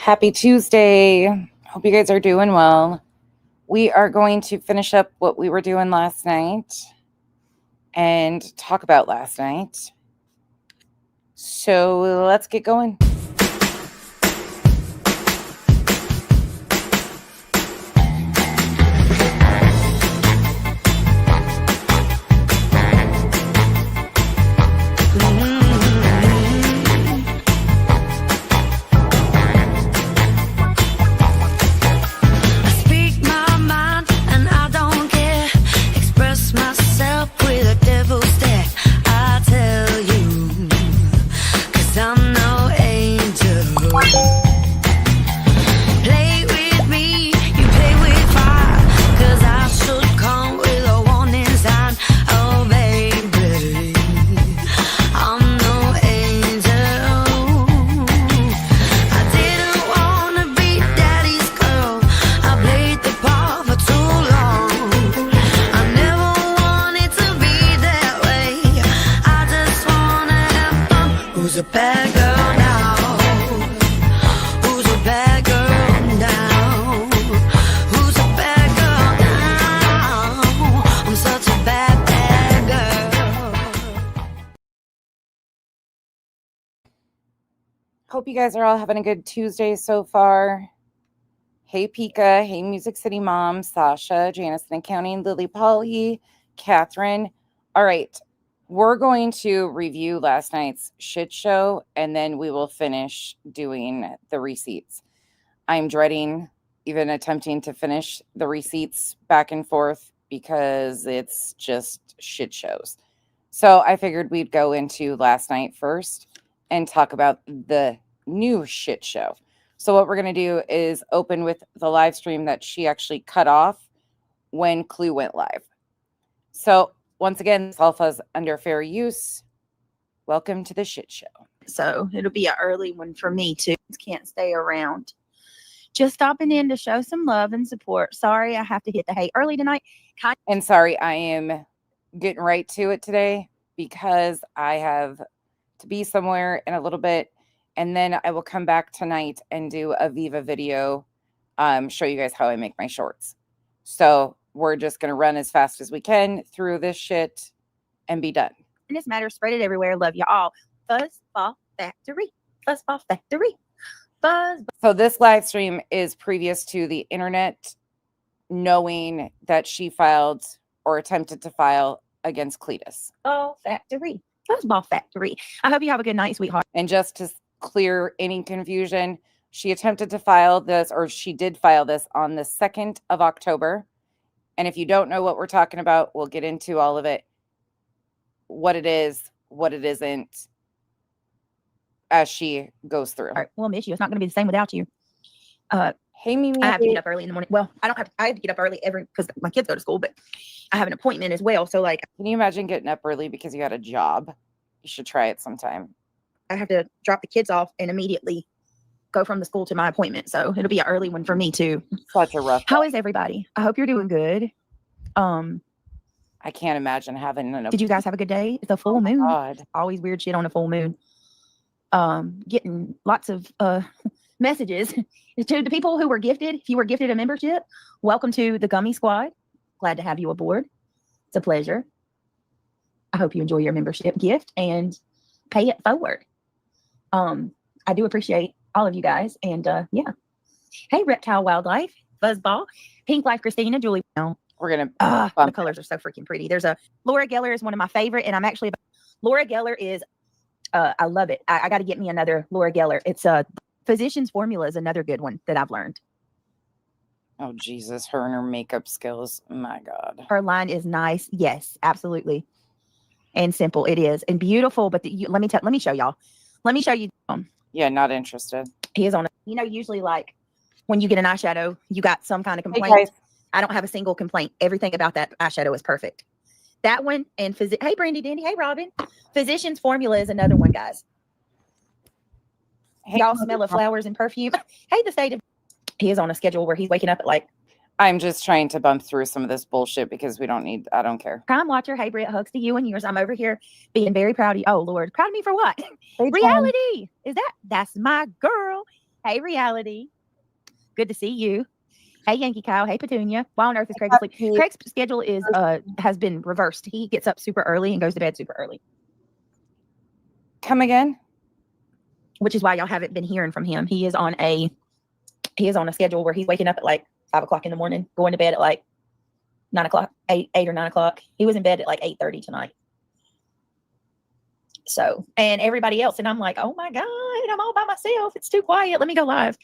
Happy Tuesday. Hope you guys are doing well. We are going to finish up what we were doing last night and talk about last night. So let's get going. Hope you guys are all having a good Tuesday so far. Hey, Pika. Hey, Music City Mom, Sasha, Janice in Accounting, Lily Polly, Catherine. All right. We're going to review last night's shit show, and then we will finish doing the receipts. I'm dreading even attempting to finish the receipts back and forth because it's just shit shows. So I figured we'd go into last night first and talk about the new shit show. So what we're going to do is open with the live stream that she actually cut off when Clue went live. So once again, this alpha's under fair use. Welcome to the shit show. So it'll be an early one for me too. Can't stay around. Just stopping in to show some love and support. Sorry, I have to hit the hay early tonight. And sorry, I am getting right to it today because I have to be somewhere in a little bit. And then I will come back tonight and do a Viva video, show you guys how I make my shorts. So we're just going to run as fast as we can through this shit and be done. And this matter, spread it everywhere. Love you all. Fuzzball Factory. Fuzzball Factory. Buzz. So this live stream is previous to the internet knowing that she filed or attempted to file against Cletus. Fuzzball Factory. Fuzzball Factory. I hope you have a good night, sweetheart. And just to clear any confusion, she attempted to file this, or she did file this on the 2nd of October. And if you don't know what we're talking about, we'll get into all of it, what it is, what it isn't, as she goes through. All right, we'll miss you. It's not going to be the same without you. Hey, Mimi. I have to get up early in the morning. Well, I have to get up early because my kids go to school, but I have an appointment as well. So like, can you imagine getting up early because you had a job? You should try it sometime. I have to drop the kids off and immediately go from the school to my appointment. So it'll be an early one for me too. Such a rough. How is everybody? I hope you're doing good. I can't imagine having an. Did you guys have a good day? It's a full moon. God. Always weird shit on a full moon. Getting lots of messages to the people who were gifted. If you were gifted a membership, welcome to the Gummy Squad. Glad to have you aboard. It's a pleasure. I hope you enjoy your membership gift and pay it forward. I do appreciate all of you guys. And yeah. Hey, Reptile Wildlife, Fuzzball, Pink Life, Christina, Julie. We're going to. The colors are so freaking pretty. There's a Laura Geller is one of my favorite. And I'm actually, Laura Geller is, I love it. I got to get me another Laura Geller. It's Physicians Formula is another good one that I've learned. Oh, Jesus. Her and her makeup skills. My God. Her line is nice. Yes, absolutely. And simple. It is. And beautiful. But let me show y'all. Let me show you. Yeah, not interested. He is on, usually like when you get an eyeshadow, you got some kind of complaint. Hey, I don't have a single complaint. Everything about that eyeshadow is perfect. That one and hey, Brandy Dandy. Hey, Robin. Physicians Formula is another one, guys. Hey, y'all smell of flowers and perfume. Hey, the state of. He is on a schedule where he's waking up at like. I'm just trying to bump through some of this bullshit because I don't care. Crime Watcher. Hey, Britt, hugs to you and yours. I'm over here being very proud of you. Oh, Lord. Proud of me for what? Reality. Is that's my girl. Hey, Reality. Good to see you. Hey, Yankee Kyle. Hey, Petunia. Why on earth is Craig asleep? Craig's schedule has been reversed. He gets up super early and goes to bed super early. Come again? Which is why y'all haven't been hearing from him. He is on a schedule where he's waking up at like 5 o'clock in the morning, going to bed at like 9 o'clock, 8 or 9 o'clock. He was in bed at like 8:30 tonight. So, and everybody else, and I'm like, oh my God, I'm all by myself. It's too quiet. Let me go live.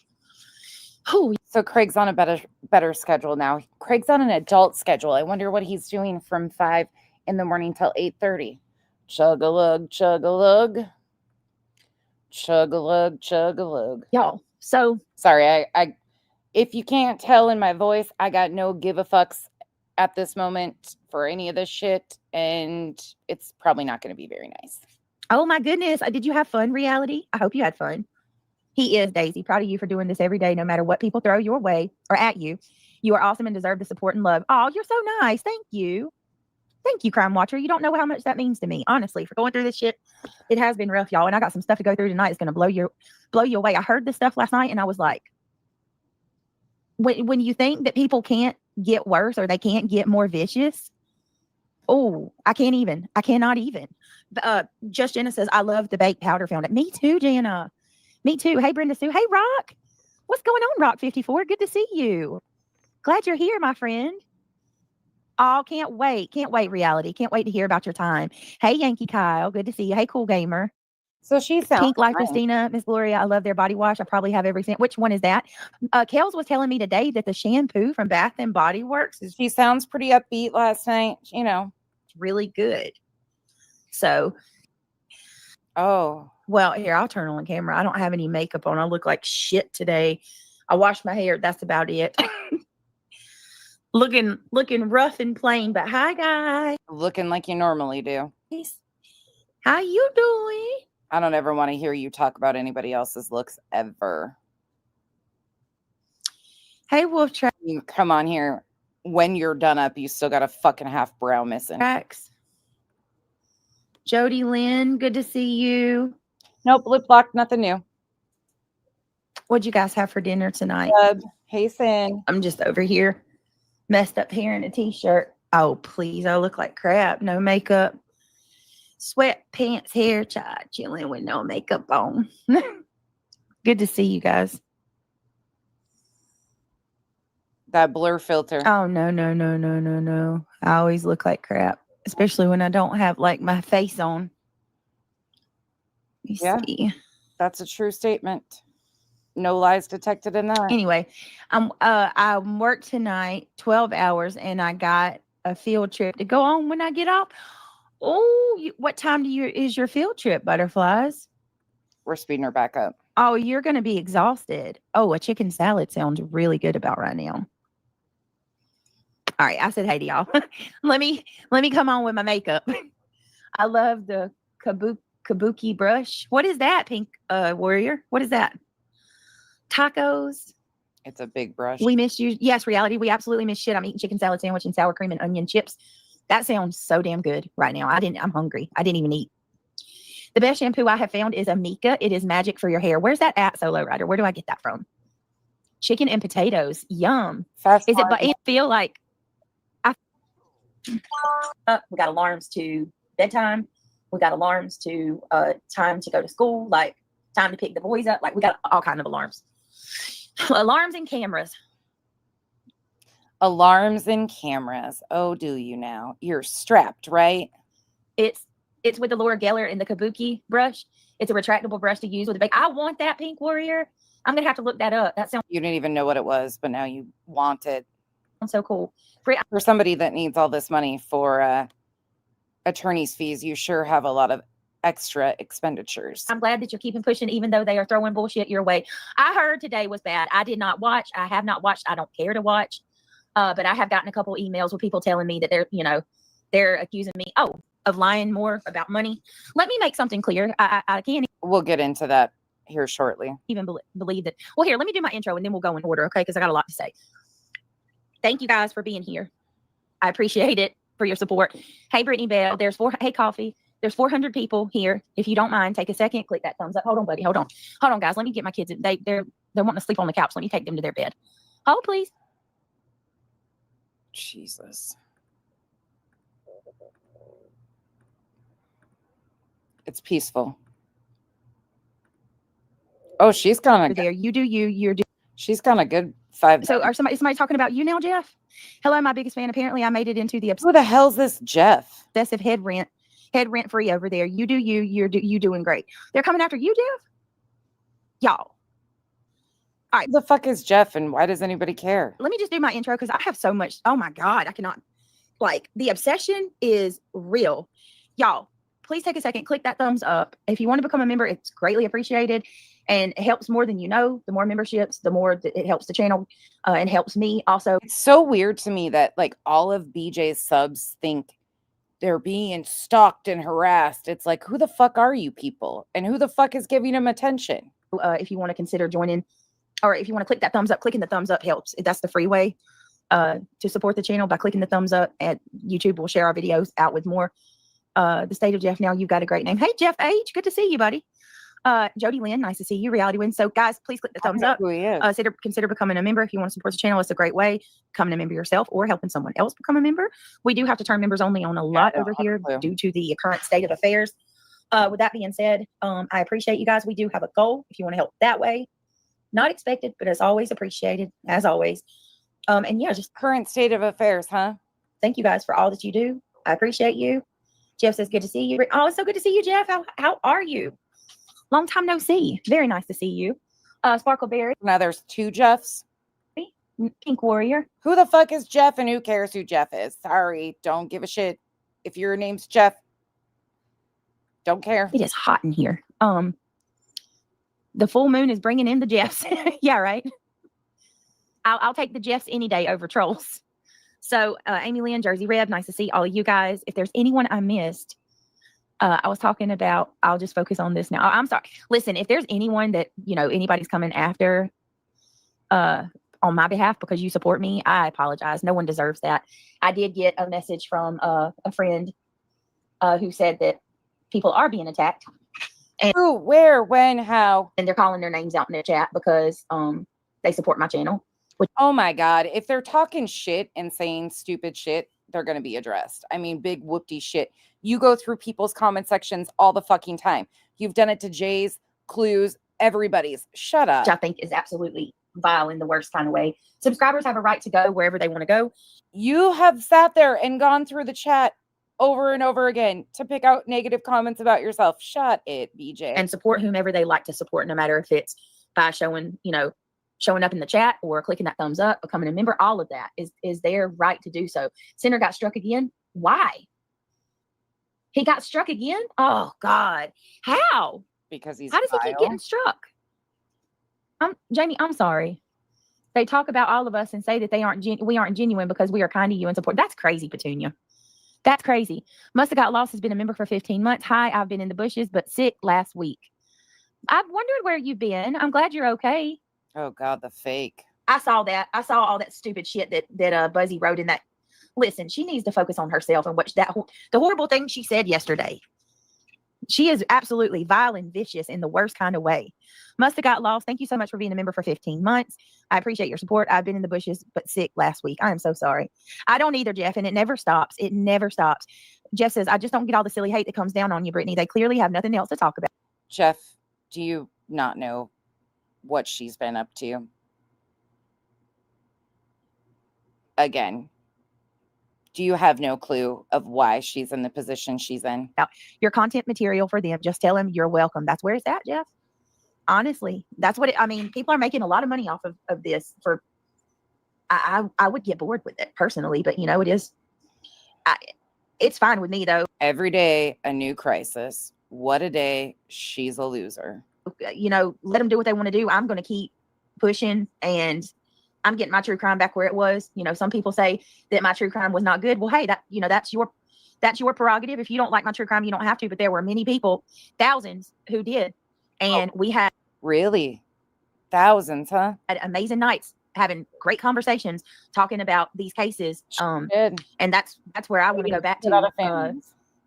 Oh, so Craig's on a better schedule now. Craig's on an adult schedule. I wonder what he's doing from 5 in the morning till 8:30. Chug-a-lug, chug-a-lug. Chug-a-lug, chug-a-lug. Y'all, so sorry, I if you can't tell in my voice, I got no give a fucks at this moment for any of this shit, and it's probably not going to be very nice. Oh my goodness. Did you have fun, Reality? I hope you had fun. He is, Daisy. Proud of you for doing this every day, no matter what people throw your way or at you. You are awesome and deserve the support and love. Oh, you're so nice. Thank you. Thank you, Crime Watcher. You don't know how much that means to me, honestly, for going through this shit. It has been rough, y'all. And I got some stuff to go through tonight. It's going to blow you away. I heard this stuff last night and I was like, when you think that people can't get worse or they can't get more vicious, oh, I cannot even. Just Jenna says, I love the baked powder fountain. Me too, Jenna. Me too. Hey, Brenda Sue. Hey, Rock. What's going on, Rock 54? Good to see you. Glad you're here, my friend. Oh, can't wait. Can't wait, Reality. Can't wait to hear about your time. Hey, Yankee Kyle. Good to see you. Hey, Cool Gamer. So she sounds Pink Life Christina, Miss Gloria. I love their body wash. I probably have every cent. Which one is that? Kels was telling me today that the shampoo from Bath and Body Works is she sounds pretty upbeat last night, you know. Really good. So, oh, well, here, I'll turn on camera. I don't have any makeup on. I look like shit today. I washed my hair. That's about it. looking rough and plain, but hi, guys. Looking like you normally do. How you doing? I don't ever want to hear you talk about anybody else's looks ever. Hey, Wolf Track. You come on here. When you're done up, you still got a fucking half brow missing. Tracks. Jody Lynn, good to see you. Nope, lip lock, nothing new. What'd you guys have for dinner tonight? Hey, Sin. I'm just over here, messed up hair in a t-shirt. Oh, please, I look like crap. No makeup. Sweatpants, hair tie, chilling with no makeup on. Good to see you guys. That blur filter. Oh, no. I always look like crap, especially when I don't have like my face on. Let me see. That's a true statement. No lies detected in that. Anyway, I worked tonight 12 hours and I got a field trip to go on when I get off. Oh, what time is your field trip, Butterflies? We're speeding her back up. Oh, you're going to be exhausted. Oh, a chicken salad sounds really good about right now. All right, I said hey to y'all. let me come on with my makeup. I love the kabuki brush. What is that, Pink Warrior? What is that? Tacos. It's a big brush. We miss you. Yes, Reality. We absolutely miss shit. I'm eating chicken salad sandwich and sour cream and onion chips. That sounds so damn good right now. I'm hungry. I didn't even eat. The best shampoo I have found is Amika. It is magic for your hair. Where's that at, Solo Rider? Where do I get that from? Chicken and potatoes. Yum. Is it? But I feel like we got alarms to bedtime. We got alarms to time to go to school. Like time to pick the boys up. Like we got all kind of alarms. Alarms and cameras. Alarms and cameras. Oh, do you now? You're strapped, right? It's with the Laura Geller and the Kabuki brush. It's a retractable brush to use with a bake. I want that, Pink Warrior. I'm gonna have to look that up. That sounds. You didn't even know what it was, but now you want it. So cool. For somebody that needs all this money for attorney's fees, you sure have a lot of extra expenditures. I'm glad that you're keeping pushing, even though they are throwing bullshit your way. I heard today was bad. I did not watch. I have not watched. I don't care to watch. But I have gotten a couple emails with people telling me that they're accusing me, of lying more about money. Let me make something clear. I can't. We'll get into that here shortly. Even believe that. Well, here, let me do my intro and then we'll go in order, okay? Because I got a lot to say. Thank you guys for being here. I appreciate it for your support. Hey, Brittany Bell. Hey, Coffee. There's 400 people here. If you don't mind, take a second, click that thumbs up. Hold on, buddy. Hold on, guys. Let me get my kids. They're wanting to sleep on the couch. Let me take them to their bed. Hold, please. Jesus. It's peaceful. Oh, she's kind of there. You do you. You're do. She's kind of good 5. So is somebody talking about you now, Jeff? Hello, my biggest fan. Apparently, I made it into the Who the hell's this Jeff? obsessive head rent free over there. You do you. You doing great. They're coming after you, Jeff. Y'all. All right. Who the fuck is Jeff, and why does anybody care? Let me just do my intro because I have so much. Oh my God, I cannot. Like, the obsession is real. Y'all, please take a second, click that thumbs up. If you want to become a member, it's greatly appreciated. And it helps more than you know. The more memberships, the more it helps the channel and helps me also. It's so weird to me that like all of BJ's subs think they're being stalked and harassed. It's like, who the fuck are you people? And who the fuck is giving them attention? If you want to consider joining, or if you want to click that thumbs up, clicking the thumbs up helps. That's the free way to support the channel, by clicking the thumbs up. And YouTube will share our videos out with more. The State of Jeff Now. You've got a great name. Hey, Jeff H. Good to see you, buddy. Jody Lynn, nice to see you. Reality Win. So guys, please click the thumbs up. Who he is. Consider becoming a member if you want to support the channel. It's a great way. Becoming a member yourself or helping someone else become a member. We do have to turn members only on a lot over here due to the current state of affairs. With that being said, I appreciate you guys. We do have a goal if you want to help that way. Not expected, but as always appreciated, as always. And yeah, just Current state of affairs, huh? thank you guys for all that you do. I appreciate you. Jeff says, good to see you. Oh, it's so good to see you, Jeff. How are you? Long time no see. Very nice to see you. Sparkleberry. Now there's 2 Jeffs. Pink Warrior. Who the fuck is Jeff, and who cares who Jeff is? Sorry, don't give a shit. If your name's Jeff, don't care. It is hot in here. The full moon is bringing in the Jeffs. Yeah, right. I'll take the Jeffs any day over trolls. So Amy Lynn, Jersey Reb, nice to see all of you guys. If there's anyone I missed, I was talking about, I'll just focus on this now. I'm sorry. Listen, if there's anyone that, anybody's coming after on my behalf because you support me, I apologize. No one deserves that. I did get a message from a friend who said that people are being attacked. And who, where, when, how? And they're calling their names out in the chat because they support my channel. Oh my God. If they're talking shit and saying stupid shit, they're going to be addressed. I mean, big whoopty shit. You go through people's comment sections all the fucking time. You've done it to Jay's, Clues, everybody's. Shut up. Which I think is absolutely vile in the worst kind of way. Subscribers have a right to go wherever they want to go. You have sat there and gone through the chat over and over again to pick out negative comments about yourself. Shut it, BJ. And support whomever they like to support, no matter if it's by showing up in the chat or clicking that thumbs up, becoming a member. All of that is their right to do so. Center got struck again. Why? He got struck again? Oh God. How? Because he's How does he keep getting struck? Jamie, I'm sorry. They talk about all of us and say that we aren't genuine because we are kind to you and support. That's crazy, Petunia. That's crazy. Must have got lost has been a member for 15 months. Hi, I've been in the bushes, but sick last week. I've wondered where you've been. I'm glad you're okay. Oh God, the fake. I saw that. I saw all that stupid shit that Buzzy wrote in that. Listen, she needs to focus on herself and watch the horrible thing she said yesterday. She is absolutely vile and vicious in the worst kind of way. Must have got lost. Thank you so much for being a member for 15 months. I appreciate your support. I've been in the bushes, but sick last week. I am so sorry. I don't either, Jeff, and it never stops. It never stops. Jeff says, I just don't get all the silly hate that comes down on you, Brittany. They clearly have nothing else to talk about. Jeff, do you not know what she's been up to? Again, do you have no clue of why she's in the position she's in? Your content material for them. Just tell them you're welcome. That's where it's at, Jeff. Honestly, that's what people are making a lot of money off of this. I would get bored with it personally, but it is. It's fine with me though. Every day, a new crisis. What a day. She's a loser. Let them do what they want to do. I'm going to keep pushing, and I'm getting my true crime back where it was. Some people say that my true crime was not good. Well, hey, that's your prerogative. If you don't like my true crime, you don't have to. But there were many people, thousands, who did, and we had really thousands, huh? Had amazing nights, having great conversations, talking about these cases. And that's where I want to go back to,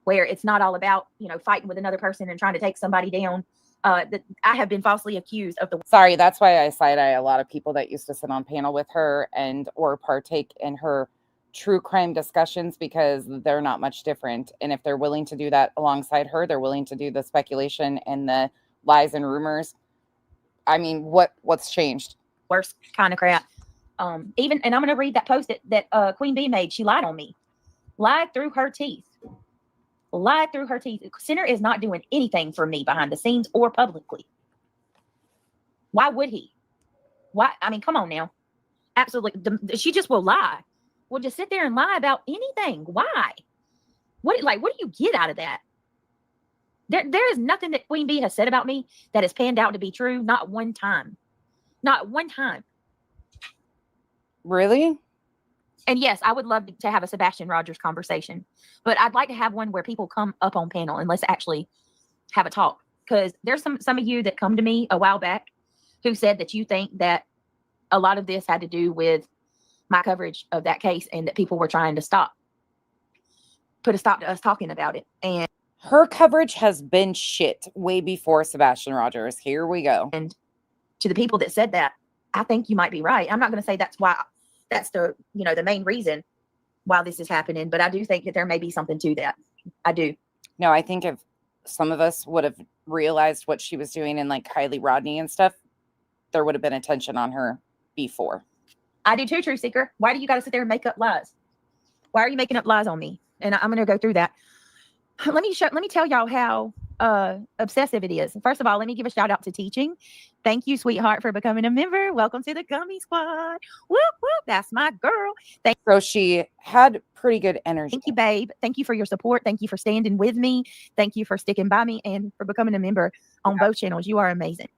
where it's not all about fighting with another person and trying to take somebody down. that I have been falsely accused of the. Sorry, that's why I side-eye a lot of people that used to sit on panel with her and or partake in her true crime discussions, because they're not much different. And if they're willing to do that alongside her, they're willing to do the speculation and the lies and rumors. I mean, what's changed? Worst kind of crap. Even, and I'm going to read that post that Queen Bee made. She lied on me. Lied through her teeth. Lied through her teeth. Center is not doing anything for me behind the scenes or publicly. Why would he? Why? I mean, come on now. Absolutely. She just will lie. Will just sit there and lie about anything. Why? What do you get out of that? There is nothing that Queen Bee has said about me that has panned out to be true. Not one time. Not one time. Really? And yes, I would love to have a Sebastian Rogers conversation, but I'd like to have one where people come up on panel and let's actually have a talk. Because there's some of you that come to me a while back who said that you think that a lot of this had to do with my coverage of that case and that people were trying to put a stop to us talking about it. And her coverage has been shit way before Sebastian Rogers. Here we go. And to the people that said that, I think you might be right. I'm not going to say that's the main reason why this is happening, but I do think that there may be something to that. I do. No, I think if some of us would have realized what she was doing in like Kylie Rodney and stuff, there would have been attention on her before. I do too, Truth Seeker. Why do you got to sit there and make up lies? Why are you making up lies on me? And I'm going to go through that. Let me tell y'all how obsessive it is. First of all, let me give a shout out to Teaching. Thank you, sweetheart, for becoming a member. Welcome to the Gummy Squad. Whoop, whoop. That's my girl. So she had pretty good energy. Thank you, babe. Thank you for your support. Thank you for standing with me. Thank you for sticking by me and for becoming a member on both channels. You are amazing.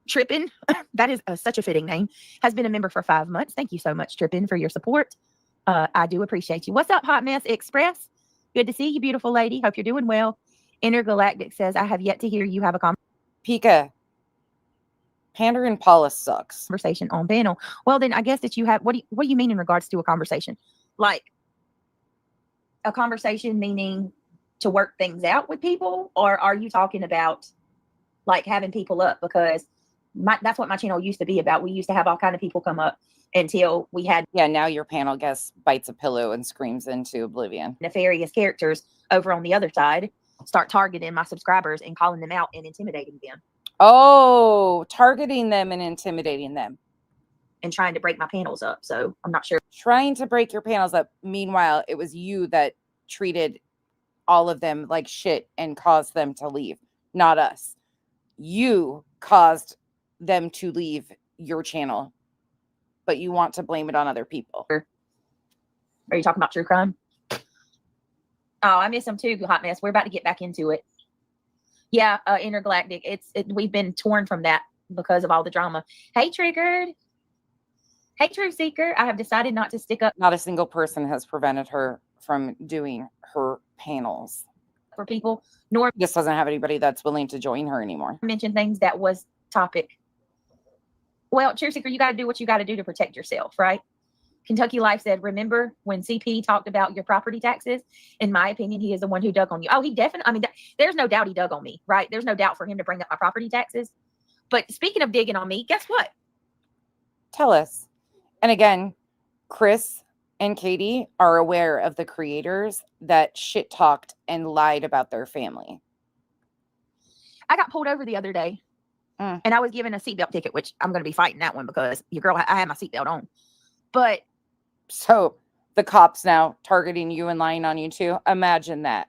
Trippin, that is such a fitting name, has been a member for 5 months. Thank you so much, Trippin, for your support. I do appreciate you. What's up, Hot Mess Express? Good to see you, beautiful lady. Hope you're doing well. Intergalactic says, I have yet to hear you have a Pika, Pandering Paula sucks. Conversation on panel. Well, then I guess that you have, what do you mean in regards to a conversation? Like a conversation meaning to work things out with people? Or are you talking about like having people up? Because that's what my channel used to be about. We used to have all kind of people come up until we had. Yeah, now your panel guest bites a pillow and screams into oblivion. Nefarious characters over on the other side start targeting my subscribers and calling them out and intimidating them. Oh, targeting them and intimidating them. And trying to break my panels up. So I'm not sure. Trying to break your panels up. Meanwhile, it was you that treated all of them like shit and caused them to leave, not us. You caused them to leave your channel, but you want to blame it on other people. Are you talking about true crime? Oh, I miss them too, Hot Mess. We're about to get back into it. Yeah, Intergalactic. We've been torn from that because of all the drama. Hey, Triggered. Hey, Truth Seeker. I have decided not to stick up. Not a single person has prevented her from doing her panels For people, nor just doesn't have anybody that's willing to join her anymore. Mention things that was topic. Well, Truth Seeker, you got to do what you got to do to protect yourself, right? Kentucky Life said, remember when CP talked about your property taxes? In my opinion, he is the one who dug on you. Oh, he definitely, I mean, there's no doubt he dug on me, right? There's no doubt for him to bring up my property taxes. But speaking of digging on me, guess what? Tell us. And again, Chris and Katie are aware of the creators that shit talked and lied about their family. I got pulled over the other day and I was given a seatbelt ticket, which I'm going to be fighting that one because your girl, I had my seatbelt on. But so the cops now targeting you and lying on you too. Imagine that.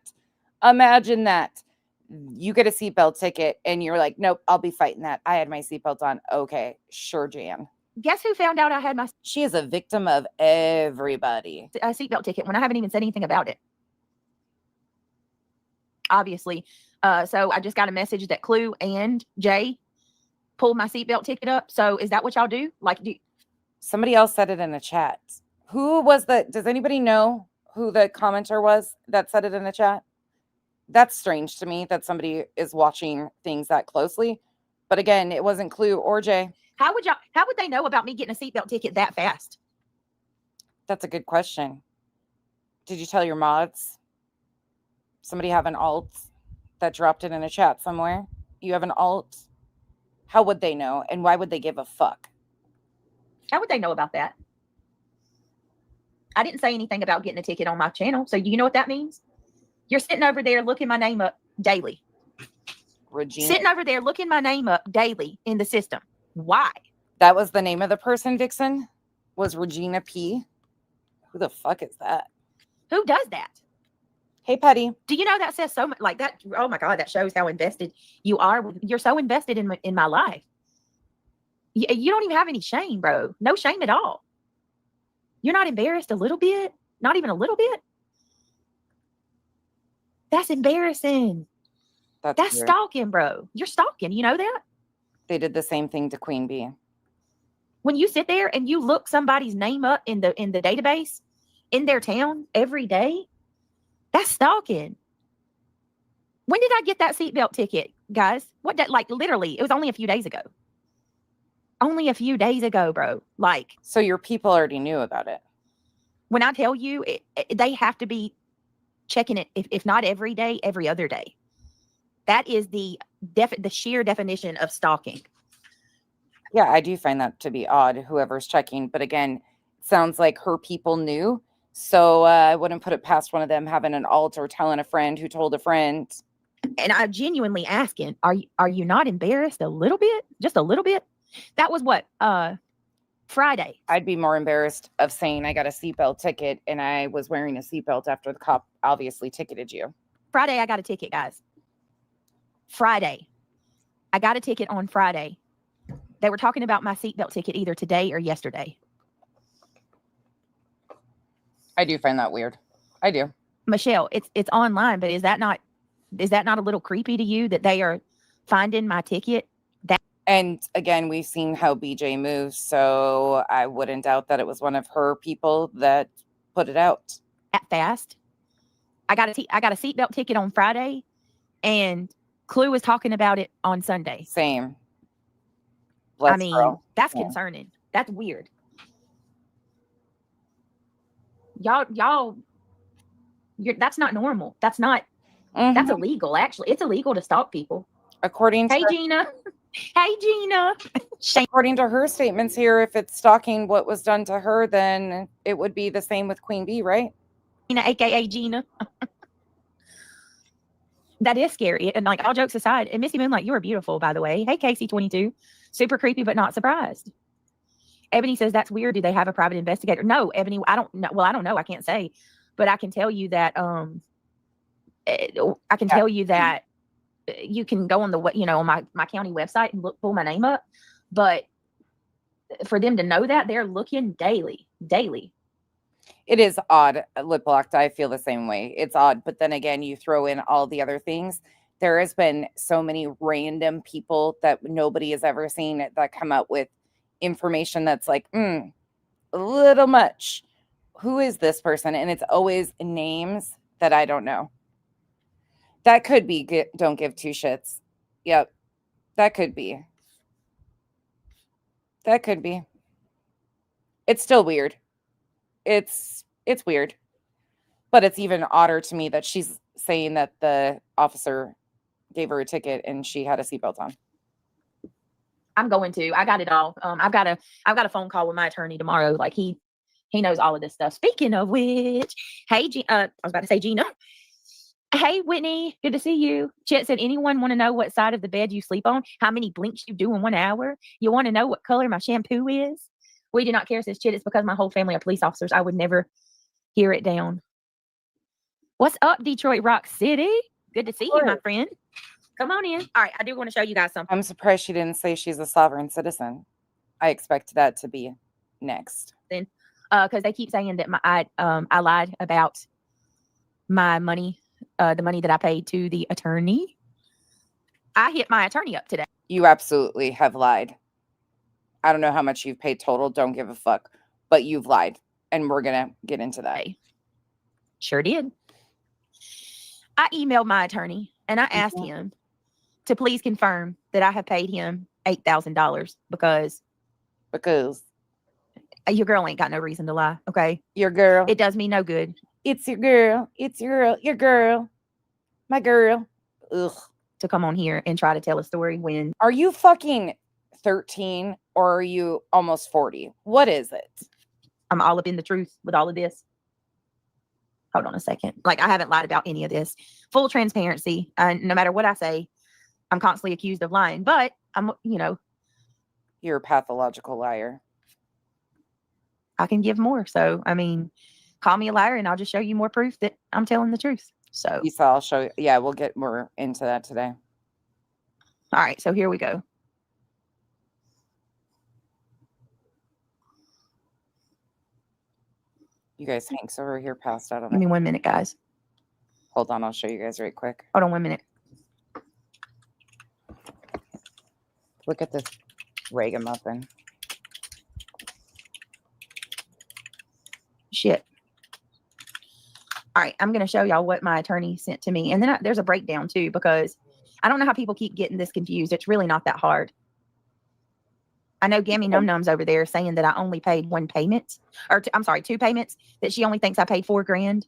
Imagine that. You get a seatbelt ticket and you're like, nope, I'll be fighting that. I had my seatbelt on. Okay, sure, Jan. Guess who found out I had my... She is a victim of everybody. A seatbelt ticket when I haven't even said anything about it. Obviously. So I just got a message that Clue and Jay pulled my seatbelt ticket up. So is that what y'all do? Like, somebody else said it in the chat. Who was does anybody know who the commenter was that said it in the chat? That's strange to me that somebody is watching things that closely. But again, it wasn't Clue or Jay. How would they know about me getting a seatbelt ticket that fast? That's a good question. Did you tell your mods? Somebody have an alt that dropped it in a chat somewhere? You have an alt. How would they know? And why would they give a fuck? How would they know about that? I didn't say anything about getting a ticket on my channel. So you know what that means? You're sitting over there looking my name up daily. Regina. Sitting over there looking my name up daily in the system. Why? That was the name of the person, Vixen? Was Regina P? Who the fuck is that? Who does that? Hey, Petty. Do you know that says so much? Like that? Oh my God, that shows how invested you are. You're so invested in my life. You don't even have any shame, bro. No shame at all. You're not embarrassed a little bit? Not even a little bit? That's embarrassing. That's stalking, bro. You're stalking. You know that? They did the same thing to Queen Bee. When you sit there and you look somebody's name up in the database in their town every day, that's stalking. When did I get that seatbelt ticket, guys? What that, like, literally, it was only a few days ago. Only a few days ago, bro. Like, so your people already knew about it. When I tell you, they have to be checking it, if not every day, every other day. That is the sheer definition of stalking. Yeah, I do find that to be odd, whoever's checking. But again, it sounds like her people knew. So I wouldn't put it past one of them having an alt or telling a friend who told a friend. And I'm genuinely asking, are you not embarrassed a little bit? Just a little bit? That was what? Friday. I'd be more embarrassed of saying I got a seatbelt ticket and I was wearing a seatbelt after the cop obviously ticketed you. Friday, I got a ticket, guys. Friday. I got a ticket on Friday. They were talking about my seatbelt ticket either today or yesterday. I do find that weird. I do. Michelle, it's online, but is that not a little creepy to you that they are finding my ticket? And again, we've seen how BJ moves, so I wouldn't doubt that it was one of her people that put it out. At fast. I got a seatbelt ticket on Friday, and Clue was talking about it on Sunday. Same. That's concerning. That's weird. Y'all, that's not normal. That's not. Mm-hmm. That's illegal. Actually, it's illegal to stalk people. According to Gina. Hey, Gina. According to her statements here, if it's stalking what was done to her, then it would be the same with Queen Bee, right? Gina, aka Gina. That is scary. And like, all jokes aside, and Missy Moonlight, you are beautiful, by the way. Hey, Casey22. Super creepy, but not surprised. Ebony says that's weird. Do they have a private investigator? No, Ebony, I don't know. Well, I don't know. I can't say, but I can tell you that. Tell you that you can go on the on my county website and pull my name up. But for them to know that, they're looking daily. It is odd. Lip locked. I feel the same way. It's odd. But then again, you throw in all the other things. There has been so many random people that nobody has ever seen that come up with information that's like, a little much. Who is this person? And it's always names that I don't know. That could be don't give two shits. Yep. That could be. It's still weird. It's weird. But it's even odder to me that she's saying that the officer gave her a ticket and she had a seatbelt on. I got it all. I've got a phone call with my attorney tomorrow. Like he knows all of this stuff. Speaking of which, hey, I was about to say Gina. Hey, Whitney, good to see you. Chet said, anyone want to know what side of the bed you sleep on? How many blinks you do in 1 hour? You want to know what color my shampoo is? We do not care, says Chet. It's because my whole family are police officers. I would never hear it down. What's up, Detroit Rock City? Good to see you, my friend. Come on in. All right, I do want to show you guys something. I'm surprised she didn't say she's a sovereign citizen. I expect that to be next. Then, because they keep saying that I lied about my money. The money that I paid to the attorney. I hit my attorney up today. You absolutely have lied. I don't know how much you've paid total. Don't give a fuck. But you've lied. And we're going to get into that. Sure did. I emailed my attorney and I asked him to please confirm that I have paid him $8,000 because your girl ain't got no reason to lie. Okay. Your girl. It does me no good. It's your girl. It's your girl. My girl. Ugh. to come on here and try to tell a story when Are you fucking 13 or are you almost 40? What is it? I'm all up in the truth with all of this. Hold on a second. Like, I haven't lied about any of this. Full transparency. No matter what I say, I'm constantly accused of lying, but I'm, You're a pathological liar. I can give more. So, I mean, call me a liar and I'll just show you more proof that I'm telling the truth. So, Lisa, I'll show you. Yeah, we'll get more into that today. all right. So here we go. You guys, Hank's over here passed out on Give it. me 1 minute, guys. Hold on, I'll show you guys right quick. Hold on 1 minute. Look at this ragamuffin. Shit. All right. I'm going to show y'all what my attorney sent to me. And then there's a breakdown too, because I don't know how people keep getting this confused. It's really not that hard. I know Gammy Num Num's over there saying that I only paid one payment, or I'm sorry, 2 payments, that she only thinks I paid $4,000.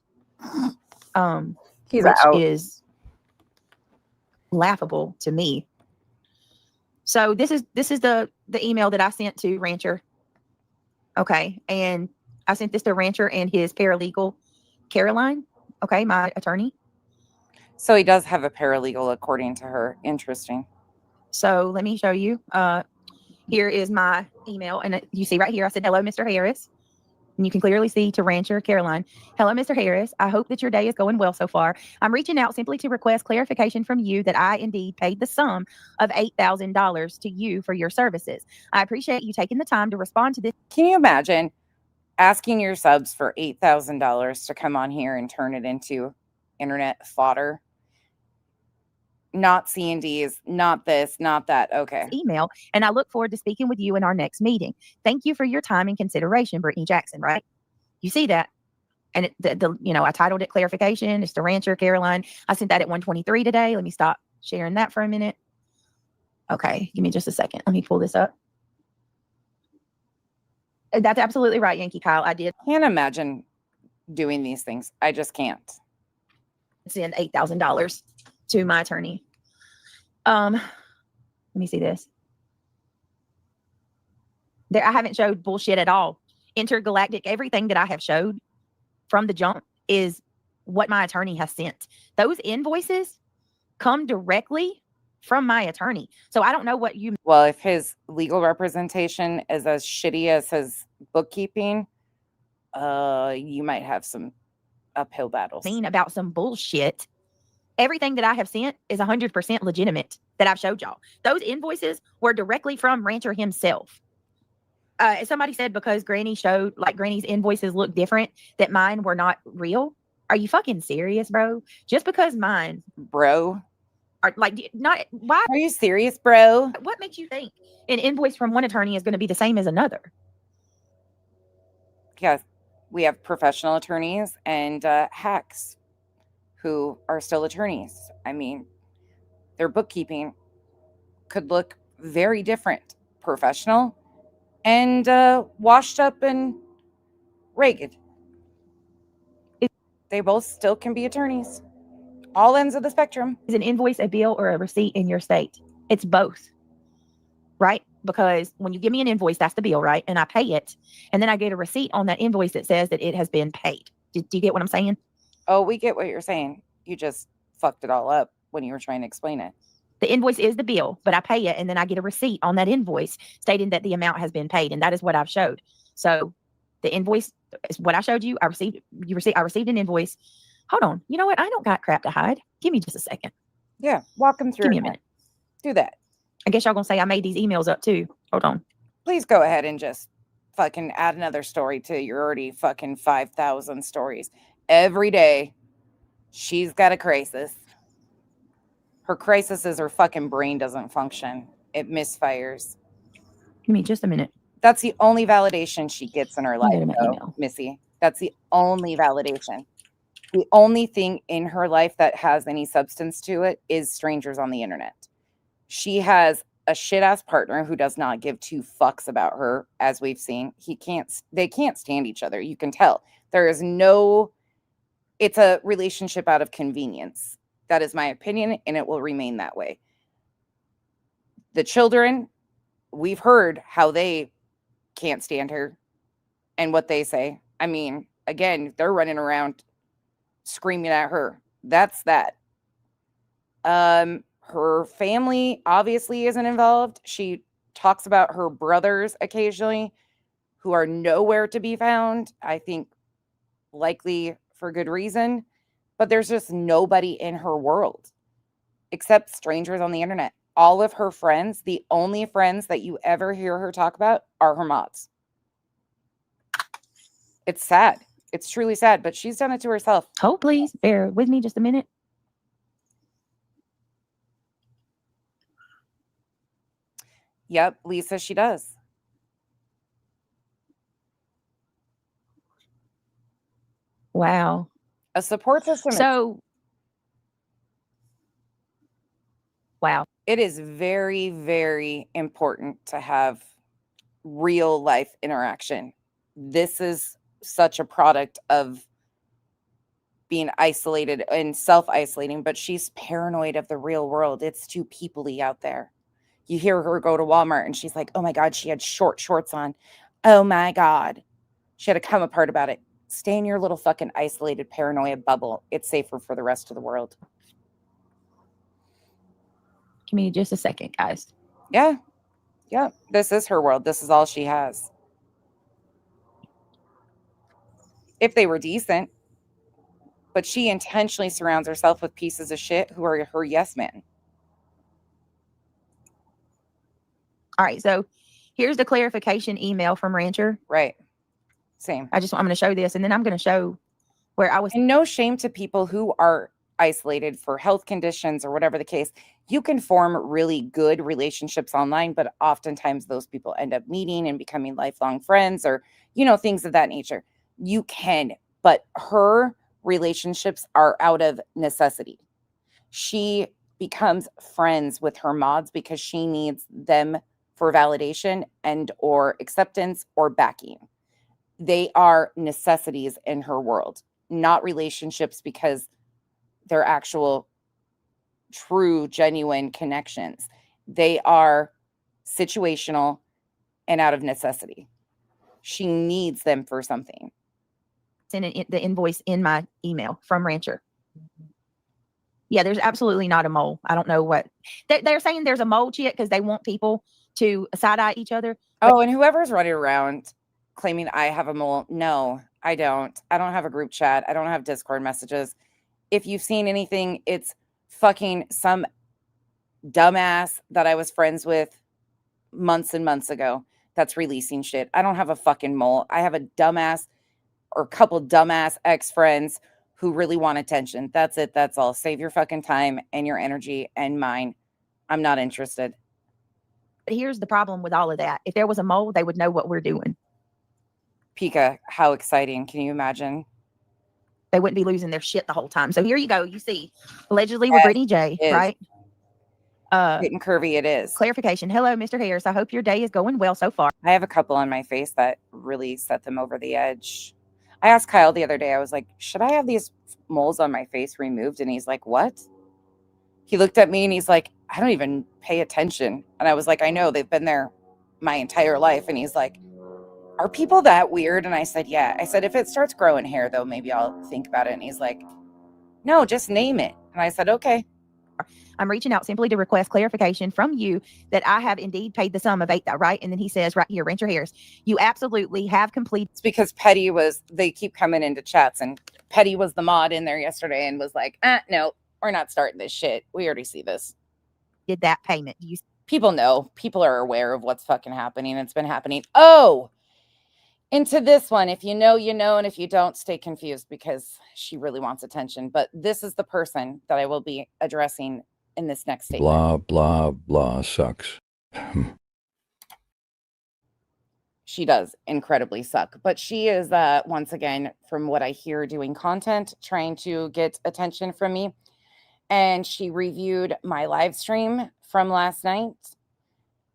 He's which out. is laughable to me. So this is the email that I sent to Rancher. Okay. And I sent this to Rancher and his paralegal, Caroline. Okay. My attorney. So he does have a paralegal, according to her. Interesting. So let me show you. Here is my email. And you see right here, I said, hello, Mr. Harris. And you can clearly see to Rancher Caroline. Hello, Mr. Harris. I hope that your day is going well so far. I'm reaching out simply to request clarification from you that I indeed paid the sum of $8,000 to you for your services. I appreciate you taking the time to respond to this. Can you imagine asking your subs for $8,000 to come on here and turn it into internet fodder? Not C&Ds, not this, not that. Okay. Email, and I look forward to speaking with you in our next meeting. Thank you for your time and consideration, Brittany Jackson, right? You see that? And I titled it clarification. It's the Rancher Caroline. I sent that at 1:23 today. Let me stop sharing that for a minute. Okay, give me just a second. Let me pull this up. That's absolutely right, Yankee Kyle. I did Can't imagine doing these things. I just can't. send $8,000 to my attorney. Let me see this. There, I haven't showed bullshit at all. Intergalactic, everything that I have showed from the jump is what my attorney has sent. Those invoices come directly from my attorney. So I don't know what you Well, if his legal representation is as shitty as his bookkeeping, you might have some uphill battles. mean about some bullshit. Everything that I have sent is 100% legitimate that I've showed y'all. Those invoices were directly from Rancher himself. Somebody said because Granny showed, like, Granny's invoices look different, that mine were not real. Are you fucking serious, bro? Just because mine, Bro, are like, not, why? are you serious, bro? What makes you think an invoice from one attorney is going to be the same as another? Yeah, we have professional attorneys and hacks who are still attorneys. I mean, their bookkeeping could look very different. Professional and washed up and ragged. They both still can be attorneys. All ends of the spectrum. Is an invoice a bill or a receipt in your state? It's both, right? Because when you give me an invoice, that's the bill, right? And I pay it. And then I get a receipt on that invoice that says that it has been paid. Do you get what I'm saying? Oh, we get what you're saying. You just fucked it all up when you were trying to explain it. The invoice is the bill, but I pay it, and then I get a receipt on that invoice stating that the amount has been paid, and that is what I've showed. So the invoice is what I showed you. I received an invoice. Hold on. You know what? I don't got crap to hide. Give me just a second. Yeah, walk them through. Give me a minute. Do that. I guess y'all gonna say I made these emails up too. Hold on. Please go ahead and just fucking add another story to your already fucking 5,000 stories. Every day, she's got a crisis. Her crisis is her fucking brain doesn't function. It misfires. Give me just a minute. That's the only validation she gets in her life, go to my though, email. Missy. That's the only validation. The only thing in her life that has any substance to it is strangers on the internet. She has a shit-ass partner who does not give 2 fucks about her, as we've seen. They can't stand each other. You can tell. There is no, it's a relationship out of convenience. That is my opinion, and it will remain that way. The children, we've heard how they can't stand her and what they say. I mean, again, they're running around screaming at her. That's that. Her family obviously isn't involved. She talks about her brothers occasionally who are nowhere to be found. I think likely for good reason, but there's just nobody in her world except strangers on the internet. All of her friends, the only friends that you ever hear her talk about are her mods. It's sad. It's truly sad, but she's done it to herself. Hold, please. Bear with me just a minute. Yep, Lisa, she does. Wow. A support system. So, wow. It is very, very important to have real life interaction. This is such a product of being isolated and self-isolating, but she's paranoid of the real world. It's too people-y out there. You hear her go to Walmart and she's like, oh my God, she had short shorts on. Oh my God. She had to come apart about it. Stay in your little fucking isolated paranoia bubble. It's safer for the rest of the world. Give me just a second, guys. Yeah. Yeah. This is her world. This is all she has. If they were decent. But she intentionally surrounds herself with pieces of shit who are her yes men. All right. So here's the clarification email from Rancher. Right. Same. I'm going to show this, and then I'm going to show where I was. And no shame to people who are isolated for health conditions or whatever the case. You can form really good relationships online, but oftentimes those people end up meeting and becoming lifelong friends or, things of that nature. You can, but her relationships are out of necessity. She becomes friends with her mods because she needs them for validation and or acceptance or backing. They are necessities in her world, not relationships because they're actual true, genuine connections. They are situational and out of necessity. She needs them for something. Send the invoice in my email from Rancher. Yeah, there's absolutely not a mole. I don't know what they're saying. There's a mole, Chit, because they want people to side eye each other. Oh, and whoever's running around claiming I have a mole, no, I don't. I don't have a group chat. I don't have Discord messages. If you've seen anything, it's fucking some dumbass that I was friends with months and months ago that's releasing shit. I don't have a fucking mole. I have a dumbass or a couple dumbass ex-friends who really want attention. That's it. That's all. Save your fucking time and your energy and mine. I'm not interested. But here's the problem with all of that. If there was a mole, they would know what we're doing. Pika, how exciting. Can you imagine? They wouldn't be losing their shit the whole time. So here you go. You see, allegedly with Brittany J, right? Getting curvy it is. Clarification. Hello, Mr. Harris. I hope your day is going well so far. I have a couple on my face that really set them over the edge. I asked Kyle the other day, I was like, should I have these moles on my face removed? And he's like, what? He looked at me and he's like, I don't even pay attention. And I was like, I know, they've been there my entire life. And he's like, are people that weird? And I said, yeah. I said, if it starts growing hair, though, maybe I'll think about it. And he's like, no, just name it. And I said, okay. I'm reaching out simply to request clarification from you that I have indeed paid the sum of $8, right? And then he says right here, Rancher Harris, you absolutely have completed. It's because Petty they keep coming into chats, and Petty was the mod in there yesterday and was like, no, we're not starting this shit. We already see this. Did that payment. People know. People are aware of what's fucking happening. It's been happening. Oh, into this one. If you know, you know. And if you don't, stay confused because she really wants attention. But this is the person that I will be addressing in this next statement. Blah, blah, blah sucks. She does incredibly suck. But she is, once again, from what I hear, doing content, trying to get attention from me. And she reviewed my live stream from last night.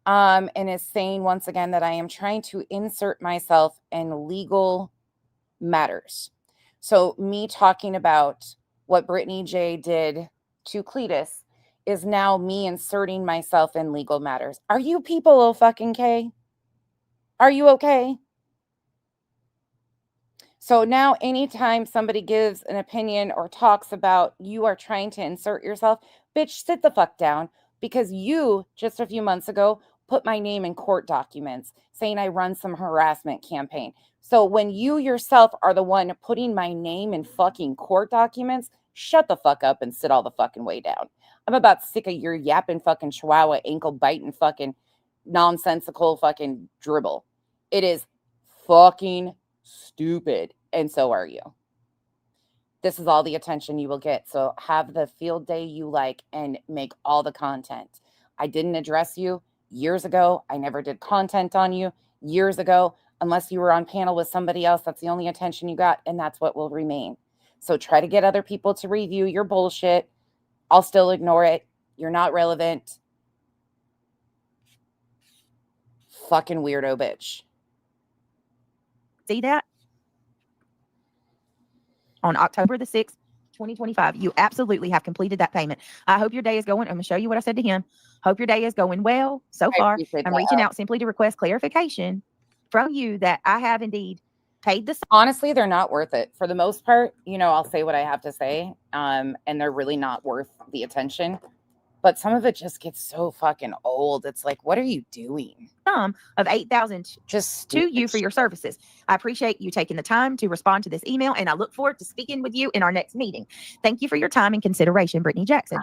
And is saying once again that I am trying to insert myself in legal matters. So me talking about what Brittany J did to Cletus is now me inserting myself in legal matters. Are you people okay? Are you okay? So now anytime somebody gives an opinion or talks about you are trying to insert yourself, bitch, sit the fuck down, because you just a few months ago put my name in court documents saying I run some harassment campaign. So when you yourself are the one putting my name in fucking court documents, shut the fuck up and sit all the fucking way down. I'm about sick of your yapping fucking chihuahua ankle biting fucking nonsensical fucking dribble. It is fucking stupid, and so are you. This is all the attention you will get. So have the field day you like and make all the content. I didn't address you years ago. I never did content on you years ago, unless you were on panel with somebody else. That's the only attention you got, and that's what will remain. So try to get other people to review your bullshit. I'll still ignore it. You're not relevant. Fucking weirdo bitch. See that? On October the 6th, 2025, you absolutely have completed that payment. I hope your day is going. I'm going to show you what I said to him. Hope your day is going well so far. I'm reaching out simply to request clarification from you that I have indeed paid the. Honestly, they're not worth it. For the most part, I'll say what I have to say, and they're really not worth the attention. But some of it just gets so fucking old. It's like, what are you doing? Sum of $8,000 just to you for your services. I appreciate you taking the time to respond to this email, and I look forward to speaking with you in our next meeting. Thank you for your time and consideration, Brittany Jackson.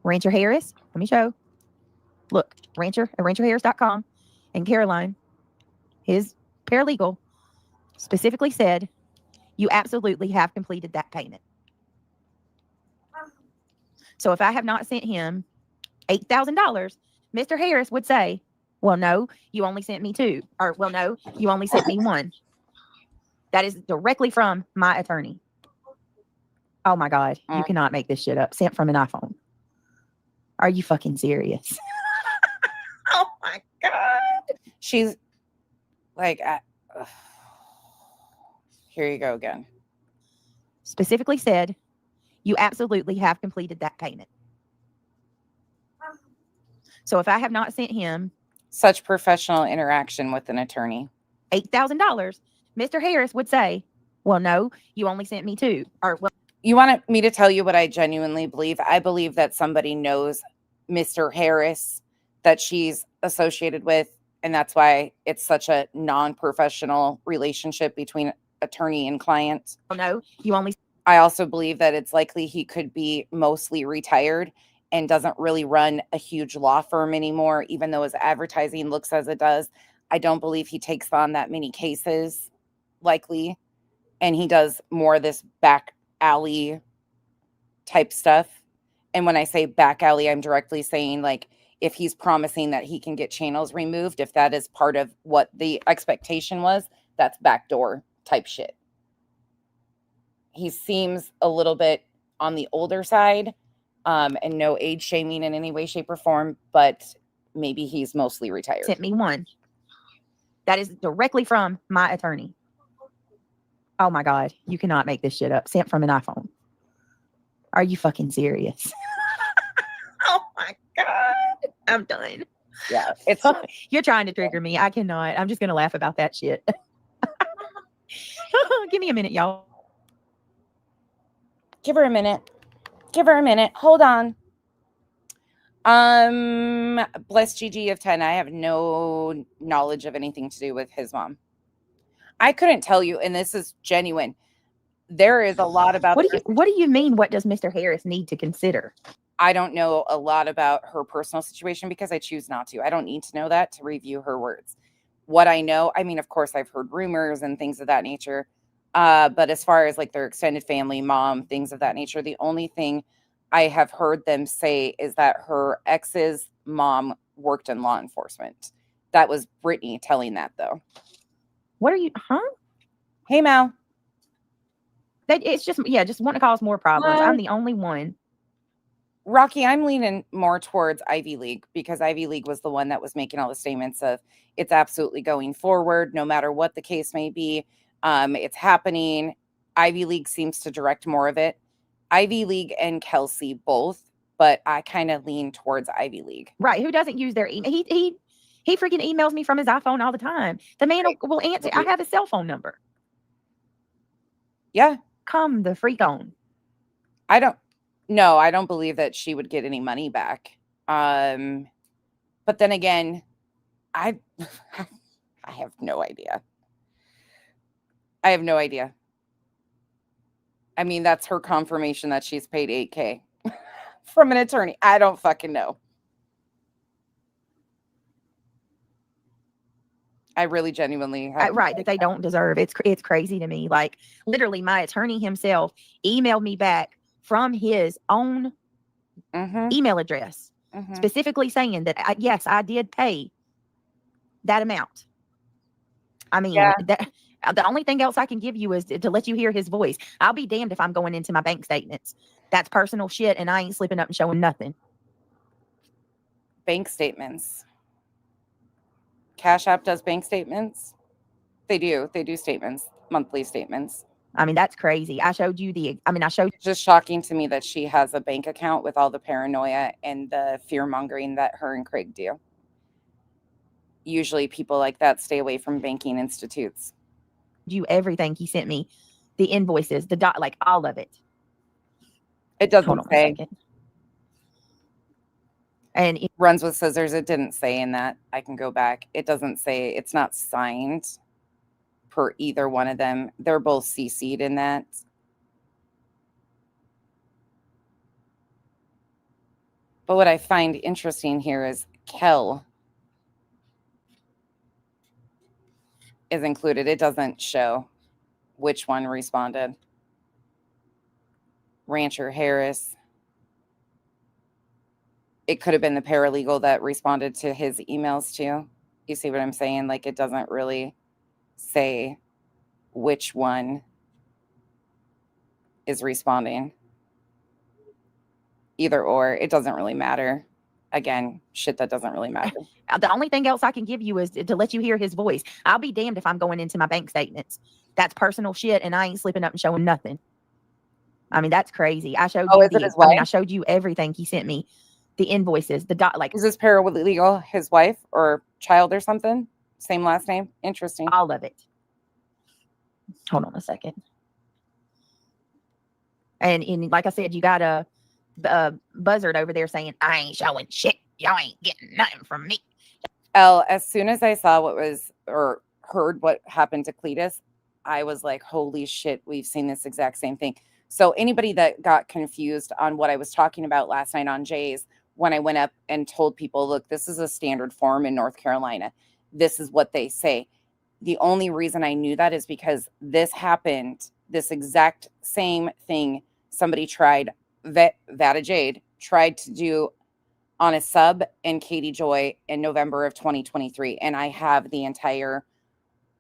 Rancher Harris, let me show. Look, Rancher at rancherharris.com, and Caroline, his paralegal, specifically said you absolutely have completed that payment. So if I have not sent him $8,000, Mr. Harris would say, well, no, you only sent me two. Or, well, no, you only sent me one. That is directly from my attorney. Oh, my God. You cannot make this shit up. Sent from an iPhone. Are you fucking serious? Oh, my God. She's like, here you go again. Specifically said, you absolutely have completed that payment. So if I have not sent him such professional interaction with an attorney, $8,000, Mr. Harris would say, well, no, you only sent me two. Or, well, you want me to tell you what I genuinely believe? I believe that somebody knows Mr. Harris that she's associated with, and that's why it's such a non-professional relationship between attorney and client. Well, no, you only. I also believe that it's likely he could be mostly retired and doesn't really run a huge law firm anymore, even though his advertising looks as it does. I don't believe he takes on that many cases, likely. And he does more of this back alley type stuff. And when I say back alley, I'm directly saying, like, if he's promising that he can get channels removed, if that is part of what the expectation was, that's backdoor type shit. He seems a little bit on the older side. And no age shaming in any way, shape, or form, but maybe he's mostly retired. Sent me one. That is directly from my attorney. Oh my God, you cannot make this shit up. Sent from an iPhone. Are you fucking serious? Oh my God, I'm done. Yeah, it's you're trying to trigger me. I cannot. I'm just gonna laugh about that shit. Give me a minute, y'all. Give her a minute. Give her a minute. Hold on. Bless GG of 10. I have no knowledge of anything to do with his mom. I couldn't tell you, and this is genuine. There is a lot about. What do you mean? What does Mr. Harris need to consider? I don't know a lot about her personal situation because I choose not to. I don't need to know that to review her words. What I know, I mean, of course, I've heard rumors and things of that nature. But as far as like their extended family, mom, things of that nature, the only thing I have heard them say is that her ex's mom worked in law enforcement. That was Brittany telling that, though. What are you, huh? Hey, Mal. It's just want to cause more problems. I'm the only one. Rocky, I'm leaning more towards Ivy League because Ivy League was the one that was making all the statements of it's absolutely going forward, no matter what the case may be. It's happening. Ivy League seems to direct more of it. Ivy League and Kelsey both but I kind of lean towards Ivy League. Right. Who doesn't use their email? He freaking emails me from his iPhone all the time. The man will answer. I have his cell phone number. Yeah. Come the freak on. I don't believe that she would get any money back. But then again, I have no idea. I have no idea. I mean, that's her confirmation that she's paid $8,000 from an attorney. I don't fucking know. I really genuinely have right, that they don't deserve. It's crazy to me. Like, literally, my attorney himself emailed me back from his own email address, specifically saying that, yes, I did pay that amount. I mean, the only thing else I can give you is to let you hear his voice. I'll be damned if I'm going into my bank statements. That's personal shit, and I ain't slipping up and showing nothing. Bank statements. Cash App does bank statements. They do statements, monthly statements. I mean, that's crazy. I showed you It's just shocking to me that she has a bank account with all the paranoia and the fear mongering that her and Craig do. Usually people like that stay away from banking institutes. You everything he sent me, the invoices, like all of it. It doesn't say. And it runs with scissors. It didn't say in that. I can go back. It doesn't say. It's not signed per either one of them. They're both CC'd in that. But what I find interesting here is Kel is included. It doesn't show which one responded. Rancher Harris. It could have been the paralegal that responded to his emails too. You see what I'm saying? Like, it doesn't really say which one is responding. Either or, it doesn't really matter. Again, shit that doesn't really matter. The only thing else I can give you is to let you hear his voice. I'll be damned if I'm going into my bank statements. That's personal shit, and I ain't slipping up and showing nothing. I mean, that's crazy. I showed I showed you everything he sent me. The invoices, like. Is this paralegal his wife or child or something? Same last name? Interesting. All of it. Hold on a second. And like I said, you got a buzzard over there saying, I ain't showing shit. Y'all ain't getting nothing from me. As soon as I saw or heard what happened to Cletus, I was like, holy shit, we've seen this exact same thing. So anybody that got confused on what I was talking about last night on Jay's, when I went up and told people, look, this is a standard form in North Carolina. This is what they say. The only reason I knew that is because this happened, this exact same thing somebody tried, Vada Jade tried to do on a sub and Katie Joy in November of 2023. And I have the entire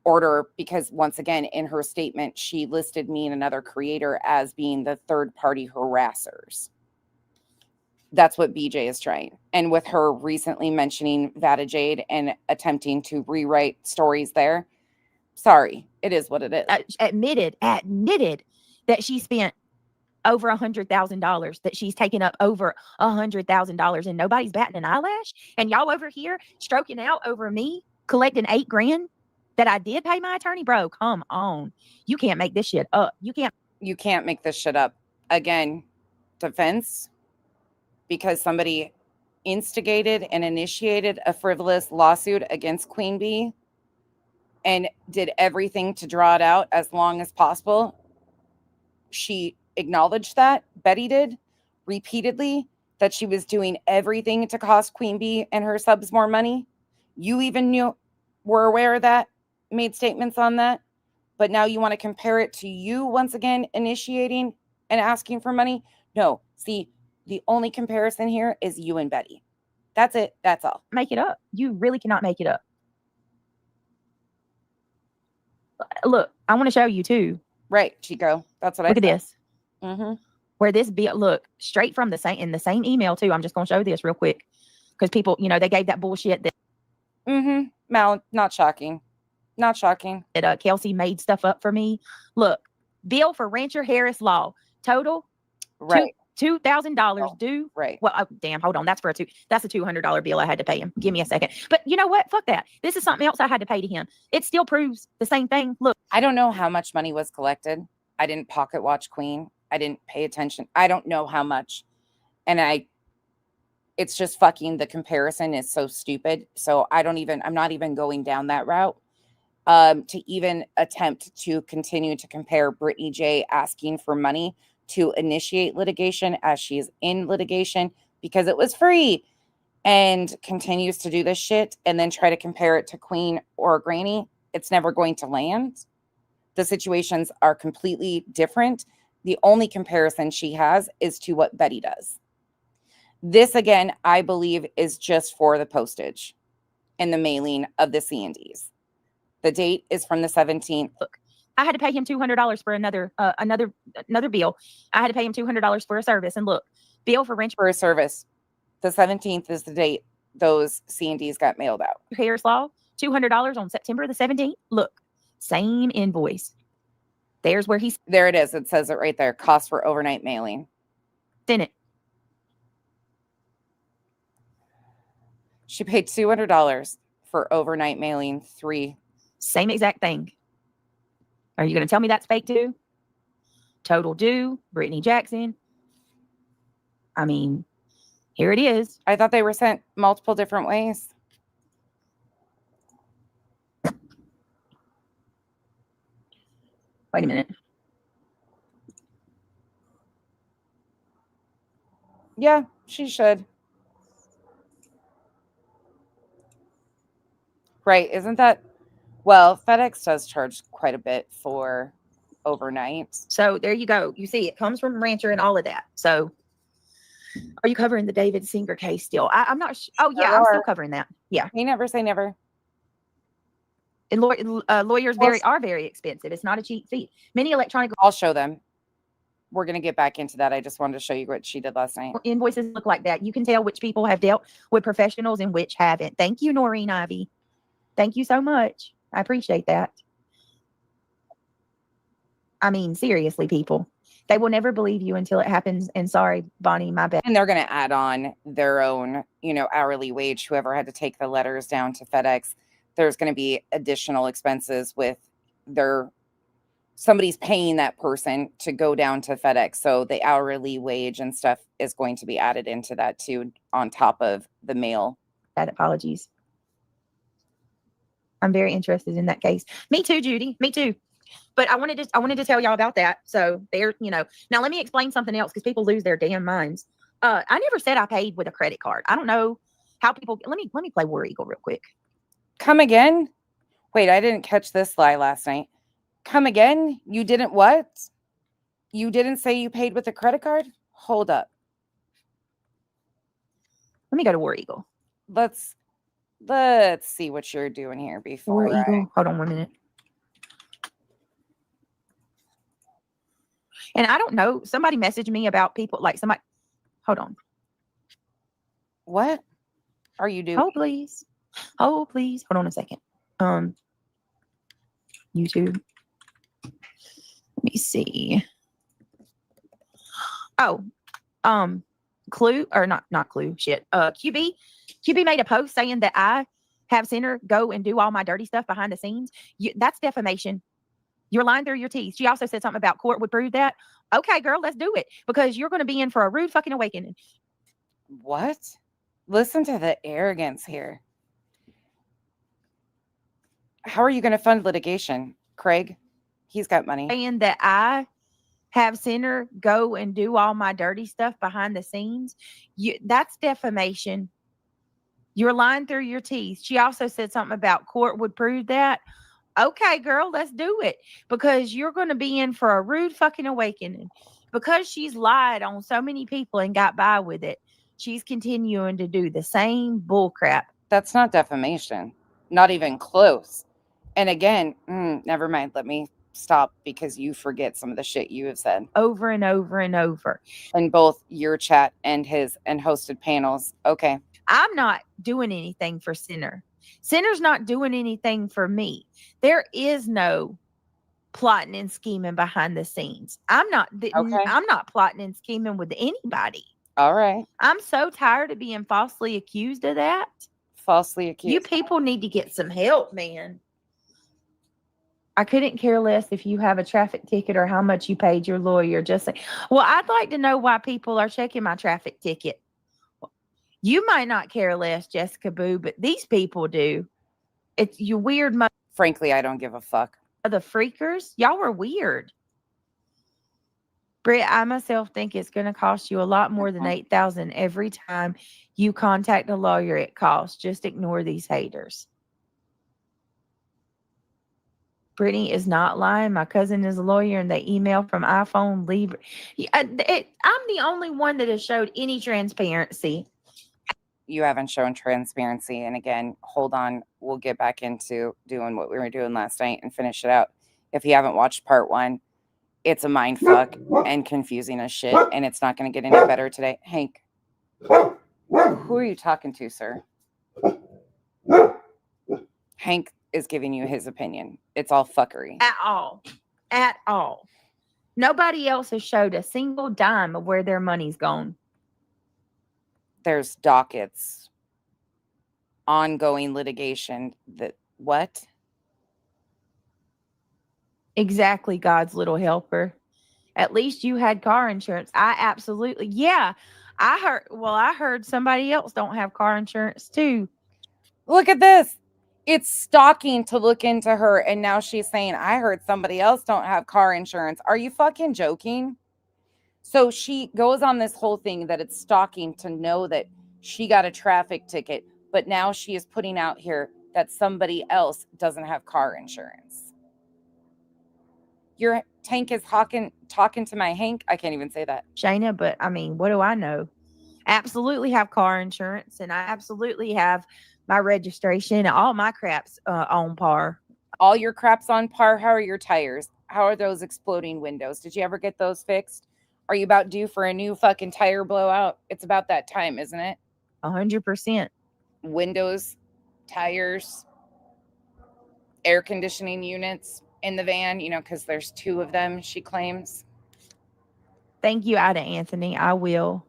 order because, once again, in her statement, she listed me and another creator as being the third-party harassers. That's what BJ is trying. And with her recently mentioning Vada Jade and attempting to rewrite stories there, sorry, it is what it is. Admitted that she spent over $100,000, that she's taken up over $100,000, and nobody's batting an eyelash. And y'all over here stroking out over me collecting $8,000 that I did pay my attorney. Bro, come on. You can't make this shit up. You can't make this shit up. Again, defense, because somebody instigated and initiated a frivolous lawsuit against Queen Bee and did everything to draw it out as long as possible. She acknowledged that, Betty did, repeatedly, that she was doing everything to cost Queen Bee and her subs more money. You even were aware of that, made statements on that, but now you want to compare it to you once again initiating and asking for money? No, see, the only comparison here is you and Betty. That's it. That's all. Make it up. You really cannot make it up. Look, I want to show you too. Right, Chico. That's what Look I at this. Mm-hmm. Where this look, straight from the same email too. I'm just going to show this real quick because people, they gave that bullshit that. Mm-hmm. Mal, not shocking. Not shocking. That Kelsey made stuff up for me. Look, bill for Rancher Harris Law. Total. Right. $2,000 due. Right. Well, damn, hold on. That's a $200 bill I had to pay him. Give me a second. But you know what? Fuck that. This is something else I had to pay to him. It still proves the same thing. Look, I don't know how much money was collected. I didn't pocket watch Queen. I didn't pay attention. I don't know how much. And it's just fucking, the comparison is so stupid. So I'm not even going down that route. To even attempt to continue to compare Brittany J asking for money to initiate litigation as she's in litigation because it was free, and continues to do this shit and then try to compare it to Queen or Granny, it's never going to land. The situations are completely different. The only comparison she has is to what Betty does. This, again, I believe is just for the postage and the mailing of the C&Ds. The date is from the 17th. Look, I had to pay him $200 for another bill. I had to pay him $200 for a service. And look, bill for rent For a service. The 17th is the date those C&Ds got mailed out. Harris Law, $200 on September the 17th. Look, same invoice. There's where he's There it is. It says it right there. Cost for overnight mailing. in it. She paid $200 for overnight mailing 3. Same exact thing. Are you going to tell me that's fake too? Total due, Brittany Jackson. I mean, here it is. I thought they were sent multiple different ways. Wait a minute. Yeah, she should. Right. Isn't that... Well, FedEx does charge quite a bit for overnight. So there you go. You see, it comes from Rancher and all of that. So are you covering the David Singer case still? I'm not oh, yeah, I'm still covering that. Yeah. You never say never. And lawyers are very expensive. It's not a cheap feat. Many electronic I'll show them. We're going to get back into that. I just wanted to show you what she did last night. invoices look like that. You can tell which people have dealt with professionals and which haven't. Thank you, Noreen Ivy. Thank you so much. I appreciate that. I mean, seriously, people. They will never believe you until it happens. And sorry, Bonnie, my bad. And they're going to add on their own, hourly wage. Whoever had to take the letters down to FedEx, there's going to be additional expenses with somebody's paying that person to go down to FedEx. So the hourly wage and stuff is going to be added into that too, on top of the mail. Apologies. I'm very interested in that case. Me too, Judy. Me too. But I wanted to tell y'all about that. So there, now let me explain something else because people lose their damn minds. I never said I paid with a credit card. I don't know how people. Let me play War Eagle real quick. Come again? Wait, I didn't catch this lie last night. Come again? You didn't what? You didn't say you paid with a credit card? Hold up. Let me go to War Eagle. Let's see what you're doing here before. War Eagle. Hold on 1 minute. And I don't know. Somebody messaged me about people like somebody. Hold on. What are you doing? Oh, please. Oh, please. Hold on a second. YouTube. Let me see. Oh, Clue or not Clue. Shit. QB made a post saying that I have seen her go and do all my dirty stuff behind the scenes. That's defamation. You're lying through your teeth. She also said something about court would prove that. Okay, girl, let's do it because you're going to be in for a rude fucking awakening. What? Listen to the arrogance here. How are you going to fund litigation, Craig? He's got money. Saying that I have seen her go and do all my dirty stuff behind the scenes. That's defamation. You're lying through your teeth. She also said something about court would prove that. Okay, girl, let's do it because you're going to be in for a rude fucking awakening because she's lied on so many people and got by with it. She's continuing to do the same bull crap. That's not defamation. Not even close. And again, never mind. Let me stop because you forget some of the shit you have said over and over and over in both your chat and his and hosted panels. Okay. I'm not doing anything for Sinner. Sinner's not doing anything for me. There is no plotting and scheming behind the scenes. I'm not Okay. I'm not plotting and scheming with anybody. All right. I'm so tired of being falsely accused of that. Falsely You accused. people need to get some help, man. I couldn't care less if you have a traffic ticket or how much you paid your lawyer. Just say, well, I'd like to know why people are checking my traffic ticket. You might not care less, Jessica Boo, but these people do. It's you weird Frankly, I don't give a fuck. the freakers. Y'all were weird. Britt, I myself think it's going to cost you a lot more than $8,000 every time you contact a lawyer. It costs. Just ignore these haters. Brittany is not lying. My cousin is a lawyer, and they email from iPhone. I'm the only one that has showed any transparency. You haven't shown transparency. And again, hold on. We'll get back into doing what we were doing last night and finish it out. If you haven't watched part 1, it's a mind fuck and confusing as shit. And it's not going to get any better today. Hank, who are you talking to, sir? Hank is giving you his opinion. It's all fuckery. At all. Nobody else has showed a single dime of where their money's gone. There's dockets, ongoing litigation. That what? Exactly, God's little helper. At least you had car insurance. I heard somebody else don't have car insurance too. Look at this. It's stalking to look into her, and now she's saying, I heard somebody else don't have car insurance. Are you fucking joking? So she goes on this whole thing that it's stalking to know that she got a traffic ticket, but now she is putting out here that somebody else doesn't have car insurance. Your Tank is talking to my Hank. I can't even say that. Shayna, but I mean, what do I know? Absolutely have car insurance, and I absolutely have my registration. All my crap's on par. All your crap's on par. How are your tires? How are those exploding windows? Did you ever get those fixed? Are you about due for a new fucking tire blowout? It's about that time, isn't it? 100%. Windows, tires, air conditioning units in the van, because there's 2 of them, she claims. Thank you, Ida Anthony. I will.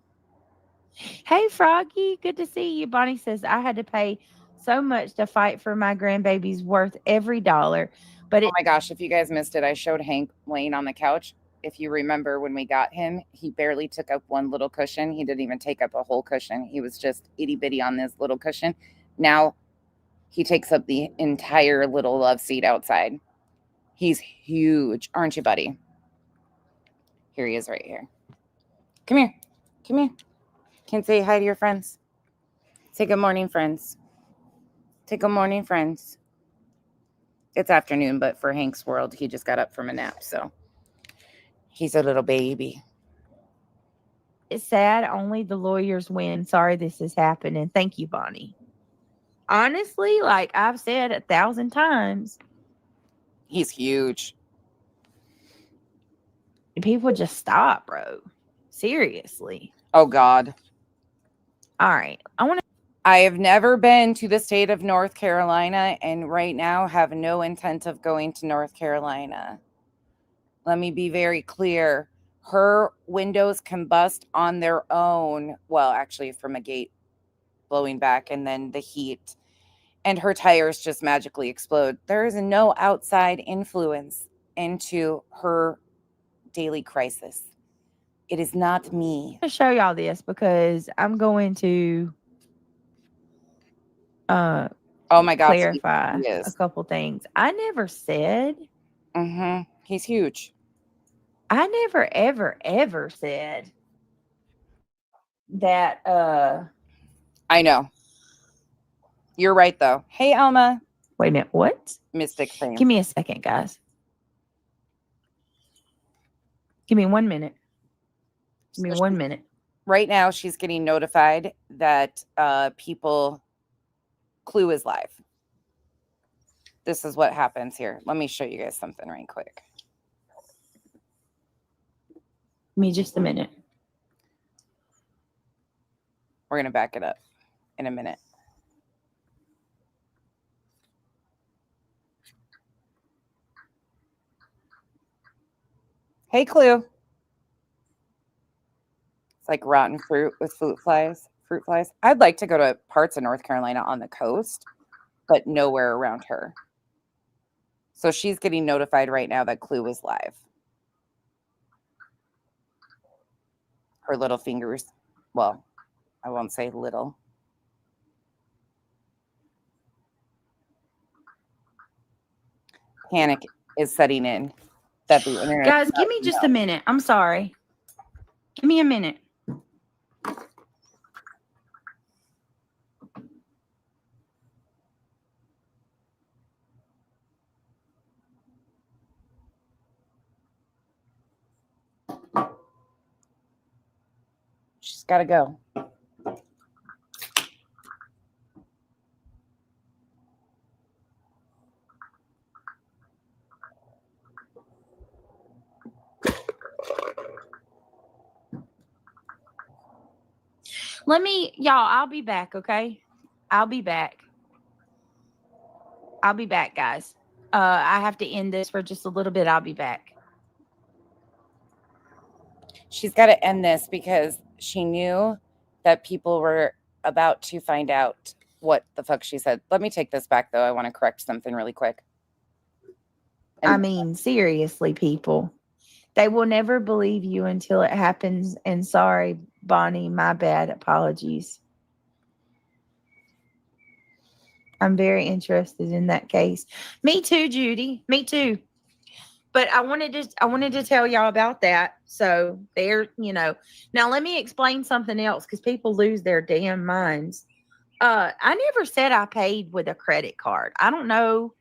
Hey, Froggy. Good to see you. Bonnie says, I had to pay so much to fight for my grandbaby's worth every dollar. But oh my gosh, if you guys missed it, I showed Hank laying on the couch. If you remember when we got him, he barely took up one little cushion. He didn't even take up a whole cushion. He was just itty bitty on this little cushion. Now he takes up the entire little love seat outside. He's huge. Aren't you, buddy? Here he is right here. Come here. Come here. Can say hi to your friends. Say good morning, friends. Say good morning, friends. It's afternoon, but for Hank's world, he just got up from a nap, so he's a little baby. It's sad. Only the lawyers win. Sorry this is happening. Thank you, Bonnie. Honestly, like I've said 1,000 times, he's huge. People just stop, bro. Seriously. Oh, God. All right. I have never been to the state of North Carolina, and right now have no intent of going to North Carolina. Let me be very clear. Her windows combust on their own. Well, actually, from a gate blowing back and then the heat. And her tires just magically explode. There is no outside influence into her daily crisis. It is not me. I'm going to show y'all this because I'm going to oh my God, clarify a couple things. I never said. He's huge. I never, ever, ever said that. I know. You're right, though. Hey, Alma. Wait a minute. What? Mystic thing. Give me a second, guys. Give me 1 minute. Give me 1 minute. Right now, she's getting notified that Clue is live. This is what happens here. Let me show you guys something right quick. Give me just a minute. We're going to back it up in a minute. Hey, Clue. It's like rotten fruit with fruit flies. I'd like to go to parts of North Carolina on the coast, but nowhere around her. So she's getting notified right now that Clue is live. Her little fingers. Well, I won't say little. Panic is setting in that the internet. Guys, give me just a minute. I'm sorry. Give me a minute. She's got to go. I'll be back, okay? I'll be back, guys. I have to end this for just a little bit. I'll be back. She's got to end this because she knew that people were about to find out what the fuck she said. Let me take this back, though. I want to correct something really quick. I mean, seriously, people. They will never believe you until it happens. And sorry, Bonnie, my bad. Apologies. I'm very interested in that case. Me too, Judy. Me too. But I wanted to tell y'all about that. So there, now let me explain something else because people lose their damn minds. I never said I paid with a credit card. I don't know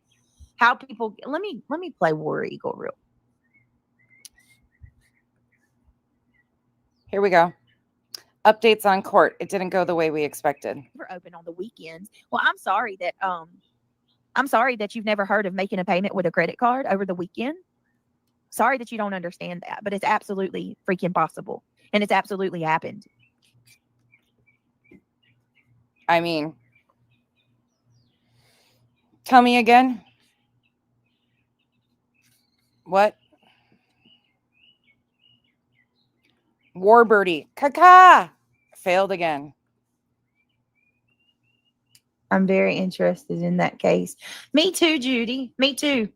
how people. Let me play War Eagle real. Here we go. Updates on court. It didn't go the way we expected. We're open on the weekends. Well, I'm sorry that you've never heard of making a payment with a credit card over the weekend. Sorry that you don't understand that, but it's absolutely freaking possible. And it's absolutely happened. I mean, tell me again. What? Warbirdie. Caca. Failed again. I'm very interested in that case. Me too, Judy. Me too.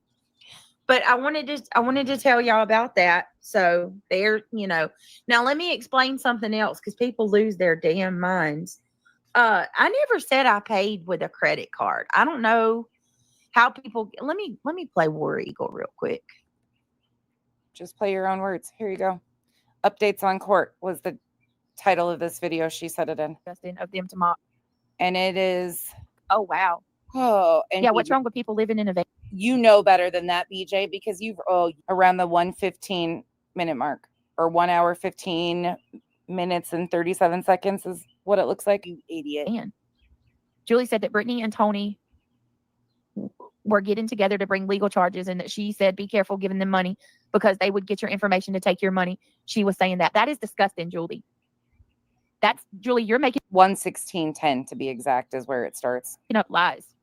But I wanted to tell y'all about that. So there, Now let me explain something else because people lose their damn minds. I never said I paid with a credit card. I don't know how people. Let me play War Eagle real quick. Just play your own words. Here you go. Updates on court was the title of this video. She said it in. Of them tomorrow. And it is. Oh, wow. Oh, and yeah. What's wrong with people living in a van? You know better than that, BJ, because you've around the 1:15 minute mark or 1 hour, 15 minutes and 37 seconds is what it looks like. You idiot. Man. Julie said that Brittany and Tony were getting together to bring legal charges and that she said, be careful giving them money because they would get your information to take your money. She was saying that. That is disgusting, Julie. That's Julie, you're making 1:16:10 to be exact is where it starts. Up lies.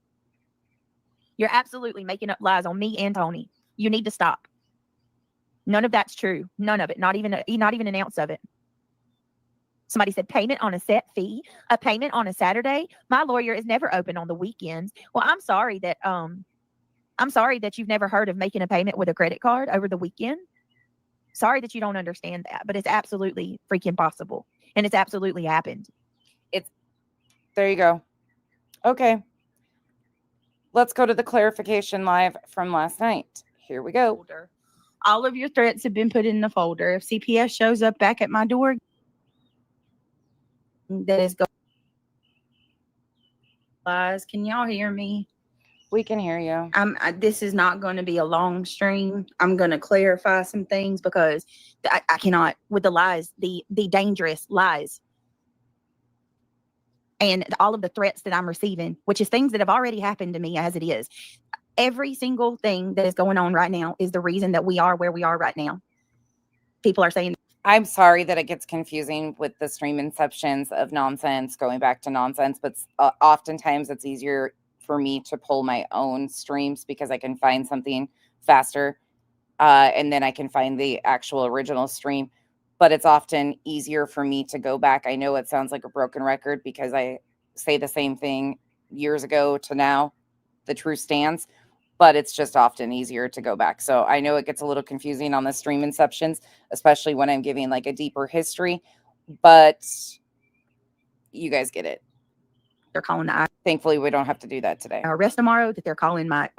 You're absolutely making up lies on me and Tony. You need to stop. None of that's true. None of it. Not even an ounce of it. Somebody said payment on a set fee, a payment on a Saturday. My lawyer is never open on the weekends. Well, I'm sorry that you've never heard of making a payment with a credit card over the weekend. Sorry that you don't understand that, but it's absolutely freaking possible. And it's absolutely happened. There you go. Okay. Let's go to the clarification live from last night. Here we go. All of your threats have been put in the folder. If CPS shows up back at my door, that is going. Lies. Can y'all hear me? We can hear you. This is not going to be a long stream. I'm going to clarify some things because I cannot with the lies, the dangerous lies. And all of the threats that I'm receiving, which is things that have already happened to me as it is. Every single thing that is going on right now is the reason that we are where we are right now. People are saying, I'm sorry that it gets confusing with the stream inceptions of nonsense, going back to nonsense, but oftentimes it's easier for me to pull my own streams because I can find something faster. and then I can find the actual original stream. But it's often easier for me to go back. I know it sounds like a broken record because I say the same thing years ago to now. The truth stands, but it's just often easier to go back. So I know it gets a little confusing on the stream inceptions, especially when I'm giving like a deeper history, but you guys get it. They're calling the Thankfully, we don't have to do that today. IRS tomorrow, that they're calling my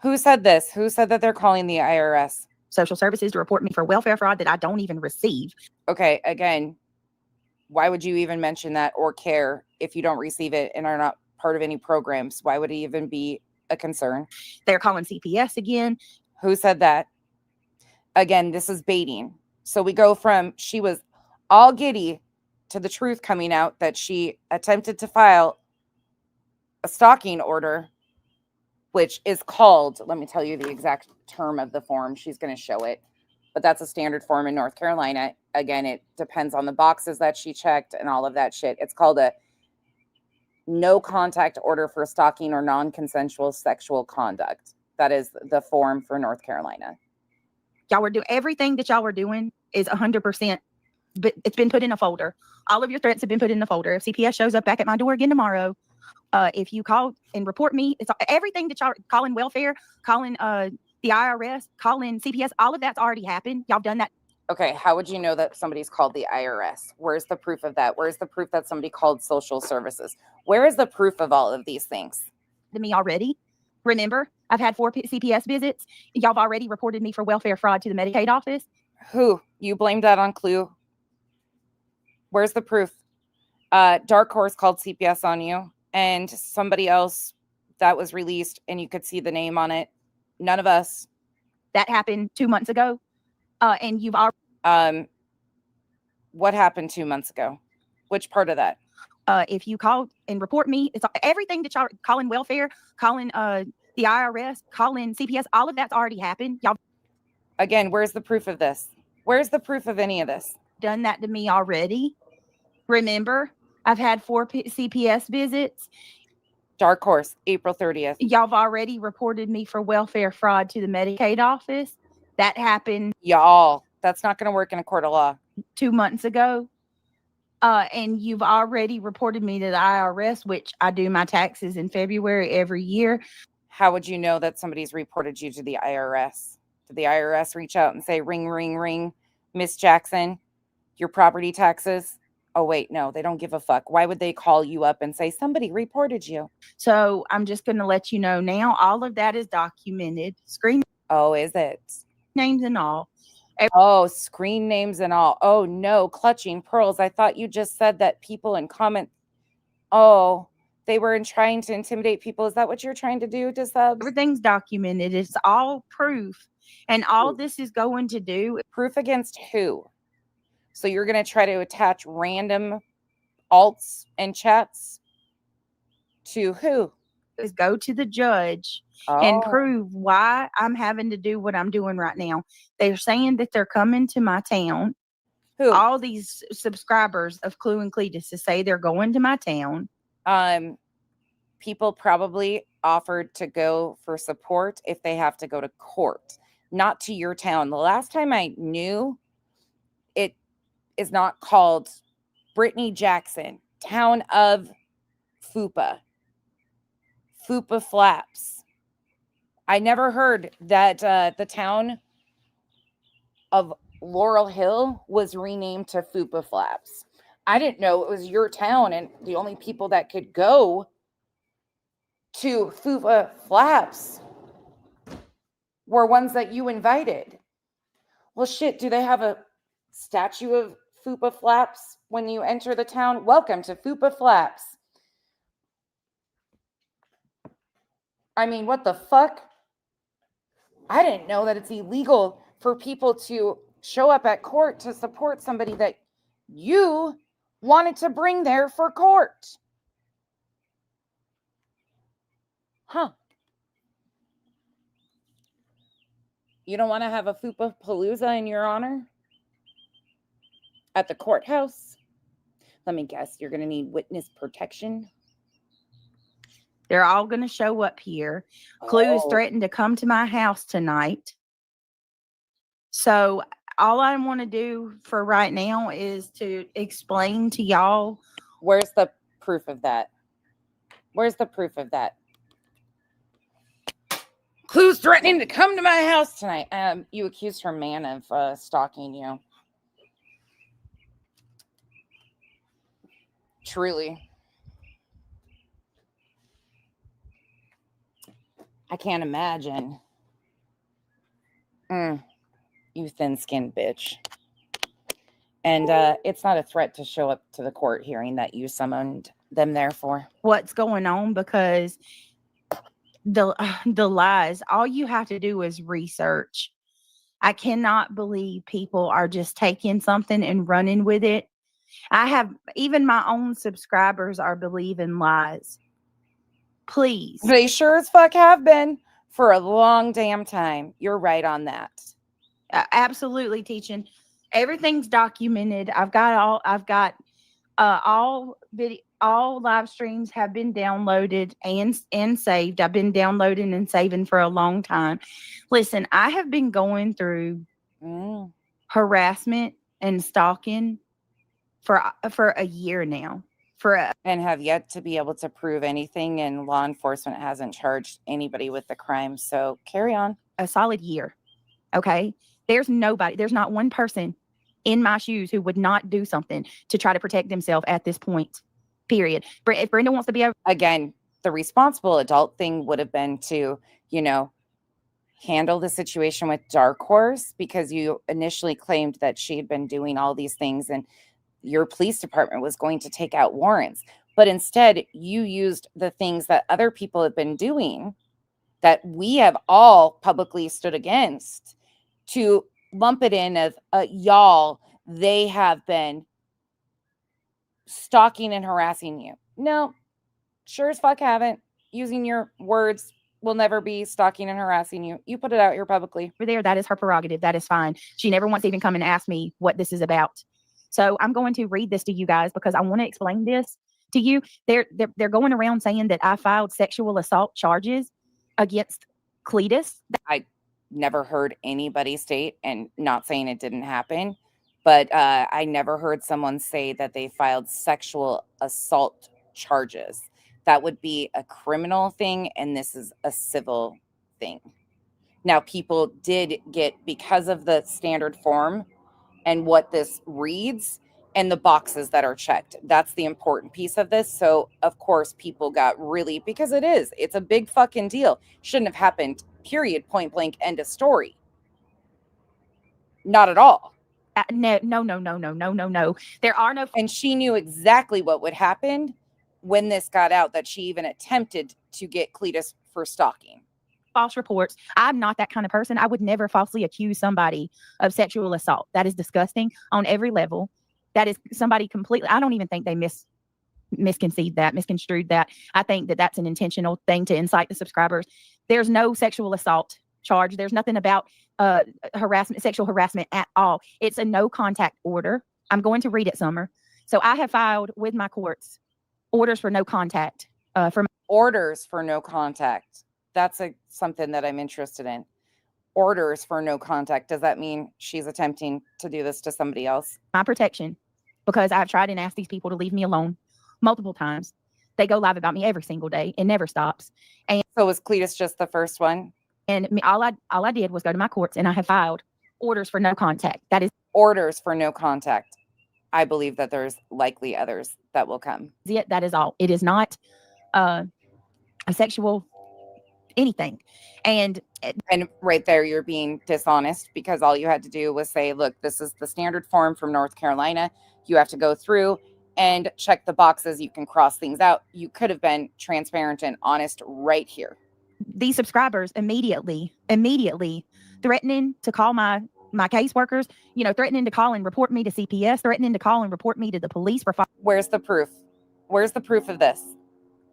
Who said this? Who said that they're calling the IRS? social services to report me for welfare fraud that I don't even receive. Okay, again, why would you even mention that or care if you don't receive it and are not part of any programs? Why would it even be a concern? They're calling CPS again. Who said that? Again, this is baiting. So we go from she was all giddy to the truth coming out that she attempted to file a stalking order, which is called, let me tell you the exact term of the form. She's going to show it, but that's a standard form in North Carolina. Again, it depends on the boxes that she checked and all of that shit. It's called a no contact order for stalking or non-consensual sexual conduct. That is the form for North Carolina. Y'all were doing everything that y'all were doing is 100%, but it's been put in a folder. All of your threats have been put in the folder. If CPS shows up back at my door again tomorrow, if you call and report me, it's everything that y'all calling welfare, calling the IRS, calling CPS, all of that's already happened. Y'all done that. Okay, how would you know that somebody's called the IRS? Where's the proof of that? Where's the proof that somebody called social services? Where is the proof of all of these things? To me already. Remember, I've had 4 CPS visits. Y'all have already reported me for welfare fraud to the Medicaid office. Who? You blamed that on Clue? Where's the proof? Dark Horse called CPS on you, and somebody else that was released, and you could see the name on it. None of us. That happened 2 months ago. And you've already. What happened 2 months ago? Which part of that? If you call and report me, it's everything that y'all calling welfare, calling the IRS, calling CPS, all of that's already happened. Y'all again, where's the proof of this? Where's the proof of any of this? Done that to me already. Remember, I've had 4 CPS visits. Dark Horse, April 30th. Y'all have already reported me for welfare fraud to the Medicaid office. That happened. Y'all, that's not going to work in a court of law. 2 months ago. And you've already reported me to the IRS, which I do my taxes in February every year. How would you know that somebody's reported you to the IRS? Did the IRS reach out and say, ring, ring, ring, Miss Jackson, your property taxes? Oh, wait, no, they don't give a fuck. Why would they call you up and say, somebody reported you? So I'm just going to let you know now, all of that is documented. Screen. Oh, is it? Names and all. Oh, screen names and all. Oh, no, clutching pearls. I thought you just said that people in comment. Oh, they were trying to intimidate people. Is that what you're trying to do to subs? Everything's documented. It's all proof. And all this is going to do. Proof against who? So you're going to try to attach random alts and chats to who? Is go to the judge and prove why I'm having to do what I'm doing right now. They're saying that they're coming to my town. Who? All these subscribers of Clue and Cletus to say they're going to my town. People probably offered to go for support if they have to go to court, not to your town. The last time I knew, it is not called Brittany Jackson, town of Fupa Flaps. I never heard that the town of Laurel Hill was renamed to Fupa Flaps. I didn't know it was your town, and the only people that could go to Fupa Flaps were ones that you invited. Well, shit, do they have a statue of Fupa Flaps when you enter the town? Welcome to Fupa Flaps. I mean, what the fuck? I didn't know that it's illegal for people to show up at court to support somebody that you wanted to bring there for court. Huh. You don't want to have a Fupa Palooza in your honor? At the courthouse? Let me guess, you're going to need witness protection? They're all going to show up here. Clue is threatened to come to my house tonight. So all I want to do for right now is to explain to y'all. Where's the proof of that? Where's the proof of that? Clues threatening to come to my house tonight. You accused her man of stalking you. Truly. I can't imagine. You thin-skinned bitch. And it's not a threat to show up to the court hearing that you summoned them there for. What's going on, because the lies, all you have to do is research. I cannot believe people are just taking something and running with it. I have, even my own subscribers are believing lies. Please. They sure as fuck have been for a long damn time. You're right on that. Absolutely, teaching. Everything's documented. I've got all video, all live streams have been downloaded and saved. I've been downloading and saving for a long time. Listen, I have been going through harassment and stalking for a year now. And have yet to be able to prove anything, and law enforcement hasn't charged anybody with the crime. So carry on. A solid year. Okay. There's not one person in my shoes who would not do something to try to protect themselves at this point, period. If Brenda wants to be again, the responsible adult thing would have been to, handle the situation with Dark Horse, because you initially claimed that she had been doing all these things and your police department was going to take out warrants. But instead, you used the things that other people have been doing that we have all publicly stood against to lump it in as y'all, they have been stalking and harassing you. No, sure as fuck haven't. Using your words will never be stalking and harassing you. You put it out here publicly. There, that is her prerogative. That is fine. She never wants to even come and ask me what this is about. So I'm going to read this to you guys because I want to explain this to you. They're going around saying that I filed sexual assault charges against Cletus. I never heard anybody state, and not saying it didn't happen, but I never heard someone say that they filed sexual assault charges. That would be a criminal thing, and this is a civil thing. Now, people did get, because of the standard form and what this reads and the boxes that are checked. That's the important piece of this. So, of course, people got really, because it's a big fucking deal. Shouldn't have happened, period, point blank, end of story. Not at all. No. There are no. And she knew exactly what would happen when this got out, that she even attempted to get Cletus for stalking. False reports. I'm not that kind of person. I would never falsely accuse somebody of sexual assault. That is disgusting on every level. That is somebody completely. I don't even think they misconstrued that. I think that that's an intentional thing to incite the subscribers. There's no sexual assault charge. There's nothing about sexual harassment at all. It's a no contact order. I'm going to read it, Summer. So I have filed with my courts orders for no contact. Orders for no contact. That's something that I'm interested in. Orders for no contact. Does that mean she's attempting to do this to somebody else? My protection, because I've tried and asked these people to leave me alone multiple times. They go live about me every single day. It never stops. And so was Cletus just the first one? And all I did was go to my courts, and I have filed orders for no contact. That is orders for no contact. I believe that there's likely others that will come. That is all. It is not a sexual anything. And right there, you're being dishonest, because all you had to do was say, look, this is the standard form from North Carolina. You have to go through and check the boxes. You can cross things out. You could have been transparent and honest right here. These subscribers immediately threatening to call my caseworkers, threatening to call and report me to CPS, threatening to call and report me to the police for. Where's the proof? Where's the proof of this?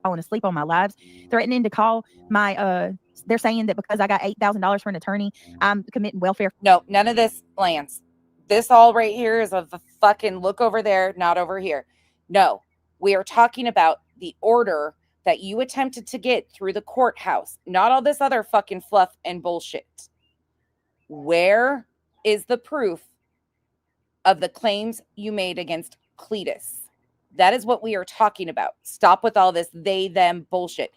I want to sleep on my lives, threatening to call my, they're saying that because I got $8,000 for an attorney, I'm committing welfare. No, none of this lands. This all right here is a fucking look over there, not over here. No, we are talking about the order that you attempted to get through the courthouse, not all this other fucking fluff and bullshit. Where is the proof of the claims you made against Cletus? That is what we are talking about. Stop with all this they, them bullshit.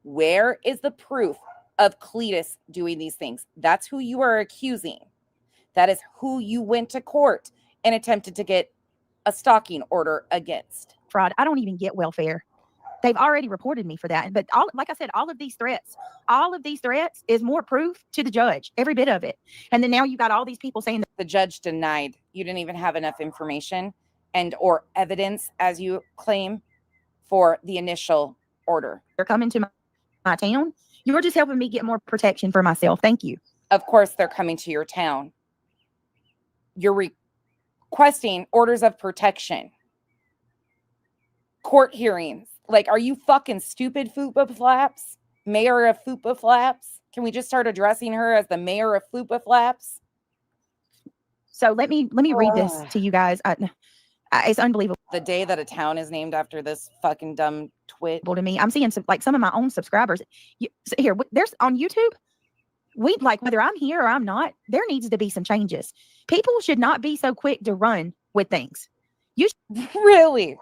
Where is the proof of Cletus doing these things? That's who you are accusing. That is who you went to court and attempted to get a stalking order against. Fraud. I don't even get welfare. They've already reported me for that. But like I said, all of these threats is more proof to the judge, every bit of it. And then now you got all these people saying that the judge denied. You didn't even have enough information and or evidence, as you claim, for the initial order. They're coming to my town. You're just helping me get more protection for myself. Thank you. Of course, they're coming to your town. You're requesting orders of protection, court hearings. Like, are you fucking stupid, Fupa Flaps? Mayor of Fupa Flaps? Can we just start addressing her as the mayor of Fupa Flaps? So let me read this to you guys. It's unbelievable. The day that a town is named after this fucking dumb twit. To me, I'm seeing some of my own subscribers here. There's on YouTube. We like whether I'm here or I'm not. There needs to be some changes. People should not be so quick to run with things. Really,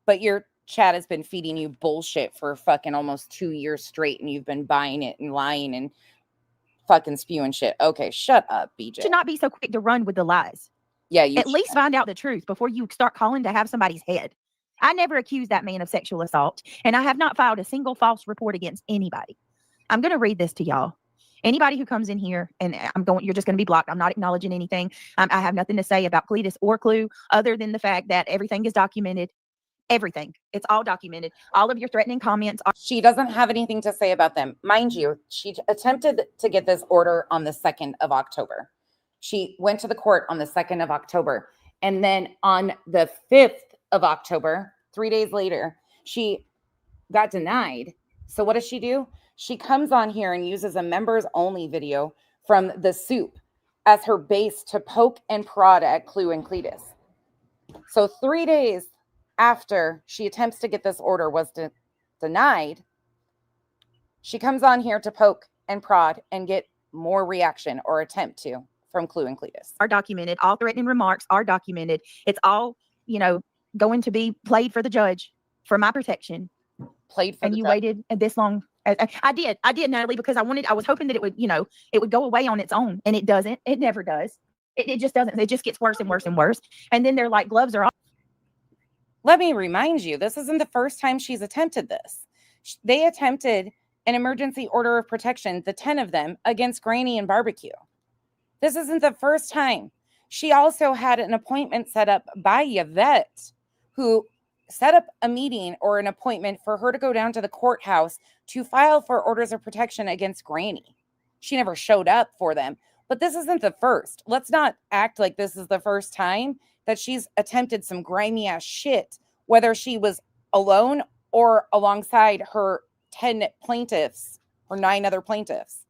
but your chat has been feeding you bullshit for fucking almost 2 years straight, and you've been buying it and lying and fucking spewing shit. Okay, shut up, BJ. Should not be so quick to run with the lies. Yeah, you at least find out the truth before you start calling to have somebody's head. I never accused that man of sexual assault, and I have not filed a single false report against anybody. I'm going to read this to y'all. Anybody who comes in here, and you're just going to be blocked. I'm not acknowledging anything. I have nothing to say about Cletus or Clue other than the fact that everything is documented. Everything. It's all documented. All of your threatening comments are. She doesn't have anything to say about them. Mind you, she attempted to get this order on the 2nd of October. She went to the court on the 2nd of October. And then on the 5th of October, 3 days later, she got denied. So what does she do? She comes on here and uses a members only video from the soup as her base to poke and prod at Clue and Cletus. So 3 days after she attempts to get this order was denied, she comes on here to poke and prod and get more reaction or attempt to from Clue and Cletus. Are documented. All threatening remarks are documented. It's all, going to be played for the judge for my protection. Played for and the you judge. Waited this long. I did, Natalie, because I was hoping that it would go away on its own, and it doesn't. It never does. It just doesn't. It just gets worse and worse and worse. And then they're like, gloves are off. Let me remind you, this isn't the first time she's attempted this. They attempted an emergency order of protection, the 10 of them, against Granny and Barbecue. This isn't the first time. She also had an appointment set up by Yvette, who set up a meeting or an appointment for her to go down to the courthouse to file for orders of protection against Granny. She never showed up for them. But this isn't the first. Let's not act like this is the first time that she's attempted some grimy ass shit, whether she was alone or alongside her 10 plaintiffs or 9 other plaintiffs.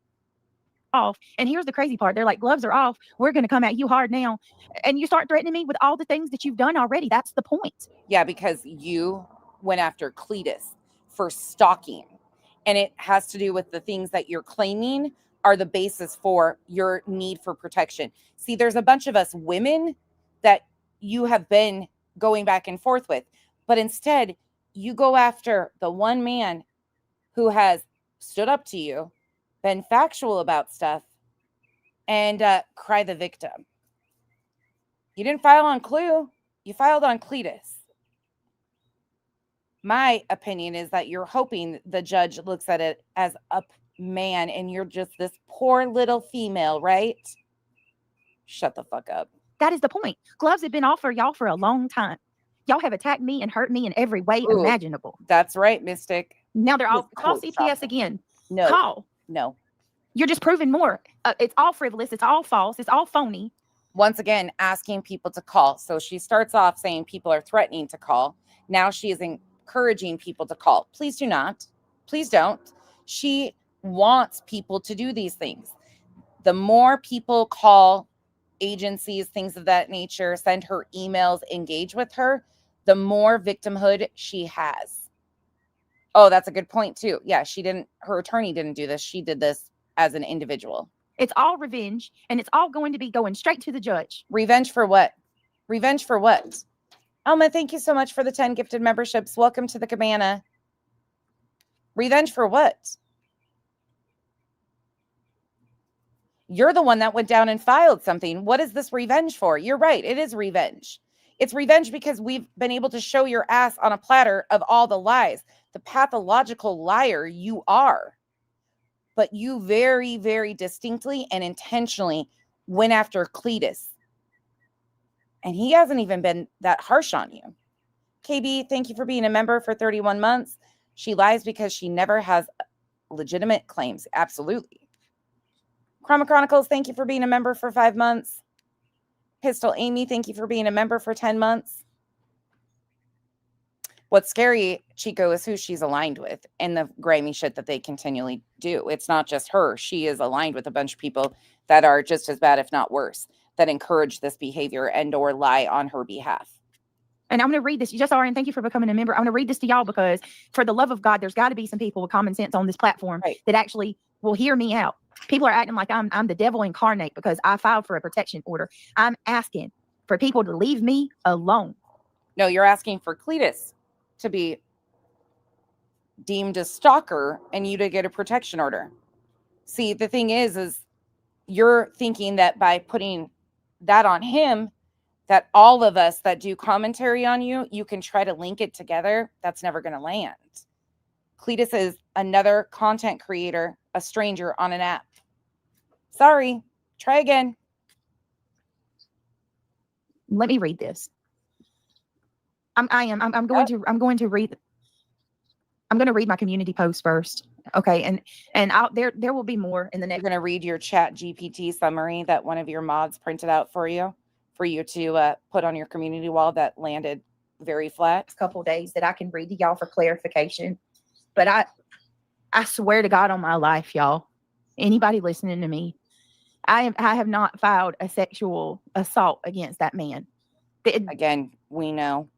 Off. And here's the crazy part. They're like, gloves are off. We're going to come at you hard now. And you start threatening me with all the things that you've done already. That's the point. Yeah, because you went after Cletus for stalking. And it has to do with the things that you're claiming are the basis for your need for protection. See, there's a bunch of us women that you have been going back and forth with. But instead, you go after the one man who has stood up to you, been factual about stuff, and cry the victim. You didn't file on Clue. You filed on Cletus. My opinion is that you're hoping the judge looks at it as a man and you're just this poor little female, right? Shut the fuck up. That is the point. Gloves have been off for y'all for a long time. Y'all have attacked me and hurt me in every way imaginable. That's right, Mystic. Now they're all call CPS again. No. Call. No. You're just proving more. It's all frivolous. It's all false. It's all phony. Once again, asking people to call. So she starts off saying people are threatening to call. Now she is encouraging people to call. Please do not. Please don't. She wants people to do these things. The more people call agencies, things of that nature, send her emails, engage with her, the more victimhood she has. Oh, that's a good point too. Yeah, her attorney didn't do this. She did this as an individual. It's all revenge, and it's all going to be going straight to the judge. Revenge for what? Revenge for what? Alma, thank you so much for the 10 gifted memberships. Welcome to the cabana. Revenge for what? You're the one that went down and filed something. What is this revenge for? You're right. It is revenge. It's revenge because we've been able to show your ass on a platter of all the lies. The pathological liar you are. But you very, very distinctly and intentionally went after Cletus. And he hasn't even been that harsh on you. KB, thank you for being a member for 31 months. She lies because she never has legitimate claims. Absolutely. Chroma Chronicles, thank you for being a member for 5 months. Pistol Amy, thank you for being a member for 10 months. What's scary, Chico, is who she's aligned with and the grimy shit that they continually do. It's not just her. She is aligned with a bunch of people that are just as bad, if not worse, that encourage this behavior and or lie on her behalf. And I'm going to read this. You just are, and thank you for becoming a member. I'm going to read this to y'all because for the love of God, there's got to be some people with common sense on this platform that actually will hear me out. People are acting like I'm the devil incarnate because I filed for a protection order. I'm asking for people to leave me alone. No, you're asking for Cletus to be deemed a stalker and you to get a protection order. See, the thing is you're thinking that by putting that on him, that all of us that do commentary on you, you can try to link it together. That's never going to land. Cletus is another content creator, a stranger on an app. Sorry, try again. Let me read this. I'm going to read my community post first. Okay. And there will be more in the next. You're going to read your chat GPT summary that one of your mods printed out for you to put on your community wall that landed very flat. Couple days that I can read to y'all for clarification. But I swear to God on my life, y'all, anybody listening to me, I have not filed a sexual assault against that man. Again, we know.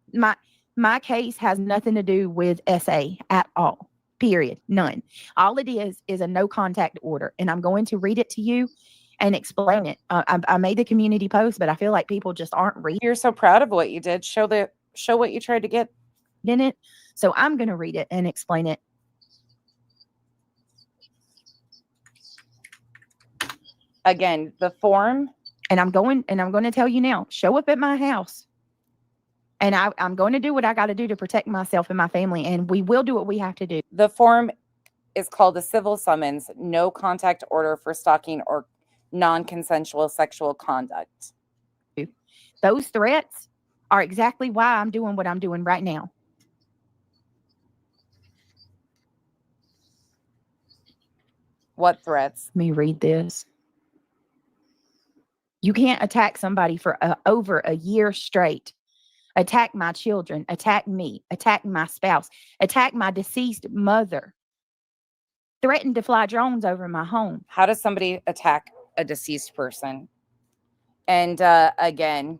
My case has nothing to do with SA at all. Period. None. All it is a no contact order. And I'm going to read it to you and explain it. I made the community post, but I feel like people just aren't reading. You're so proud of what you did. Show what you tried to get in it. So I'm going to read it and explain it. Again, the form. And I'm going to tell you now, show up at my house. And I'm going to do what I got to do to protect myself and my family. And we will do what we have to do. The form is called a civil summons, no contact order for stalking or non-consensual sexual conduct. Those threats are exactly why I'm doing what I'm doing right now. What threats? Let me read this. You can't attack somebody for over a year straight. Attack my children, attack me, attack my spouse, attack my deceased mother. Threaten to fly drones over my home. How does somebody attack a deceased person? And again,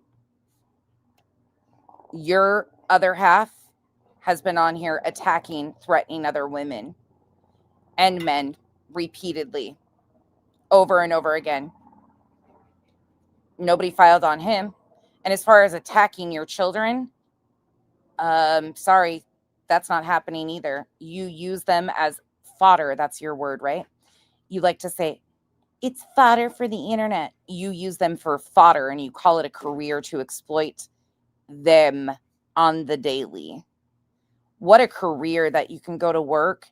your other half has been on here attacking, threatening other women and men repeatedly, over and over again. Nobody filed on him. And as far as attacking your children, sorry, that's not happening either. You use them as fodder. That's your word, right? You like to say, it's fodder for the internet. You use them for fodder and you call it a career to exploit them on the daily. What a career that you can go to work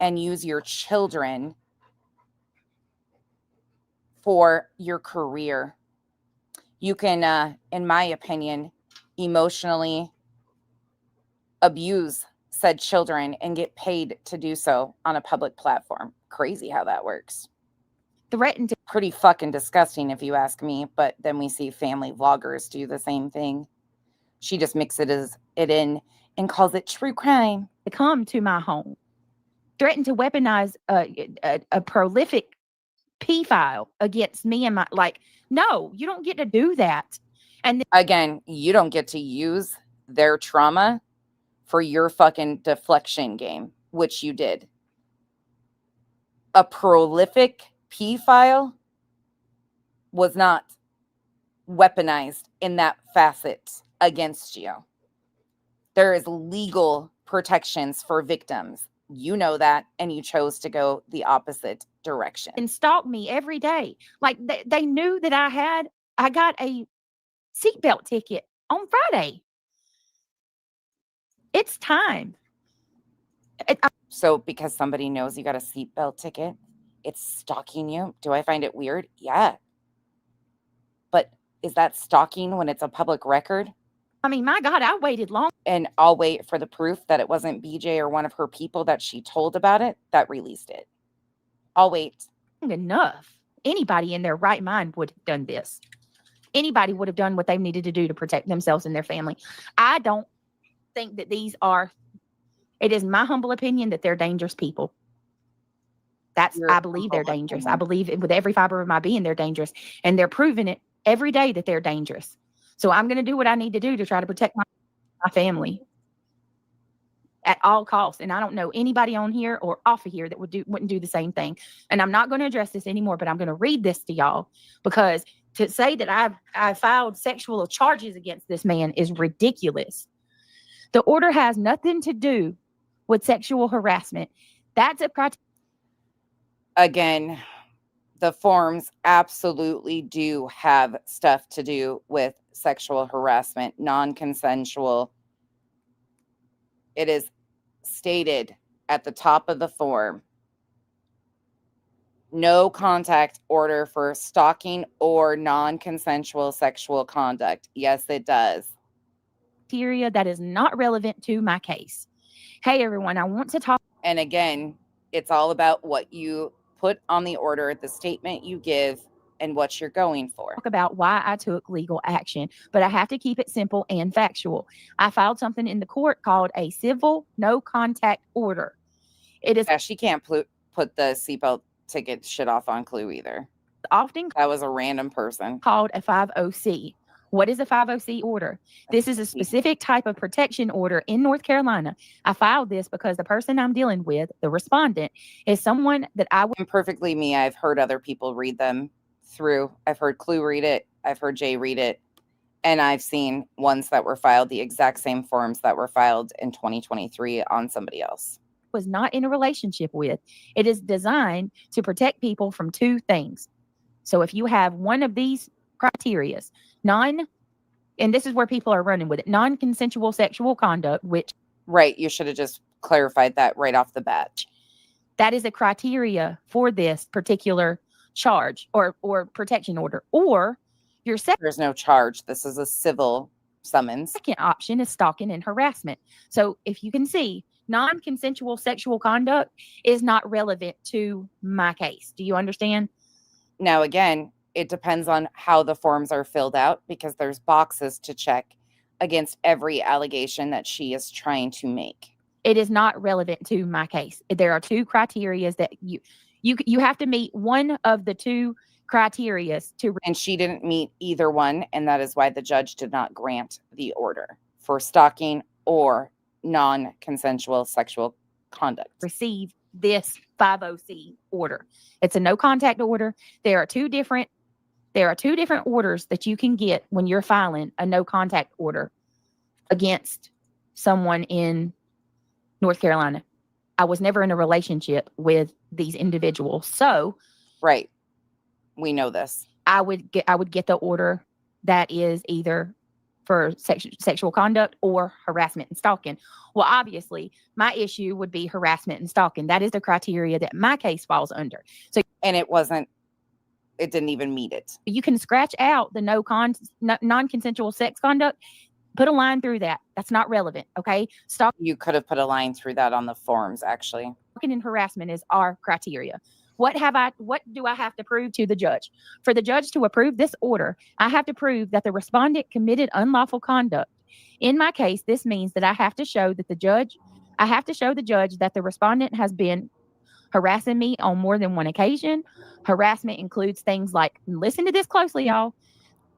and use your children for your career. You can, in my opinion, emotionally abuse said children and get paid to do so on a public platform. Crazy how that works. Threatened to pretty fucking disgusting if you ask me, but then we see family vloggers do the same thing. She just mixes it in and calls it true crime. To come to my home. Threatened to weaponize a prolific P-file against me and my, like, no, you don't get to do that. And again, you don't get to use their trauma for your fucking deflection game, which you did. A prolific P-file? was not weaponized in that facet against you. There is legal protections for victims. You know that, and you chose to go the opposite direction. And stalk me every day. Like they knew that I got a seatbelt ticket on Friday. It's time. So because somebody knows you got a seatbelt ticket, it's stalking you. Do I find it weird? Yeah. But is that stalking when it's a public record? I mean, my God, I waited long. And I'll wait for the proof that it wasn't BJ or one of her people that she told about it that released it. I'll wait. Enough. Anybody in their right mind would have done this. Anybody would have done what they needed to do to protect themselves and their family. I don't think that it is my humble opinion that they're dangerous people. I believe they're dangerous. I believe it with every fiber of my being, they're dangerous. And they're proving it every day that they're dangerous. So I'm going to do what I need to do to try to protect my family at all costs. And I don't know anybody on here or off of here that wouldn't do the same thing. And I'm not going to address this anymore, but I'm going to read this to y'all, because to say that I filed sexual charges against this man is ridiculous. The order has nothing to do with sexual harassment. That's a criteria. Again, the forms absolutely do have stuff to do with sexual harassment, non-consensual. It is stated at the top of the form, no contact order for stalking or non-consensual sexual conduct. Yes, it does. Criteria that is not relevant to my case. Hey, everyone, I want to talk. And again, it's all about what you put on the order, the statement you give, and what you're going for. Talk about why I took legal action, but I have to keep it simple and factual. I filed something in the court called a civil no contact order. It is. Yeah, she can't put the seatbelt ticket shit off on Clue either. Often that was a random person. Called a 50C. What is a 50C order? This is a specific type of protection order in North Carolina. I filed this because the person I'm dealing with, the respondent, is someone that I'm perfectly me. I've heard other people read them through. I've heard Clue read it. I've heard Jay read it. And I've seen ones that were filed, the exact same forms that were filed in 2023 on somebody else. Was not in a relationship with. It is designed to protect people from two things. So if you have one of these criteria, and this is where people are running with it, non-consensual sexual conduct, which. Right. You should have just clarified that right off the bat. That is a criteria for this particular charge or protection order. Or your there's no charge. This is a civil summons. Second option is stalking and harassment. So if you can see, non-consensual sexual conduct is not relevant to my case. Do you understand? Now, again, it depends on how the forms are filled out, because there's boxes to check against every allegation that she is trying to make. It is not relevant to my case. There are two criteria that you have to meet one of the two criteria to. And she didn't meet either one, and that is why the judge did not grant the order for stalking or non-consensual sexual conduct. Receive this 50C order. It's a no contact order. There are two different orders that you can get when you're filing a no contact order against someone in North Carolina. I was never in a relationship with these individuals. So, right. We know this. I would get the order that is either for sexual conduct or harassment and stalking. Well, obviously, my issue would be harassment and stalking. That is the criteria that my case falls under. So, and it didn't even meet it. You can scratch out the non-consensual sex conduct, put a line through that. That's not relevant, okay? You could have put a line through that on the forms, actually. Stalking and harassment is our criteria. What do I have to prove to the judge? For the judge to approve this order, I have to prove that the respondent committed unlawful conduct. In my case, this means that I have to show the judge that the respondent has been harassing me on more than one occasion. Harassment includes things like, listen to this closely, y'all.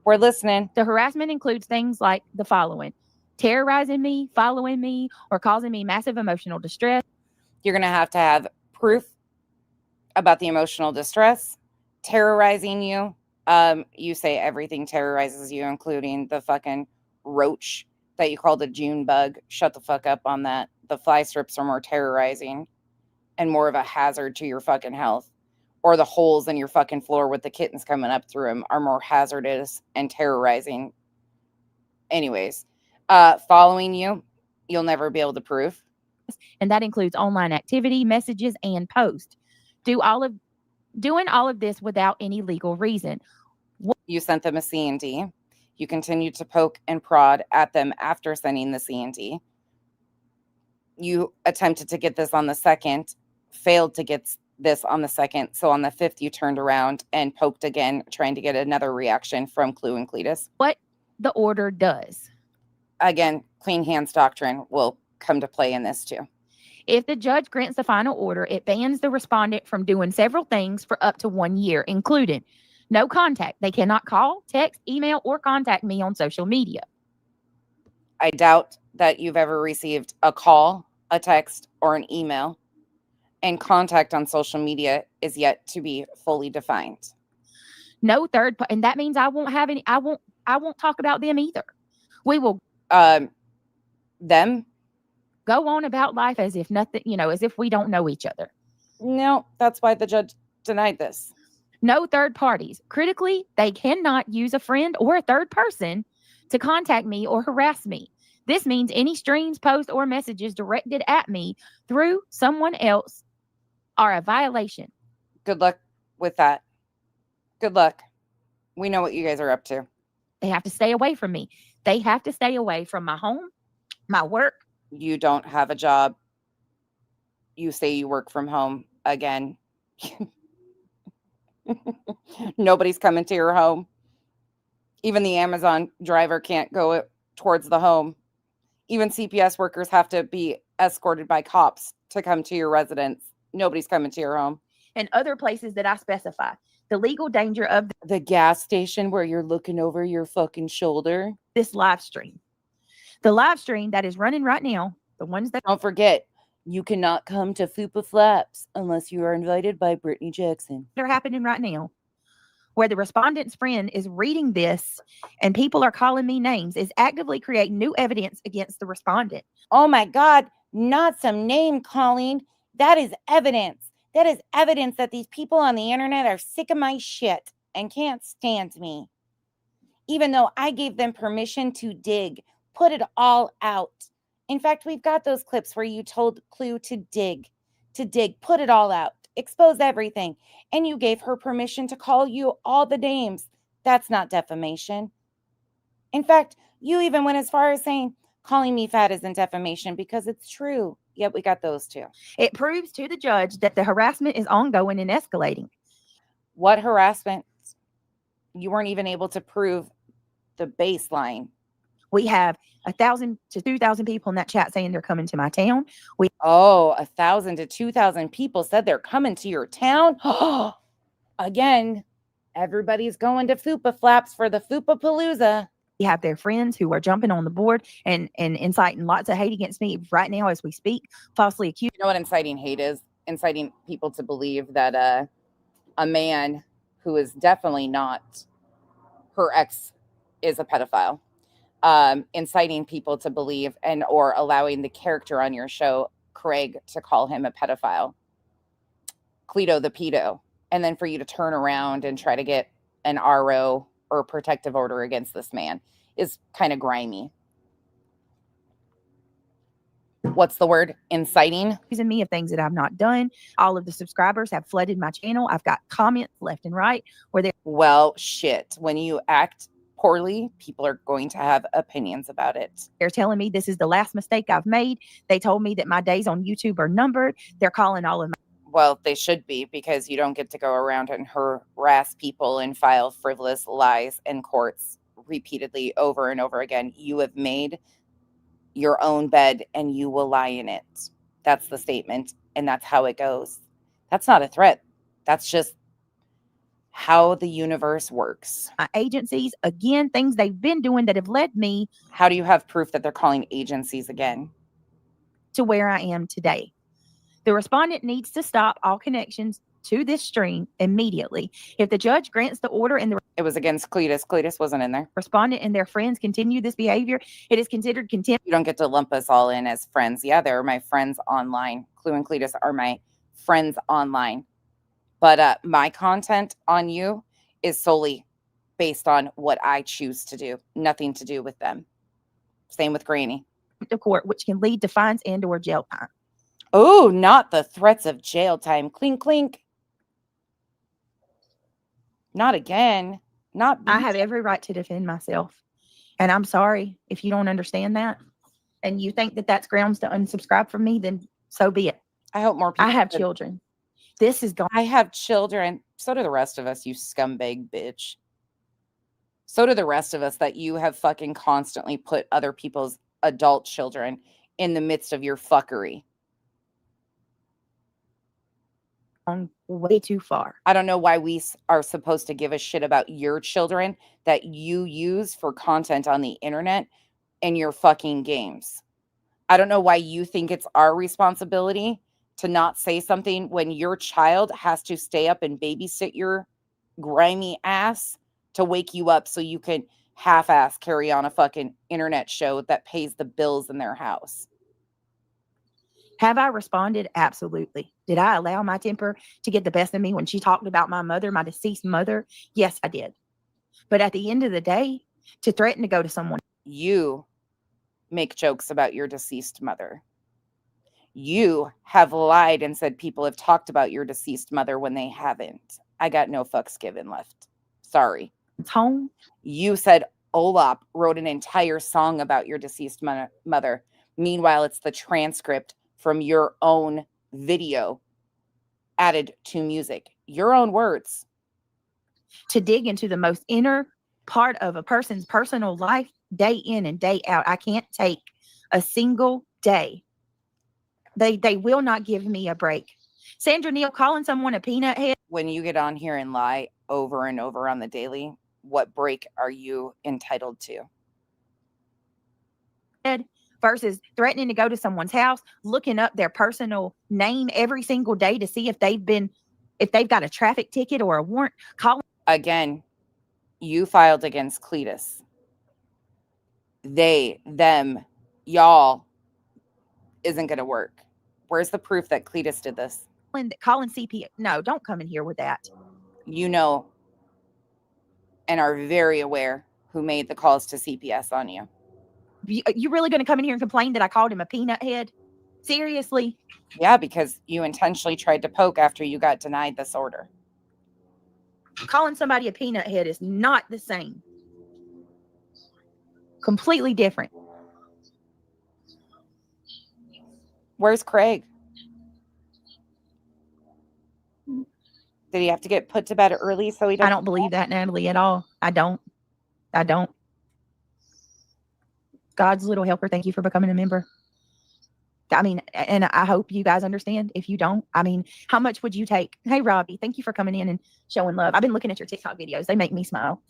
We're listening. The harassment includes things like the following: terrorizing me, following me, or causing me massive emotional distress. You're going to have proof about the emotional distress, terrorizing you, You say everything terrorizes you, including the fucking roach that you call the June bug. Shut the fuck up on that. The fly strips are more terrorizing and more of a hazard to your fucking health. Or the holes in your fucking floor with the kittens coming up through them are more hazardous and terrorizing. Anyways, following you, you'll never be able to prove. And that includes online activity, messages, and posts. Doing all of this without any legal reason. You sent them a C&D. You continued to poke and prod at them after sending the C&D. You attempted to get this on the 2nd, failed to get this on the 2nd. So on the 5th, you turned around and poked again, trying to get another reaction from Clue and Cletus. What the order does. Again, clean hands doctrine will come to play in this too. If the judge grants the final order, it bans the respondent from doing several things for up to 1 year, including no contact. They cannot call, text, email, or contact me on social media. I doubt that you've ever received a call, a text, or an email. And contact on social media is yet to be fully defined. No third, and that means I won't have any. I won't talk about them either. We will them go on about life as if nothing, as if we don't know each other. No, that's why the judge denied this. No third parties. Critically, they cannot use a friend or a third person to contact me or harass me. This means any streams, posts, or messages directed at me through someone else are a violation. Good luck with that. Good luck. We know what you guys are up to. They have to stay away from me. They have to stay away from my home, my work. You don't have a job. You say you work from home again. Nobody's coming to your home. Even the Amazon driver can't go towards the home. Even CPS workers have to be escorted by cops to come to your residence. Nobody's coming to your home. And other places that I specify. The legal danger of the gas station where you're looking over your fucking shoulder. This live stream. The live stream that is running right now. The ones that... Don't forget, you cannot come to Fupa Flaps unless you are invited by Brittany Jackson. They're happening right now. Where the respondent's friend is reading this and people are calling me names is actively creating new evidence against the respondent. Oh my God, not some name calling. That is evidence. That is evidence that these people on the internet are sick of my shit and can't stand me. Even though I gave them permission to dig, put it all out. In fact, we've got those clips where you told Clue to dig, put it all out, expose everything. And you gave her permission to call you all the names. That's not defamation. In fact, you even went as far as saying, calling me fat isn't defamation because it's true. Yep, we got those too. It proves to the judge that the harassment is ongoing and escalating. What harassment? You weren't even able to prove the baseline. We have 1,000 to 2,000 people in that chat saying they're coming to my town. 1,000 to 2,000 people said they're coming to your town. Again, everybody's going to Fupa Flaps for the Fupa Palooza. We have their friends who are jumping on the board and inciting lots of hate against me right now as we speak, falsely accused. You know what inciting hate is? Inciting people to believe that a man who is definitely not her ex is a pedophile. Inciting people to believe or allowing the character on your show, Craig, to call him a pedophile. Cleto the pedo. And then for you to turn around and try to get an RO or protective order against this man is kind of grimy. What's the word? Inciting? Accusing me of things that I've not done. All of the subscribers have flooded my channel. I've got comments left and right where they... Well, shit. When you act poorly, people are going to have opinions about it. They're telling me this is the last mistake I've made. They told me that my days on YouTube are numbered. They're calling all of my... Well, they should be, because you don't get to go around and harass people and file frivolous lies in courts repeatedly over and over again. You have made your own bed and you will lie in it. That's the statement, and that's how it goes. That's not a threat. That's just how the universe works. Agencies, again, things they've been doing that have led me... How do you have proof that they're calling agencies again? ...to where I am today. The respondent needs to stop all connections to this stream immediately. If the judge grants the order and the It was against Cletus. Cletus wasn't in there. respondent and their friends continue this behavior, it is considered contempt. You don't get to lump us all in as friends. Yeah, they're my friends online. Clue and Cletus are my friends online. But my content on you is solely based on what I choose to do. Nothing to do with them. Same with Granny. of court, which can lead to fines and or jail time. Oh, not the threats of jail time. Clink, clink. Not again. Not I have every right to defend myself. And I'm sorry if you don't understand that and you think that that's grounds to unsubscribe from me, then so be it. I hope more people. I have children. This is gone. I have children. So do the rest of us, you scumbag bitch. So do the rest of us that you have fucking constantly put other people's adult children in the midst of your fuckery. Way too far. I don't know why we are supposed to give a shit about your children that you use for content on the internet and your fucking games. I don't know why you think it's our responsibility to not say something when your child has to stay up and babysit your grimy ass to wake you up so you can half-ass carry on a fucking internet show that pays the bills in their house. Have I responded? Absolutely. Did I allow my temper to get the best of me when she talked about my mother, my deceased mother? Yes, I did. But at the end of the day, to threaten to go to someone. You make jokes about your deceased mother. You have lied and said people have talked about your deceased mother when they haven't. I got no fucks given left. Sorry. Home. You said Olap wrote an entire song about your deceased mother. Meanwhile, it's the transcript from your own video added to music. Your own words. To dig into the most inner part of a person's personal life day in and day out. I can't take a single day. They will not give me a break. Sandra Neal calling someone a peanut head. When you get on here and lie over and over on the daily, what break are you entitled to? Versus threatening to go to someone's house, looking up their personal name every single day to see if they've got a traffic ticket or a warrant. Calling again, you filed against Cletus. They, them, y'all isn't going to work. Where's the proof that Cletus did this? Calling CPS. No, don't come in here with that. You know and are very aware who made the calls to CPS on you. You really going to come in here and complain that I called him a peanut head? Seriously? Yeah, because you intentionally tried to poke after you got denied this order. Calling somebody a peanut head is not the same. Completely different. Where's Craig? Did he have to get put to bed early so he doesn't? I don't believe that, Natalie, at all. I don't. God's little helper, thank you for becoming a member. I mean, and I hope you guys understand. If you don't, I mean, how much would you take? Hey, Robbie, thank you for coming in and showing love. I've been looking at your TikTok videos. They make me smile.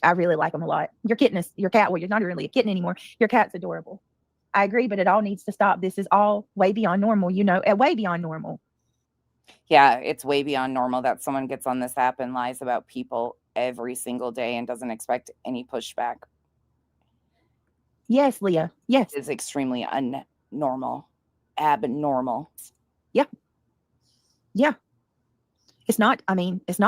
I really like them a lot. Your cat, well, you're not really a kitten anymore. Your cat's adorable. I agree, but it all needs to stop. This is all way beyond normal, way beyond normal. Yeah, it's way beyond normal that someone gets on this app and lies about people every single day and doesn't expect any pushback. Yes, Leah. Yes. It's extremely abnormal. Yeah. It's not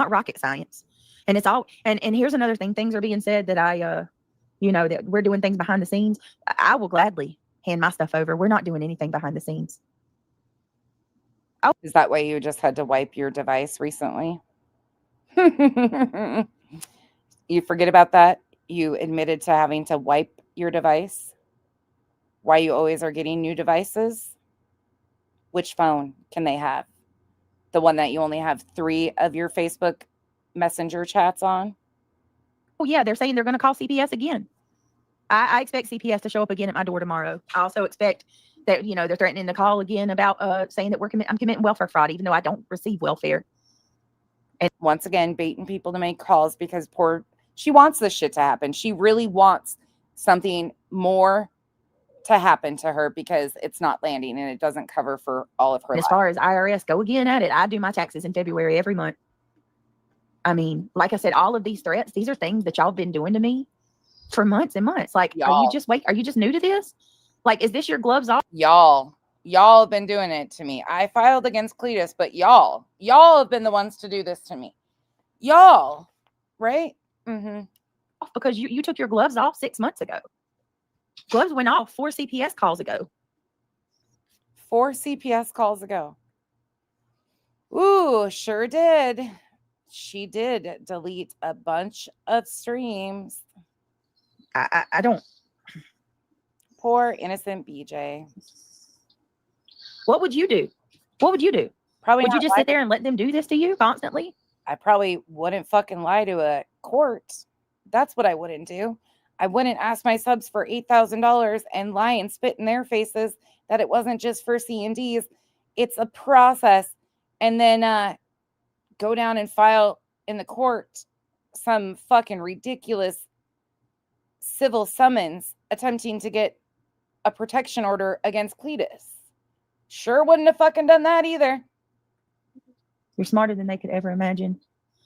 rocket science. And it's all, and here's another thing. Things are being said that that we're doing things behind the scenes. I will gladly hand my stuff over. We're not doing anything behind the scenes. Oh. Is that why you just had to wipe your device recently? You forget about that? You admitted to having to wipe your device? Why you always are getting new devices? Which phone can they have? The one that you only have 3 of your Facebook Messenger chats on? Oh, yeah. They're saying they're going to call CPS again. I expect CPS to show up again at my door tomorrow. I also expect that, they're threatening to call again about saying that I'm committing welfare fraud, even though I don't receive welfare. And once again, baiting people to make calls because she wants this shit to happen. She really wants something more to happen to her because it's not landing and it doesn't cover for all of her And as life. far as IRS, go again at it. I do my taxes in February every month. I mean, like I said, all of these threats, these are things that y'all been doing to me for months and months. Like, are you just new to this? Like, is this your gloves off? Y'all have been doing it to me. I filed against Cletus, but y'all have been the ones to do this to me. Y'all, right? Mm-hmm. Because you took your gloves off 6 months ago. Gloves went off 4 CPS calls ago. 4 CPS calls ago. Ooh, sure did. She did delete a bunch of streams. I don't. Poor innocent BJ. What would you do? What would you do? Probably would you not just sit there and let them do this to you constantly? I probably wouldn't fucking lie to a court. That's what I wouldn't do. I wouldn't ask my subs for $8,000 and lie and spit in their faces that it wasn't just for C&Ds. It's a process. And then go down and file in the court some fucking ridiculous civil summons attempting to get a protection order against Cletus. Sure wouldn't have fucking done that either. You're smarter than they could ever imagine.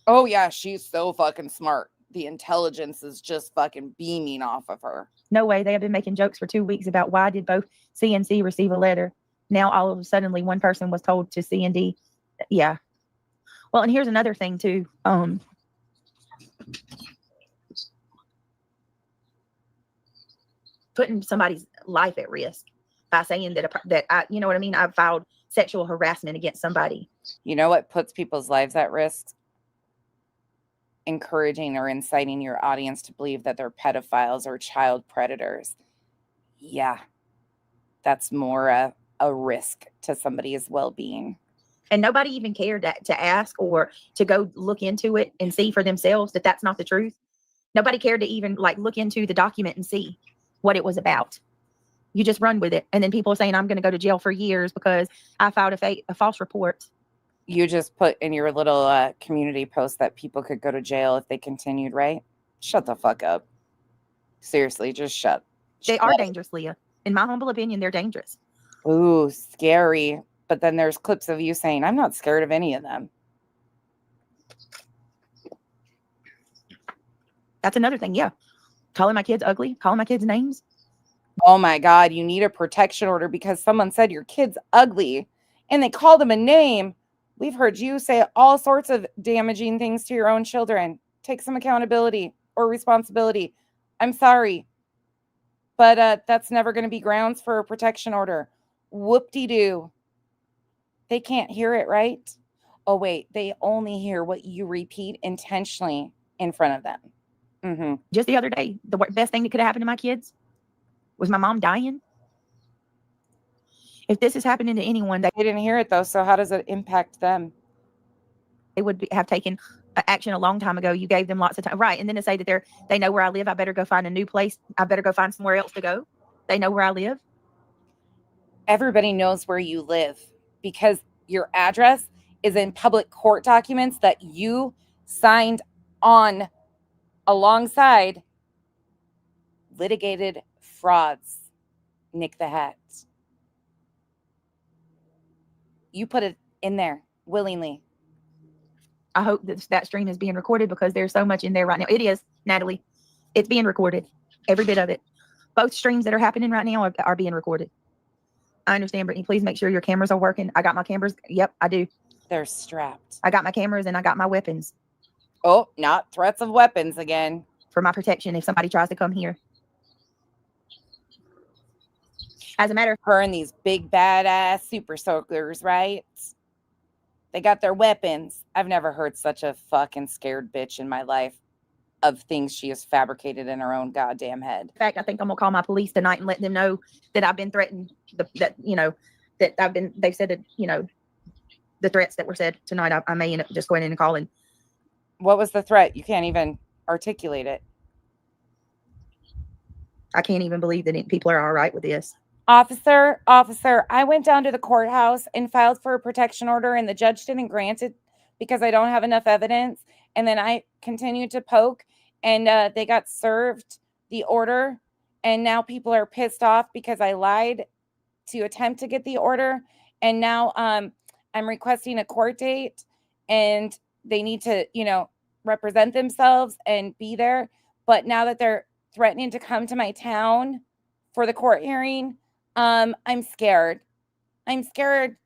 Oh, yeah, she's so fucking smart. The intelligence is just fucking beaming off of her. No way. They have been making jokes for 2 weeks about why did both C and C receive a letter. Now, all of a sudden, one person was told to C and D. Yeah. Well, and here's another thing, too. Putting somebody's life at risk by saying that I, you know what I mean? I've filed sexual harassment against somebody. You know what puts people's lives at risk? Encouraging or inciting your audience to believe that they're pedophiles or child predators. Yeah, that's more a risk to somebody's well-being. And nobody even cared to ask or to go look into it and see for themselves that that's not the truth. Nobody cared to even look into the document and see what it was about. You just run with it. And then people are saying, I'm going to go to jail for years because I filed a false report. You just put in your little community post that people could go to jail if they continued, right? Shut the fuck up. Seriously, just shut. They are dangerous, Leah. In my humble opinion, they're dangerous. Ooh, scary. But then there's clips of you saying, I'm not scared of any of them. That's another thing, yeah. Calling my kids ugly, calling my kids names. Oh my God, you need a protection order because someone said your kid's ugly and they called them a name. We've heard you say all sorts of damaging things to your own children. Take some accountability or responsibility. I'm sorry, but that's never going to be grounds for a protection order. Whoop-de-doo. They can't hear it, right? Oh, wait, they only hear what you repeat intentionally in front of them. Mm-hmm. Just the other day, the best thing that could have happened to my kids was my mom dying. If this is happening to anyone, they didn't hear it though. So how does it impact them? They would have taken action a long time ago. You gave them lots of time, right? And then to say that they know where I live, I better go find a new place. I better go find somewhere else to go. They know where I live. Everybody knows where you live because your address is in public court documents that you signed on alongside litigated frauds. Nick the Hat. You put it in there willingly. I hope that stream is being recorded because there's so much in there right now. It is, Natalie. It's being recorded. Every bit of it. Both streams that are happening right now are being recorded. I understand, Brittany. Please make sure your cameras are working. I got my cameras. Yep, I do. They're strapped. I got my cameras and I got my weapons. Oh, not threats of weapons again. For my protection if somebody tries to come here. As a matter of her and these big badass super soakers, right? They got their weapons. I've never heard such a fucking scared bitch in my life of things she has fabricated in her own goddamn head. In fact, I think I'm gonna call my police tonight and let them know that I've been threatened. They've said that, the threats that were said tonight. I may end up just going in and calling. What was the threat? You can't even articulate it. I can't even believe that people are all right with this. Officer, I went down to the courthouse and filed for a protection order and the judge didn't grant it because I don't have enough evidence. And then I continued to poke and they got served the order and now people are pissed off because I lied to attempt to get the order, and now I'm requesting a court date, and they need to, represent themselves and be there. But now that they're threatening to come to my town for the court hearing, I'm scared. I'm scared.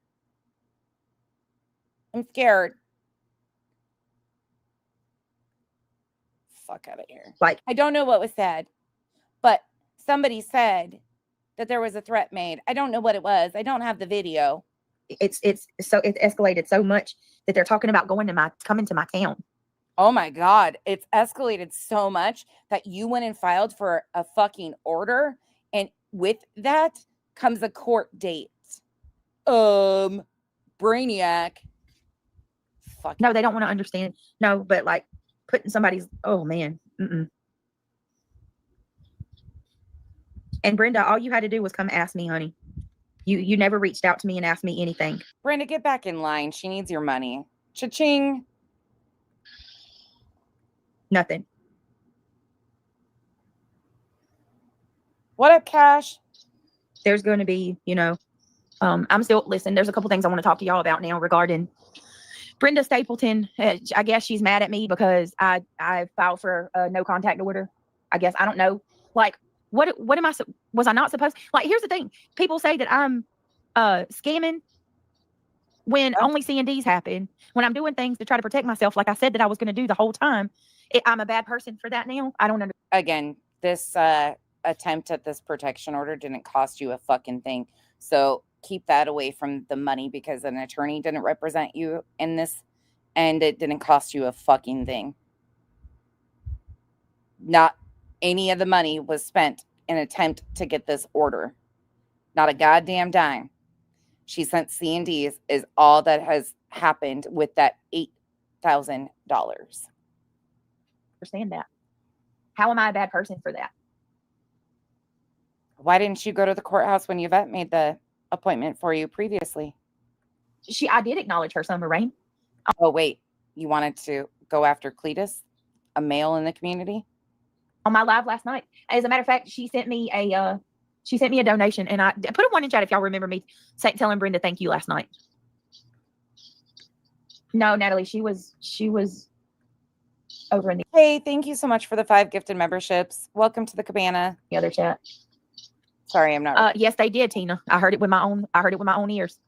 Fuck out of here. Like, I don't know what was said, but somebody said that there was a threat made. I don't know what it was. I don't have the video. it's escalated so much that they're talking about coming to my town. Oh my God. It's escalated so much that you went and filed for a fucking order. And with that comes a court date. Brainiac. Fuck. No, they don't want to understand. No, but like putting somebody's, oh man. Mm-mm. And Brenda, all you had to do was come ask me, honey. You never reached out to me and asked me anything. Brenda, get back in line. She needs your money. Cha-ching. Nothing. What up, Cash? There's going to be, I'm still, listen, there's a couple things I want to talk to y'all about now regarding Brenda Stapleton. I guess she's mad at me because I filed for a no contact order. I guess, I don't know. Like, what am I, was I not supposed, like, here's the thing. People say that I'm scamming when only C&Ds happen, when I'm doing things to try to protect myself, like I said that I was going to do the whole time. I'm a bad person for that now. I don't understand. Again, this attempt at this protection order didn't cost you a fucking thing. So keep that away from the money, because an attorney didn't represent you in this, and it didn't cost you a fucking thing. Not any of the money was spent in an attempt to get this order. Not a goddamn dime. She sent C&Ds is all that has happened with that $8,000. Understand that. How am I a bad person for that? Why didn't you go to the courthouse when Yvette made the appointment for you previously? I did acknowledge her, Summer Rain. Oh, wait. You wanted to go after Cletus, a male in the community? On my live last night. As a matter of fact, she sent me a donation, and I put a one in chat if y'all remember me telling Brenda thank you last night. No, Natalie, she was over in the Hey, thank you so much for the 5 gifted memberships. Welcome to the cabana. other chat. Sorry, I'm not. Yes, they did, Tina. I heard it with my own ears.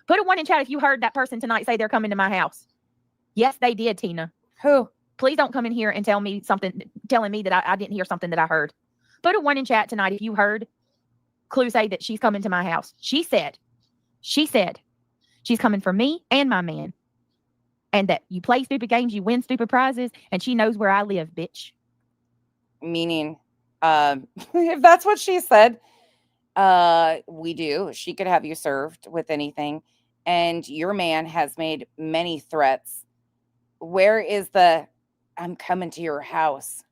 Put a one in chat if you heard that person tonight say they're coming to my house. Yes, they did, Tina. Who? Please don't come in here and telling me that I didn't hear something that I heard. Put a one in chat tonight if you heard Clue say that she's coming to my house. She said she's coming for me and my man. And that you play stupid games, you win stupid prizes, and she knows where I live, bitch. Meaning, if that's what she said, we do. She could have you served with anything. And your man has made many threats. Where is the, I'm coming to your house?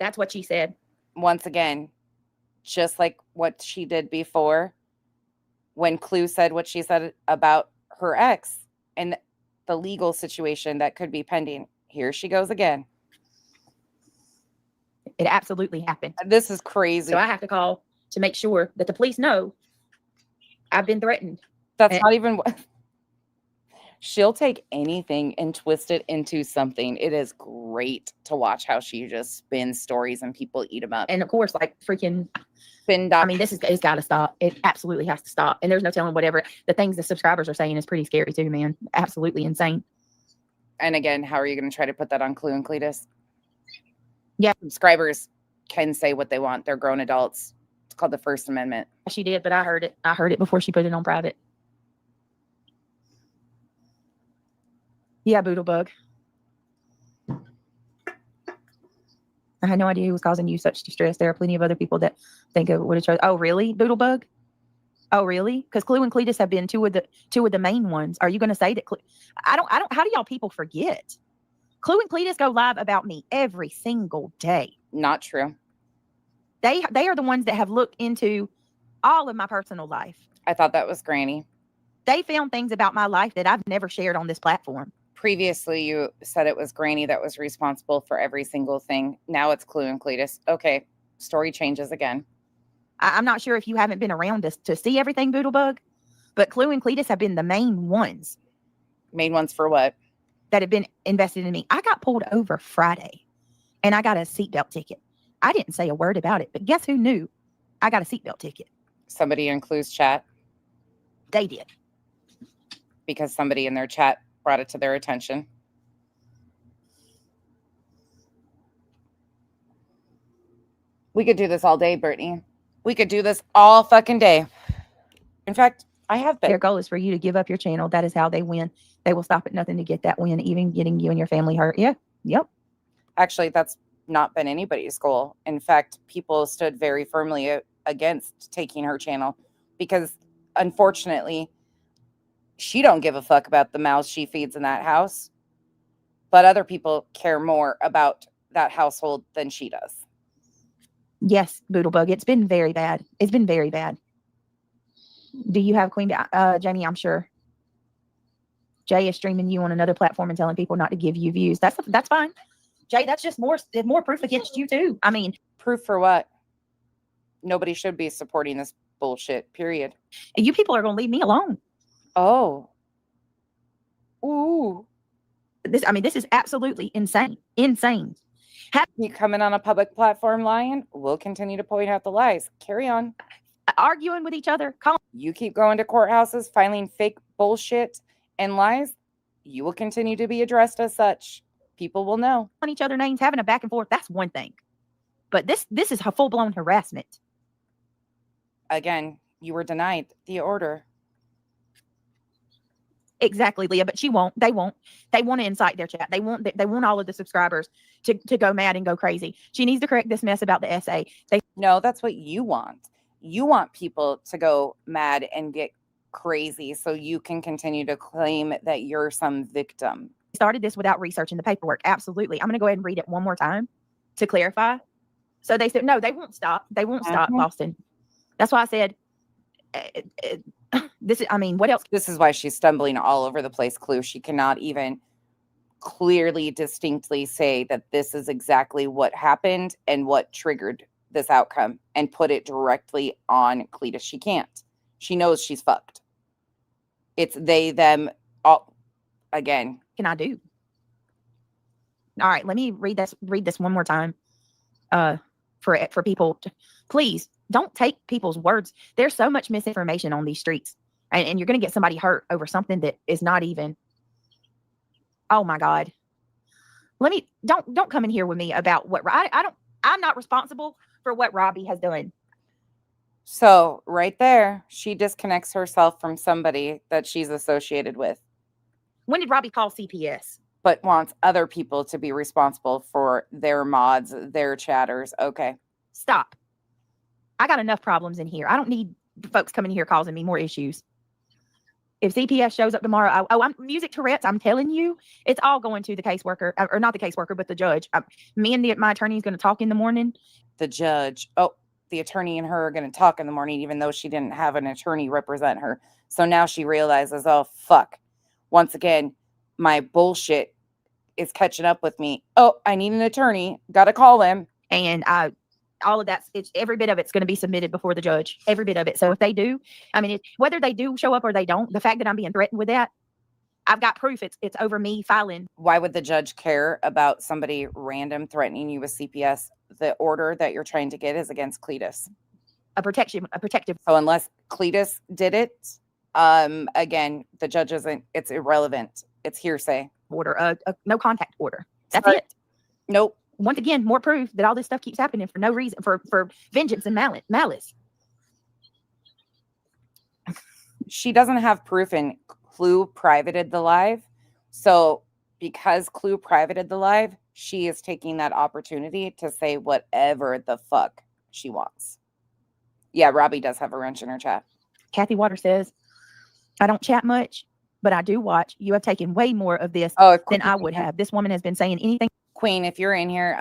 That's what she said. Once again, just like what she did before, when Clue said what she said about her ex and the legal situation that could be pending. Here she goes again. It absolutely happened. This is crazy. So I have to call to make sure that the police know I've been threatened. That's not even what. She'll take anything and twist it into something. It is great to watch how she just spins stories and people eat them up. And of course, like freaking Spin doc. I mean, it's got to stop. It absolutely has to stop. And there's no telling whatever the things the subscribers are saying is pretty scary too, man. Absolutely insane. And again, how are you going to try to put that on Clue and Cletus? Yeah. Subscribers can say what they want. They're grown adults. It's called the First Amendment. She did, but I heard it. I heard it before she put it on private. Yeah, Boodlebug. I had no idea he was causing you such distress. There are plenty of other people that think of what it's. Oh, really, Boodlebug? Oh, really? Because Clue and Cletus have been two of the main ones. Are you going to say that? I don't. How do y'all people forget? Clue and Cletus go live about me every single day. Not true. They are the ones that have looked into all of my personal life. I thought that was Granny. They found things about my life that I've never shared on this platform. Previously, you said it was Granny that was responsible for every single thing. Now it's Clue and Cletus. Okay, story changes again. I'm not sure if you haven't been around to see everything, Boodlebug, but Clue and Cletus have been the main ones. Main ones for what? That have been invested in me. I got pulled over Friday, and I got a seatbelt ticket. I didn't say a word about it, but guess who knew? I got a seatbelt ticket. Somebody in Clue's chat. They did. Because somebody in their chat brought it to their attention. We could do this all day, Brittany. We could do this all fucking day. In fact, I have been. Their goal is for you to give up your channel. That is how they win. They will stop at nothing to get that win, even getting you and your family hurt. Yeah. Yep. Actually, that's not been anybody's goal. In fact, people stood very firmly against taking her channel because, unfortunately, she don't give a fuck about the mouths she feeds in that house, but other people care more about that household than she does. Yes, Boodlebug. It's been very bad. It's been very bad. Do you have Queen Jamie? I'm sure Jay is streaming you on another platform and telling people not to give you views. That's fine, Jay. That's just more proof against you too. I mean, proof for what? Nobody should be supporting this bullshit. Period. And you people are going to leave me alone. Oh. Ooh. This is absolutely insane. Insane. You coming on a public platform lying? We'll continue to point out the lies. Carry on. Arguing with each other. You keep going to courthouses, filing fake bullshit and lies. You will continue to be addressed as such. People will know. On each other names, having a back and forth. That's one thing. But this is a full-blown harassment. Again, you were denied the order. Exactly, Leah, but she won't. They won't. They want to incite their chat. They want all of the subscribers to go mad and go crazy. She needs to correct this mess about the SA. No, that's what you want. You want people to go mad and get crazy so you can continue to claim that you're some victim. Started this without researching the paperwork. Absolutely. I'm going to go ahead and read it one more time to clarify. So they said, no, they won't stop. They won't stop, Boston. That's why I said, what else? This is why she's stumbling all over the place, Clue. She cannot even clearly, distinctly say that this is exactly what happened and what triggered this outcome and put it directly on Cletus. She can't. She knows she's fucked. It's they, them, all. Again. Can I do? All right, let me read this one more time. For people, please don't take people's words. There's so much misinformation on these streets, and you're going to get somebody hurt over something that is not even. Oh my God! Don't come in here with me about what I'm not responsible for what Robbie has done. So right there, she disconnects herself from somebody that she's associated with. When did Robbie call CPS? But wants other people to be responsible for their mods, their chatters. Okay. Stop. I got enough problems in here. I don't need folks coming here causing me more issues. If CPS shows up tomorrow, I'm music Tourette's. I'm telling you, it's all going to the caseworker, or not the caseworker, but the judge. Me and my attorney is going to talk in the morning. The judge. Oh, the attorney and her are going to talk in the morning, even though she didn't have an attorney represent her. So now she realizes, oh, fuck. Once again, my bullshit is catching up with me. Oh, I need an attorney. Got to call him. And all of that, every bit of it's going to be submitted before the judge. Every bit of it. So if they do, whether they do show up or they don't, the fact that I'm being threatened with that, I've got proof. It's over me filing. Why would the judge care about somebody random threatening you with CPS? The order that you're trying to get is against Cletus. A protective. So unless Cletus did it, again, the judge isn't. It's irrelevant. It's hearsay. Order. A no contact order. That's Sorry. it. Nope. Once again, more proof that all this stuff keeps happening for no reason, for vengeance and malice. She doesn't have proof, and Clue privated the live. So because Clue privated the live, she is taking that opportunity to say whatever the fuck she wants. Yeah, Robbie does have a wrench in her chat. Kathy Water says, I don't chat much, but I do watch. You have taken way more of this than I would have. This woman has been saying anything. Queen, if you're in here,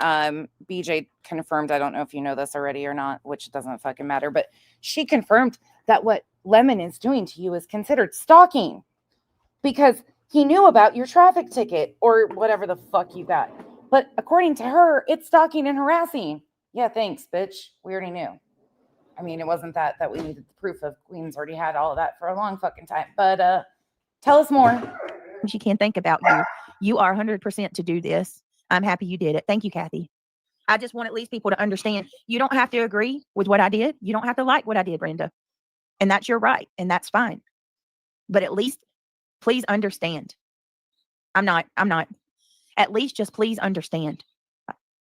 BJ confirmed, I don't know if you know this already or not, which doesn't fucking matter, but she confirmed that what Lemon is doing to you is considered stalking. Because he knew about your traffic ticket or whatever the fuck you got. But according to her, it's stalking and harassing. Yeah, thanks, bitch. We already knew. I mean, it wasn't that we needed the proof of. Queen's already had all of that for a long fucking time. But tell us more. She can't think about you. You are 100% to do this. I'm happy you did it. Thank you, Kathy. I just want at least people to understand you don't have to agree with what I did. You don't have to like what I did, Brenda. And that's your right. And that's fine. But at least please understand. I'm not. At least just please understand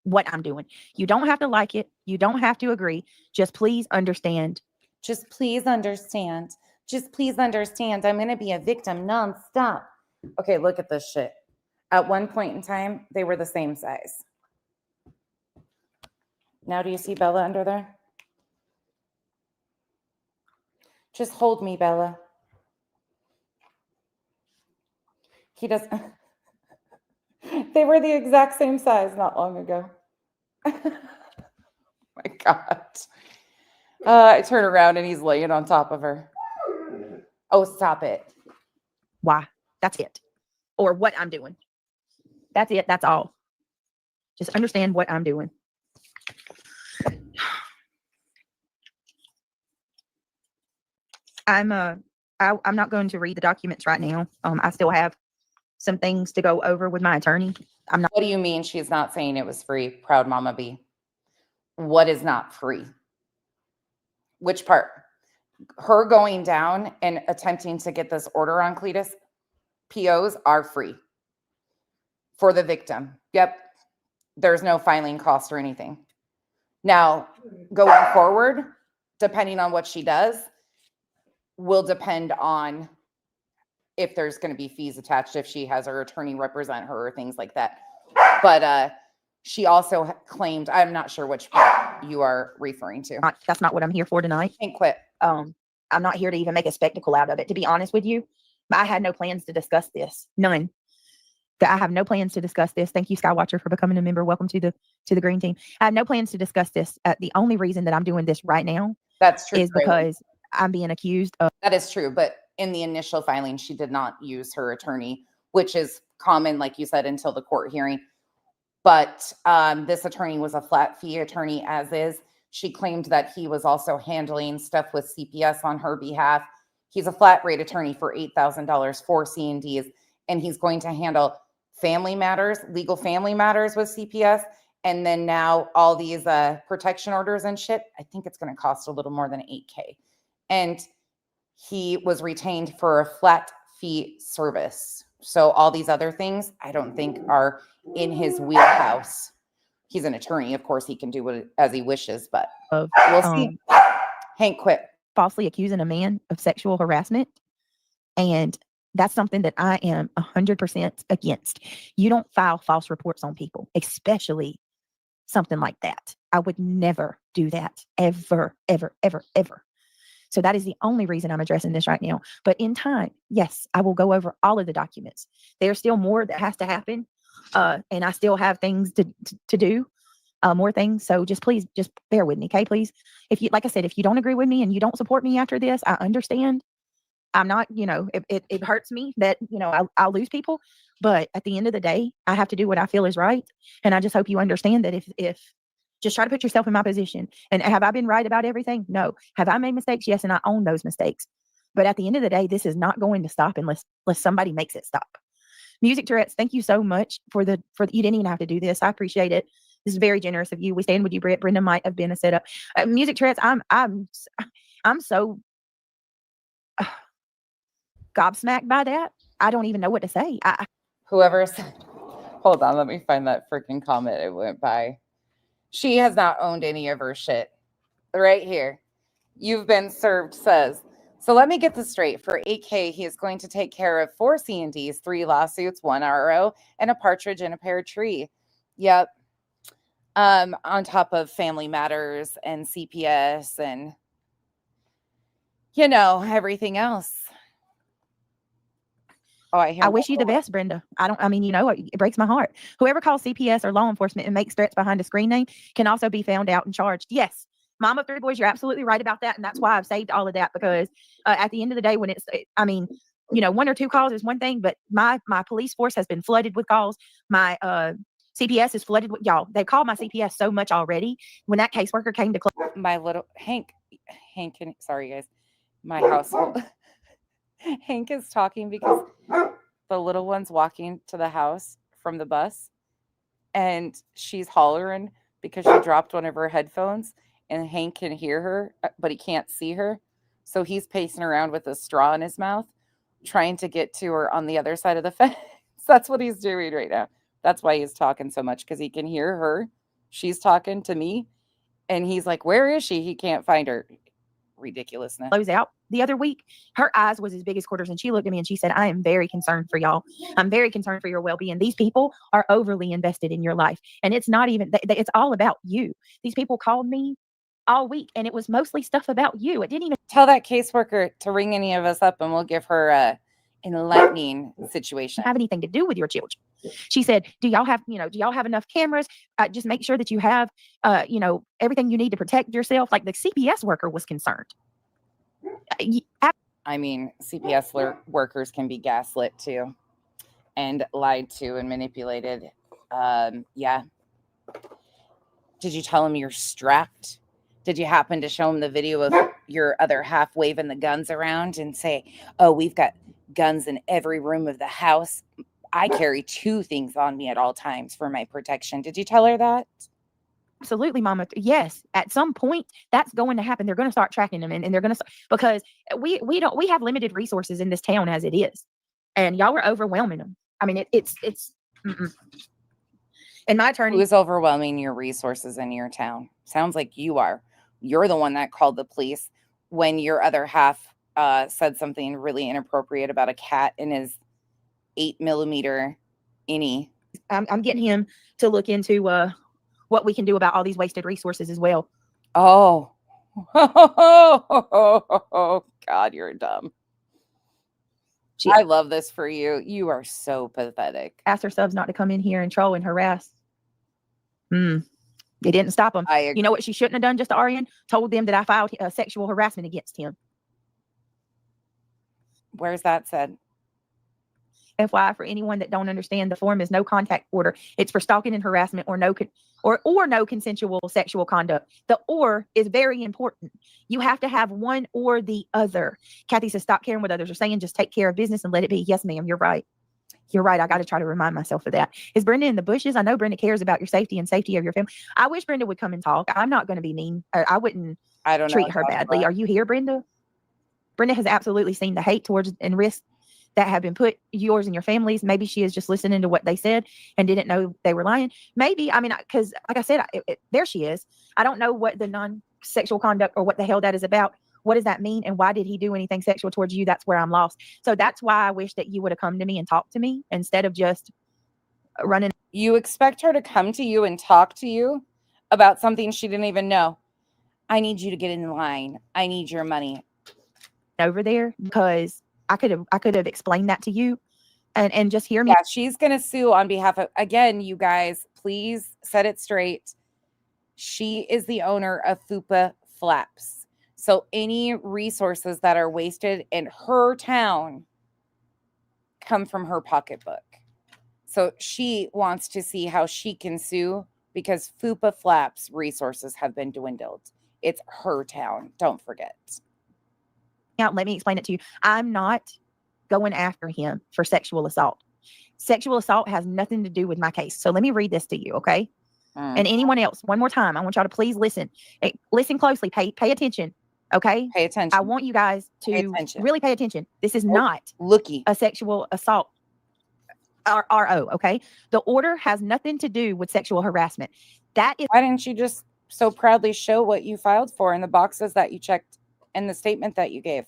what I'm doing. You don't have to like it. You don't have to agree. Just please understand. Just please understand. Just please understand. I'm going to be a victim nonstop. Okay, look at this shit. At one point in time, they were the same size. Now, do you see Bella under there? Just hold me, Bella. He does. They were the exact same size not long ago. My God. I turn around and he's laying on top of her. Oh, stop it. Why? That's it. Or what I'm doing. That's it. That's all. Just understand what I'm doing. I'm not going to read the documents right now. I still have some things to go over with my attorney. I'm not. What do you mean she's not saying it was free? Proud Mama B. What is not free? Which part? Her going down and attempting to get this order on Cletus, POs are free for the victim. Yep. There's no filing cost or anything. Now, going forward, depending on what she does, will depend on if there's going to be fees attached, if she has her attorney represent her or things like that. But she also claimed, I'm not sure which part you are referring to. That's not what I'm here for tonight. Can't quit. I'm not here to even make a spectacle out of it. To be honest with you, I had no plans to discuss this. None. I have no plans to discuss this. Thank you, Skywatcher, for becoming a member. Welcome to the green team. I have no plans to discuss this. The only reason that I'm doing this right now That's true, is because I'm being accused of. That is true, but in the initial filing, she did not use her attorney, which is common, like you said, until the court hearing. But this attorney was a flat fee attorney as is. She claimed that he was also handling stuff with CPS on her behalf. He's a flat rate attorney for $8,000 for C&Ds, and he's going to handle family matters, legal family matters with CPS. And then now all these protection orders and shit, I think it's going to cost a little more than $8K. And he was retained for a flat fee service. So all these other things, I don't think are in his wheelhouse. He's an attorney. Of course, he can do what as he wishes, but we'll see. Hank quit. Falsely accusing a man of sexual harassment. And that's something that I am 100% against. You don't file false reports on people, especially something like that. I would never do that. Ever, ever, ever, ever. So that is the only reason I'm addressing this right now. But in time, yes, I will go over all of the documents. There's still more that has to happen. And I still have things to do, more things. So just please, just bear with me. Okay, please. If you, like I said, if you don't agree with me and you don't support me after this, I understand. I'm not, it hurts me that, I'll lose people. But at the end of the day, I have to do what I feel is right. And I just hope you understand that if just try to put yourself in my position. And have I been right about everything? No. Have I made mistakes? Yes. And I own those mistakes. But at the end of the day, this is not going to stop unless somebody makes it stop. Music Tourette's, thank you so much for you didn't even have to do this. I appreciate it. This is very generous of you. We stand with you, Britt. Brenda might have been a setup. Music Tourette's, I'm so gobsmacked by that. I don't even know what to say. Whoever said, hold on, let me find that freaking comment it went by. She has not owned any of her shit. Right here. You've been served says, so let me get this straight. For $8K, he is going to take care of 4 C&Ds, 3 lawsuits, 1 RO, and a partridge in a pear tree. Yep. On top of family matters and CPS and, everything else. Oh, I wish you the best, Brenda. It breaks my heart. Whoever calls CPS or law enforcement and makes threats behind a screen name can also be found out and charged. Yes. Mom of 3 boys, you're absolutely right about that. And that's why I've saved all of that, because at the end of the day, 1 or 2 calls is one thing, but my police force has been flooded with calls. My CPS is flooded with y'all. They called my CPS so much already. When that caseworker came to my little Hank, sorry guys, my household. Hank is talking because the little one's walking to the house from the bus, and she's hollering because she dropped one of her headphones, and Hank can hear her, but he can't see her. So he's pacing around with a straw in his mouth, trying to get to her on the other side of the fence. That's what he's doing right now. That's why he's talking so much, because he can hear her. She's talking to me, and he's like, where is she? He can't find her. Ridiculousness. close out the other week, her eyes was as big as quarters, and she looked at me and she said, I am very concerned for y'all. I'm very concerned for your well-being. These people are overly invested in your life, and it's not even it's all about you. These people called me all week, and it was mostly stuff about you. It didn't even tell that caseworker to ring any of us up, and we'll give her a enlightening situation. have anything to do with your children. She said, do y'all have enough cameras? Just make sure that you have everything you need to protect yourself. Like, the CPS worker was concerned. I mean, CPS workers can be gaslit too, and lied to and manipulated. Yeah. Did you tell him you're strapped? Did you happen to show him the video of your other half waving the guns around and say, oh, we've got guns in every room of the house? I carry 2 things on me at all times for my protection. Did you tell her that? Absolutely, Mama. Yes, at some point that's going to happen. They're going to start tracking them, and they're going to, because we have limited resources in this town as it is, and y'all are overwhelming them. I mean, it's. And my attorney Who is overwhelming your resources in your town? Sounds like you are. You're the one that called the police when your other half said something really inappropriate about a cat in his 8mm innie. I'm getting him to look into what we can do about all these wasted resources as well. Oh, God, you're dumb. I love this for you. You are so pathetic. Asked her subs not to come in here and troll and harass. They didn't stop him. You know what she shouldn't have done, just to Arian? Told them that I filed sexual harassment against him. Where's that said? FYI, for anyone that don't understand, the form is no contact order. It's for stalking and harassment or no consensual sexual conduct. The or is very important. You have to have one or the other. Kathy says, stop caring what others are saying. Just take care of business and let it be. Yes, ma'am. You're right. You're right. I got to try to remind myself of that. Is Brenda in the bushes? I know Brenda cares about your safety and safety of your family. I wish Brenda would come and talk. I'm not going to be mean. I wouldn't treat her badly. Are you here, Brenda? Brenda has absolutely seen the hate towards and risk that have been put, yours and your families. Maybe she is just listening to what they said and didn't know they were lying. Maybe, I mean, because like I said, there she is. I don't know what the non-sexual conduct or what the hell that is about. What does that mean? And why did he do anything sexual towards you? That's where I'm lost. So that's why I wish that you would have come to me and talked to me instead of just running. You expect her to come to you and talk to you about something she didn't even know. I need you to get in line. I need your money. Over there, because I could have explained that to you and just hear me. Yeah, she's going to sue on behalf of, again, you guys, please set it straight. She is the owner of Fupa Flaps. So any resources that are wasted in her town come from her pocketbook. So she wants to see how she can sue because Fupa Flaps resources have been dwindled. It's her town. Don't forget. Now, let me explain it to you. I'm not going after him for sexual assault. Sexual assault has nothing to do with my case. So let me read this to you, okay? And anyone else, one more time, I want y'all to please listen. Listen closely. Pay attention, okay? Pay attention. I want you guys to really pay attention. This is not a sexual assault. RO, okay? The order has nothing to do with sexual harassment. That is. Why didn't you just so proudly show what you filed for in the boxes that you checked and the statement that you gave?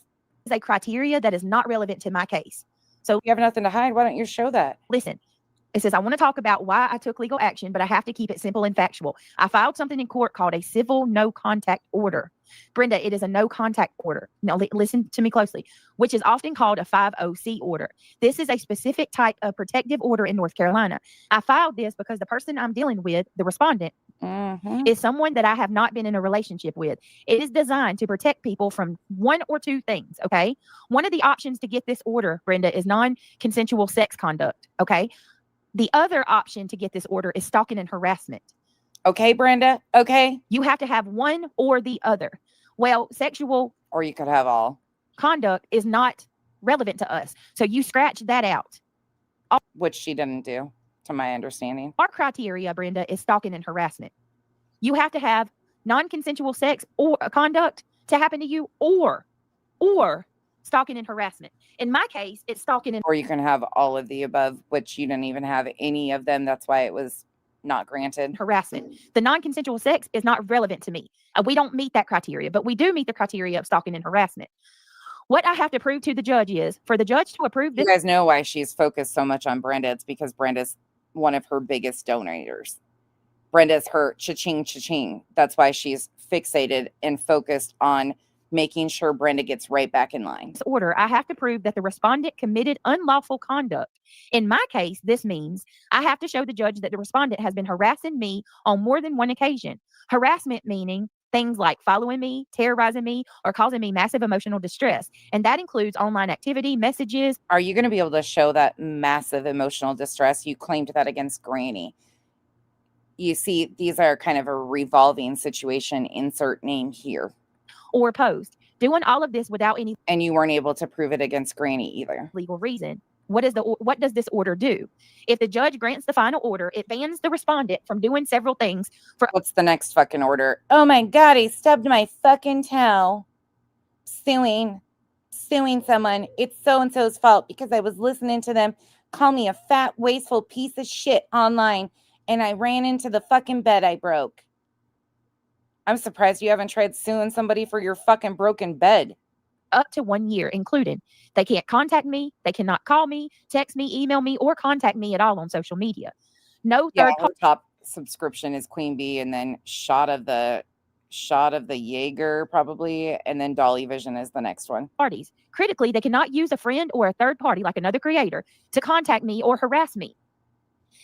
Is a criteria that is not relevant to my case. So you have nothing to hide. Why don't you show that? Listen, it says, I want to talk about why I took legal action, but I have to keep it simple and factual. I filed something in court called a civil no contact order. Brenda, it is a no contact order. Now, listen to me closely, which is often called a 50C order. This is a specific type of protective order in North Carolina. I filed this because the person I'm dealing with, the respondent, is someone that I have not been in a relationship with. It is designed to protect people from one or two things, okay? One of the options to get this order, Brenda, is non-consensual sex conduct, okay? The other option to get this order is stalking and harassment. Okay, Brenda. Okay. You have to have one or the other. Well, sexual Or you could have all. conduct is not relevant to us. So you scratch that out. Which she didn't do, to my understanding. Our criteria, Brenda, is stalking and harassment. You have to have non-consensual sex or conduct to happen to you, or stalking and harassment. In my case, it's stalking and Or you can have all of the above, which you didn't even have any of them. That's why it was not granted. harassment. The non-consensual sex is not relevant to me. We don't meet that criteria, but we do meet the criteria of stalking and harassment. What I have to prove to the judge is for the judge to approve this. You guys know why she's focused so much on Brenda. It's because Brenda's one of her biggest donators. Brenda's her cha-ching, cha-ching. That's why she's fixated and focused on making sure Brenda gets right back in line. Order, I have to prove that the respondent committed unlawful conduct. In my case, this means I have to show the judge that the respondent has been harassing me on more than one occasion. Harassment meaning things like following me, terrorizing me, or causing me massive emotional distress. And that includes online activity, messages. Are you going to be able to show that massive emotional distress? You claimed that against Granny. You see, these are kind of a revolving situation. Insert name here. Or post. Doing all of this without any. And you weren't able to prove it against Granny either. Legal reason. What does this order do? If the judge grants the final order, it bans the respondent from doing several things. What's the next fucking order? Oh my God, he stubbed my fucking toe. Suing someone. It's so-and-so's fault because I was listening to them call me a fat, wasteful piece of shit online and I ran into the fucking bed I broke. I'm surprised you haven't tried suing somebody for your fucking broken bed. Up to 1 year, including they can't contact me, they cannot call me, text me, email me, or contact me at all on social media. No third her top subscription is Queen Bee, and then shot of the Jaeger probably, and then Dolly Vision is the next one. Parties. Critically, they cannot use a friend or a third party like another creator to contact me or harass me.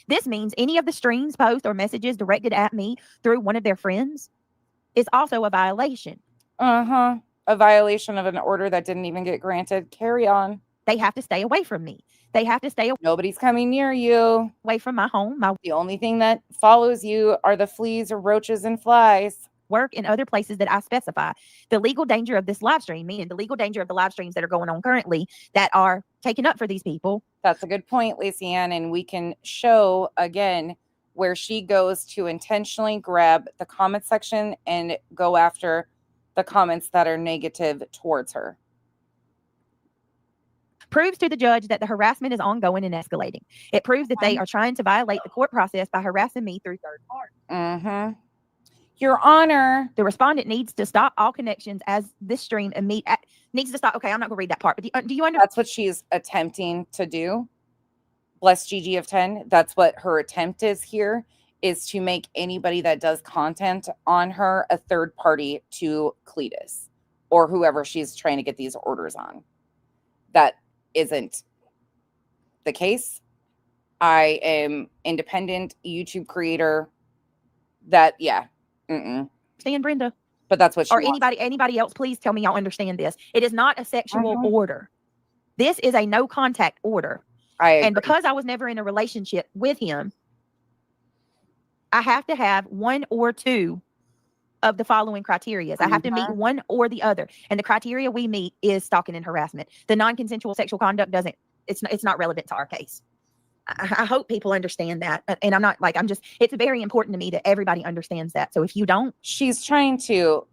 This means any of the streams, posts, or messages directed at me through one of their friends is also a violation. A violation of an order that didn't even get granted. Carry on. They have to stay away from me. They have to stay Nobody's coming near you. away from my home, The only thing that follows you are the fleas or roaches and flies. work, and other places that I specify. The legal danger of this live stream, meaning the legal danger of the live streams that are going on currently that are taken up for these people. That's a good point, Lacey Ann. And we can show again where she goes to intentionally grab the comment section and go after the comments that are negative towards her. Proves to the judge that the harassment is ongoing and escalating. It proves that they are trying to violate the court process by harassing me through third parties. Your Honor. The respondent needs to stop all connections as this stream needs to stop. Okay, I'm not going to read that part. But do you understand? That's what she's attempting to do. Bless Gigi of 10. That's what her attempt is here, is to make anybody that does content on her a third party to Cletus or whoever she's trying to get these orders on. That isn't the case. I am independent YouTube creator. That, yeah. Understand, Brenda? But that's what she or wants. anybody else, please tell me y'all understand this. It is not a sexual order. This is a no contact order. And because I was never in a relationship with him, I have to have one or two of the following criteria. I have to meet one or the other. And the criteria we meet is stalking and harassment. The non-consensual sexual conduct it's not relevant to our case. I hope people understand that. And I'm not like, it's very important to me that everybody understands that. So if you don't. She's trying to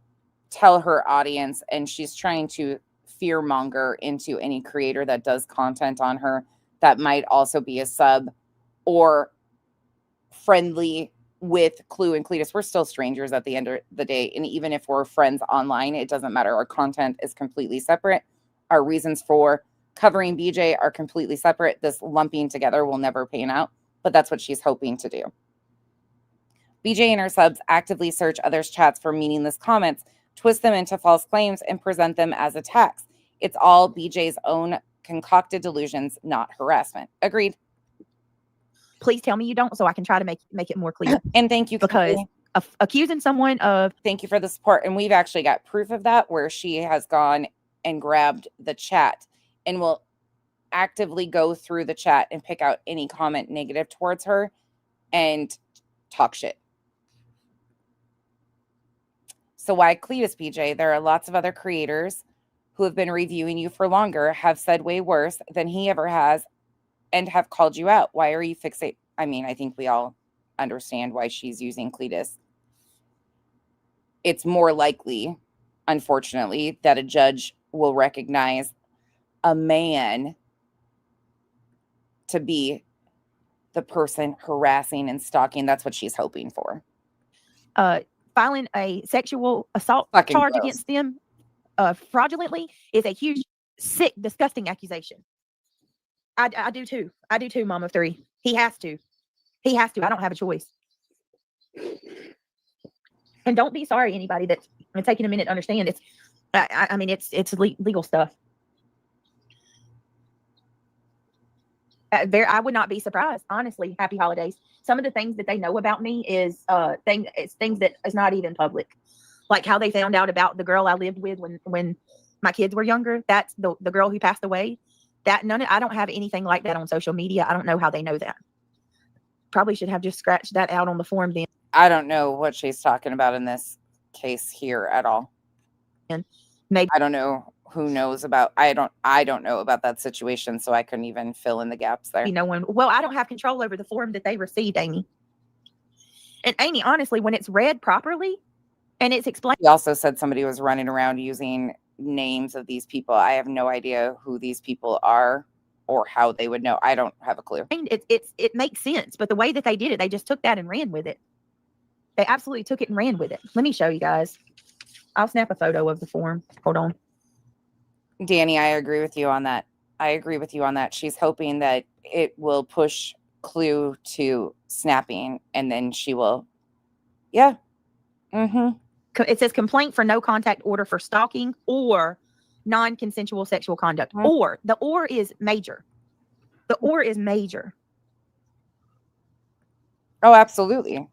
tell her audience, and she's trying to fear monger into any creator that does content on her that might also be a sub or friendly with Clue and Cletus. We're still strangers at the end of the day. And even if we're friends online, it doesn't matter. Our content is completely separate. Our reasons for covering BJ are completely separate. This lumping together will never pan out, but that's what she's hoping to do. BJ and her subs actively search others' chats for meaningless comments, twist them into false claims, and present them as attacks. It's all BJ's own concocted delusions, not harassment. Agreed. Please tell me you don't, so I can try to make it more clear. And thank you, because accusing someone of thank you for the support. And we've actually got proof of that where she has gone and grabbed the chat and will actively go through the chat and pick out any comment negative towards her and talk shit. So why Cletus, PJ? There are lots of other creators who have been reviewing you for longer, have said way worse than he ever has, and have called you out. Why are you fixate? I mean, I think we all understand why she's using Cletus. It's more likely, unfortunately, that a judge will recognize a man to be the person harassing and stalking. That's what she's hoping for. filing a sexual assault Fucking charge gross. against them fraudulently is a huge, sick, disgusting accusation. I do too. I do too, mom of three. He has to. He has to. I don't have a choice. And don't be sorry, anybody that's taking a minute to understand. It's, I mean, it's legal stuff. I would not be surprised, honestly. Happy holidays. Some of the things that they know about me is things that is not even public, like how they found out about the girl I lived with when my kids were younger. That's the girl who passed away. I don't have anything like that on social media. I don't know how they know that. Probably should have just scratched that out on the form then. I don't know what she's talking about in this case here at all. And maybe I don't know who knows about. I don't know about that situation, so I couldn't even fill in the gaps there. no one. Well, I don't have control over the form that they received, Amy. And Amy, honestly, when it's read properly and it's explained. He also said somebody was running around using names of these people. I have no idea who these people are or how they would know. I don't have a clue. It makes sense, but the way that they did it, they just took that and ran with it. They absolutely took it and ran with it. Let me show you guys. I'll snap a photo of the form. Hold on. Danny, I agree with you on that. She's hoping that it will push Clue to snapping, and then she will. Yeah. Mm-hmm. It says complaint for no contact order for stalking or non-consensual sexual conduct. Mm-hmm. Or the or is major. The or is major. Oh, absolutely.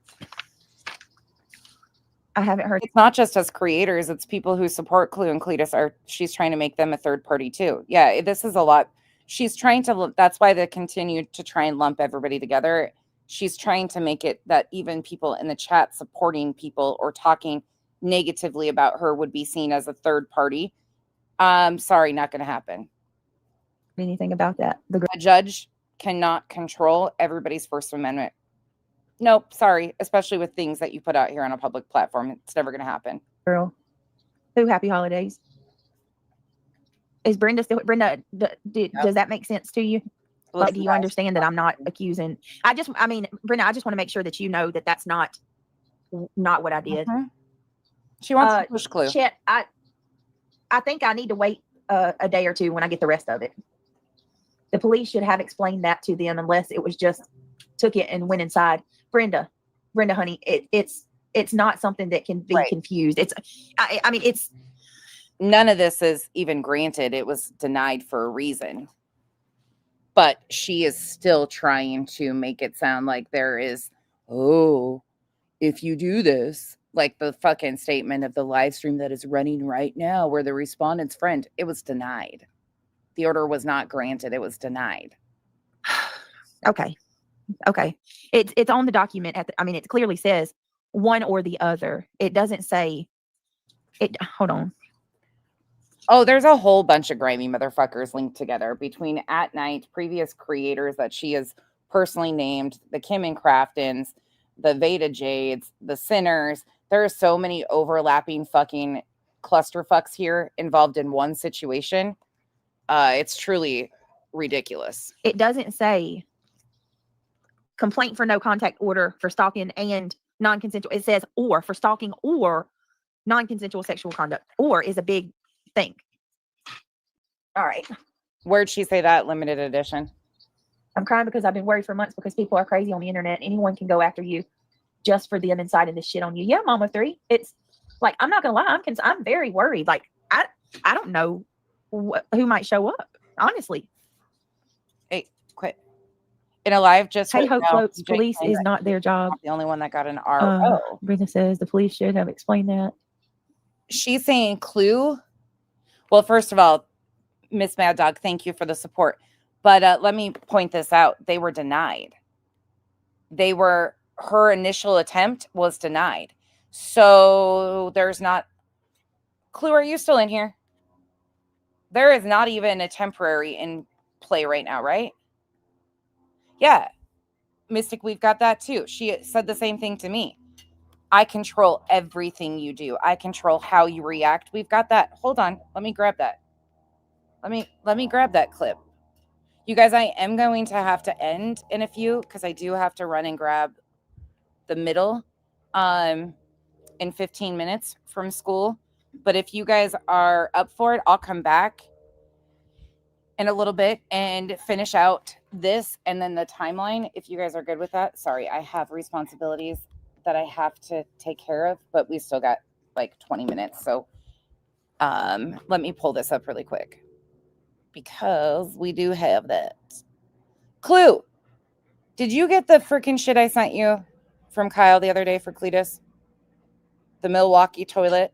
I haven't heard. It's not just as creators, it's people who support Clue and Cletus she's trying to make them a third party too. Yeah, this is a lot. She's trying to, that's why they continue to try and lump everybody together. She's trying to make it that even people in the chat supporting people or talking negatively about her would be seen as a third party. Sorry, not going to happen. Anything about that. A judge cannot control everybody's First Amendment. Nope, sorry, especially with things that you put out here on a public platform. It's never going to happen. Girl, who happy holidays? Is Brenda still? Brenda, does that make sense to you? Like, do you understand that I'm not accusing? Brenda, I just want to make sure that you know that that's not what I did. Mm-hmm. She wants to push Clue. Chet, I think I need to wait a day or two when I get the rest of it. The police should have explained that to them, unless it was just took it and went inside. Brenda, honey, it's not something that can be confused. It's none of this is even granted. It was denied for a reason. But she is still trying to make it sound like there is, if you do this, like the fucking statement of the live stream that is running right now where the respondent's friend, it was denied. The order was not granted. It was denied. Okay. It's on the document. It clearly says one or the other. It doesn't say it. Hold on. Oh, there's a whole bunch of grimy motherfuckers linked together between At Night, previous creators that she has personally named, the Kim and Craftons, the Veda Jades, the Sinners. There are so many overlapping fucking clusterfucks here involved in one situation. It's truly ridiculous. It doesn't say complaint for no contact order for stalking and non-consensual. It says or for stalking or non-consensual sexual conduct. Or is a big thing. All right. Where'd she say that? Limited edition. I'm crying because I've been worried for months because people are crazy on the internet. Anyone can go after you just for them inciting this shit on you. Yeah, Mama 3. It's like, I'm not gonna lie. I'm very worried. Like, I don't know who might show up. Honestly. Hey, quit. in a live just Hey, right Hope now, Floats, DJ police claimed is that not he their was job. not the only one that got an RO. Brenda says the police should have explained that. She's saying clue. Well, first of all, Miss Mad Dog, thank you for the support. But let me point this out. They were denied. Her initial attempt was denied. So there's not. Clue, are you still in here? There is not even a temporary in play right now, right? Yeah. Mystic, we've got that too. She said the same thing to me. I control everything you do. I control how you react. We've got that. Hold on. Let me grab that. Let me grab that clip. You guys, I am going to have to end in a few because I do have to run and grab the middle in 15 minutes from school. But if you guys are up for it, I'll come back in a little bit and finish out this and then the timeline. If you guys are good with that. Sorry, I have responsibilities that I have to take care of, but we still got like 20 minutes. So let me pull this up really quick because we do have that. Clue. Did you get the freaking shit I sent you from Kyle the other day for Cletus? The Milwaukee toilet?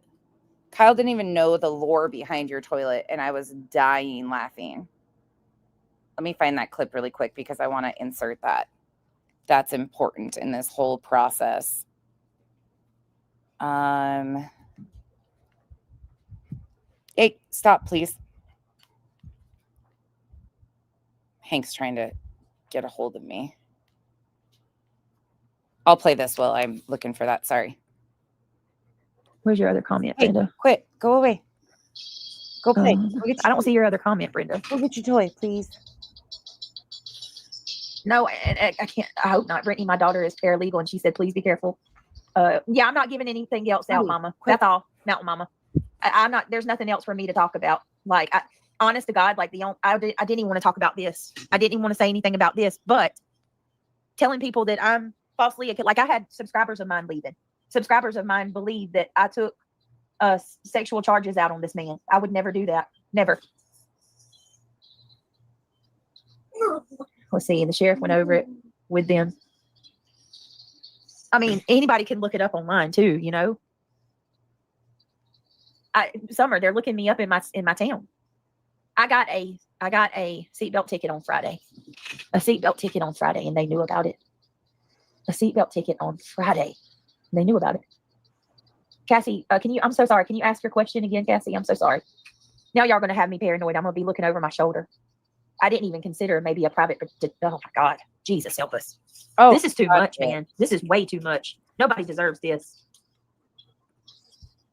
Kyle didn't even know the lore behind your toilet, and I was dying laughing. Let me find that clip really quick because I want to insert that. That's important in this whole process. Hey, stop, please. Hank's trying to get a hold of me. I'll play this while I'm looking for that. Sorry. Where's your other comment, Hey, Brenda? quit. Go away. Go play. Go get I don't see your other comment, Brenda. Go get your toy, please. No, I can't. I hope not. Brittany, my daughter is paralegal, and she said, please be careful. Yeah, I'm not giving anything else out, Mama. That's all. Mountain Mama. I'm not. There's nothing else for me to talk about. Like, honest to God, like I didn't even want to talk about this. I didn't even want to say anything about this. But telling people that I'm falsely, like, I had subscribers of mine leaving. Subscribers of mine believe that I took sexual charges out on this man. I would never do that. Never. Let's see. And the sheriff went over it with them. I mean, anybody can look it up online too, you know. Summer, they're looking me up in my town. I got a seatbelt ticket on Friday. A seatbelt ticket on Friday, and they knew about it. A seatbelt ticket on Friday. And they knew about it. Cassie, I'm so sorry. Can you ask your question again, Cassie? I'm so sorry. Now y'all are going to have me paranoid. I'm going to be looking over my shoulder. I didn't even consider maybe a private. Oh my God. Jesus help us. Oh, this is too much, man. This is way too much. Nobody deserves this.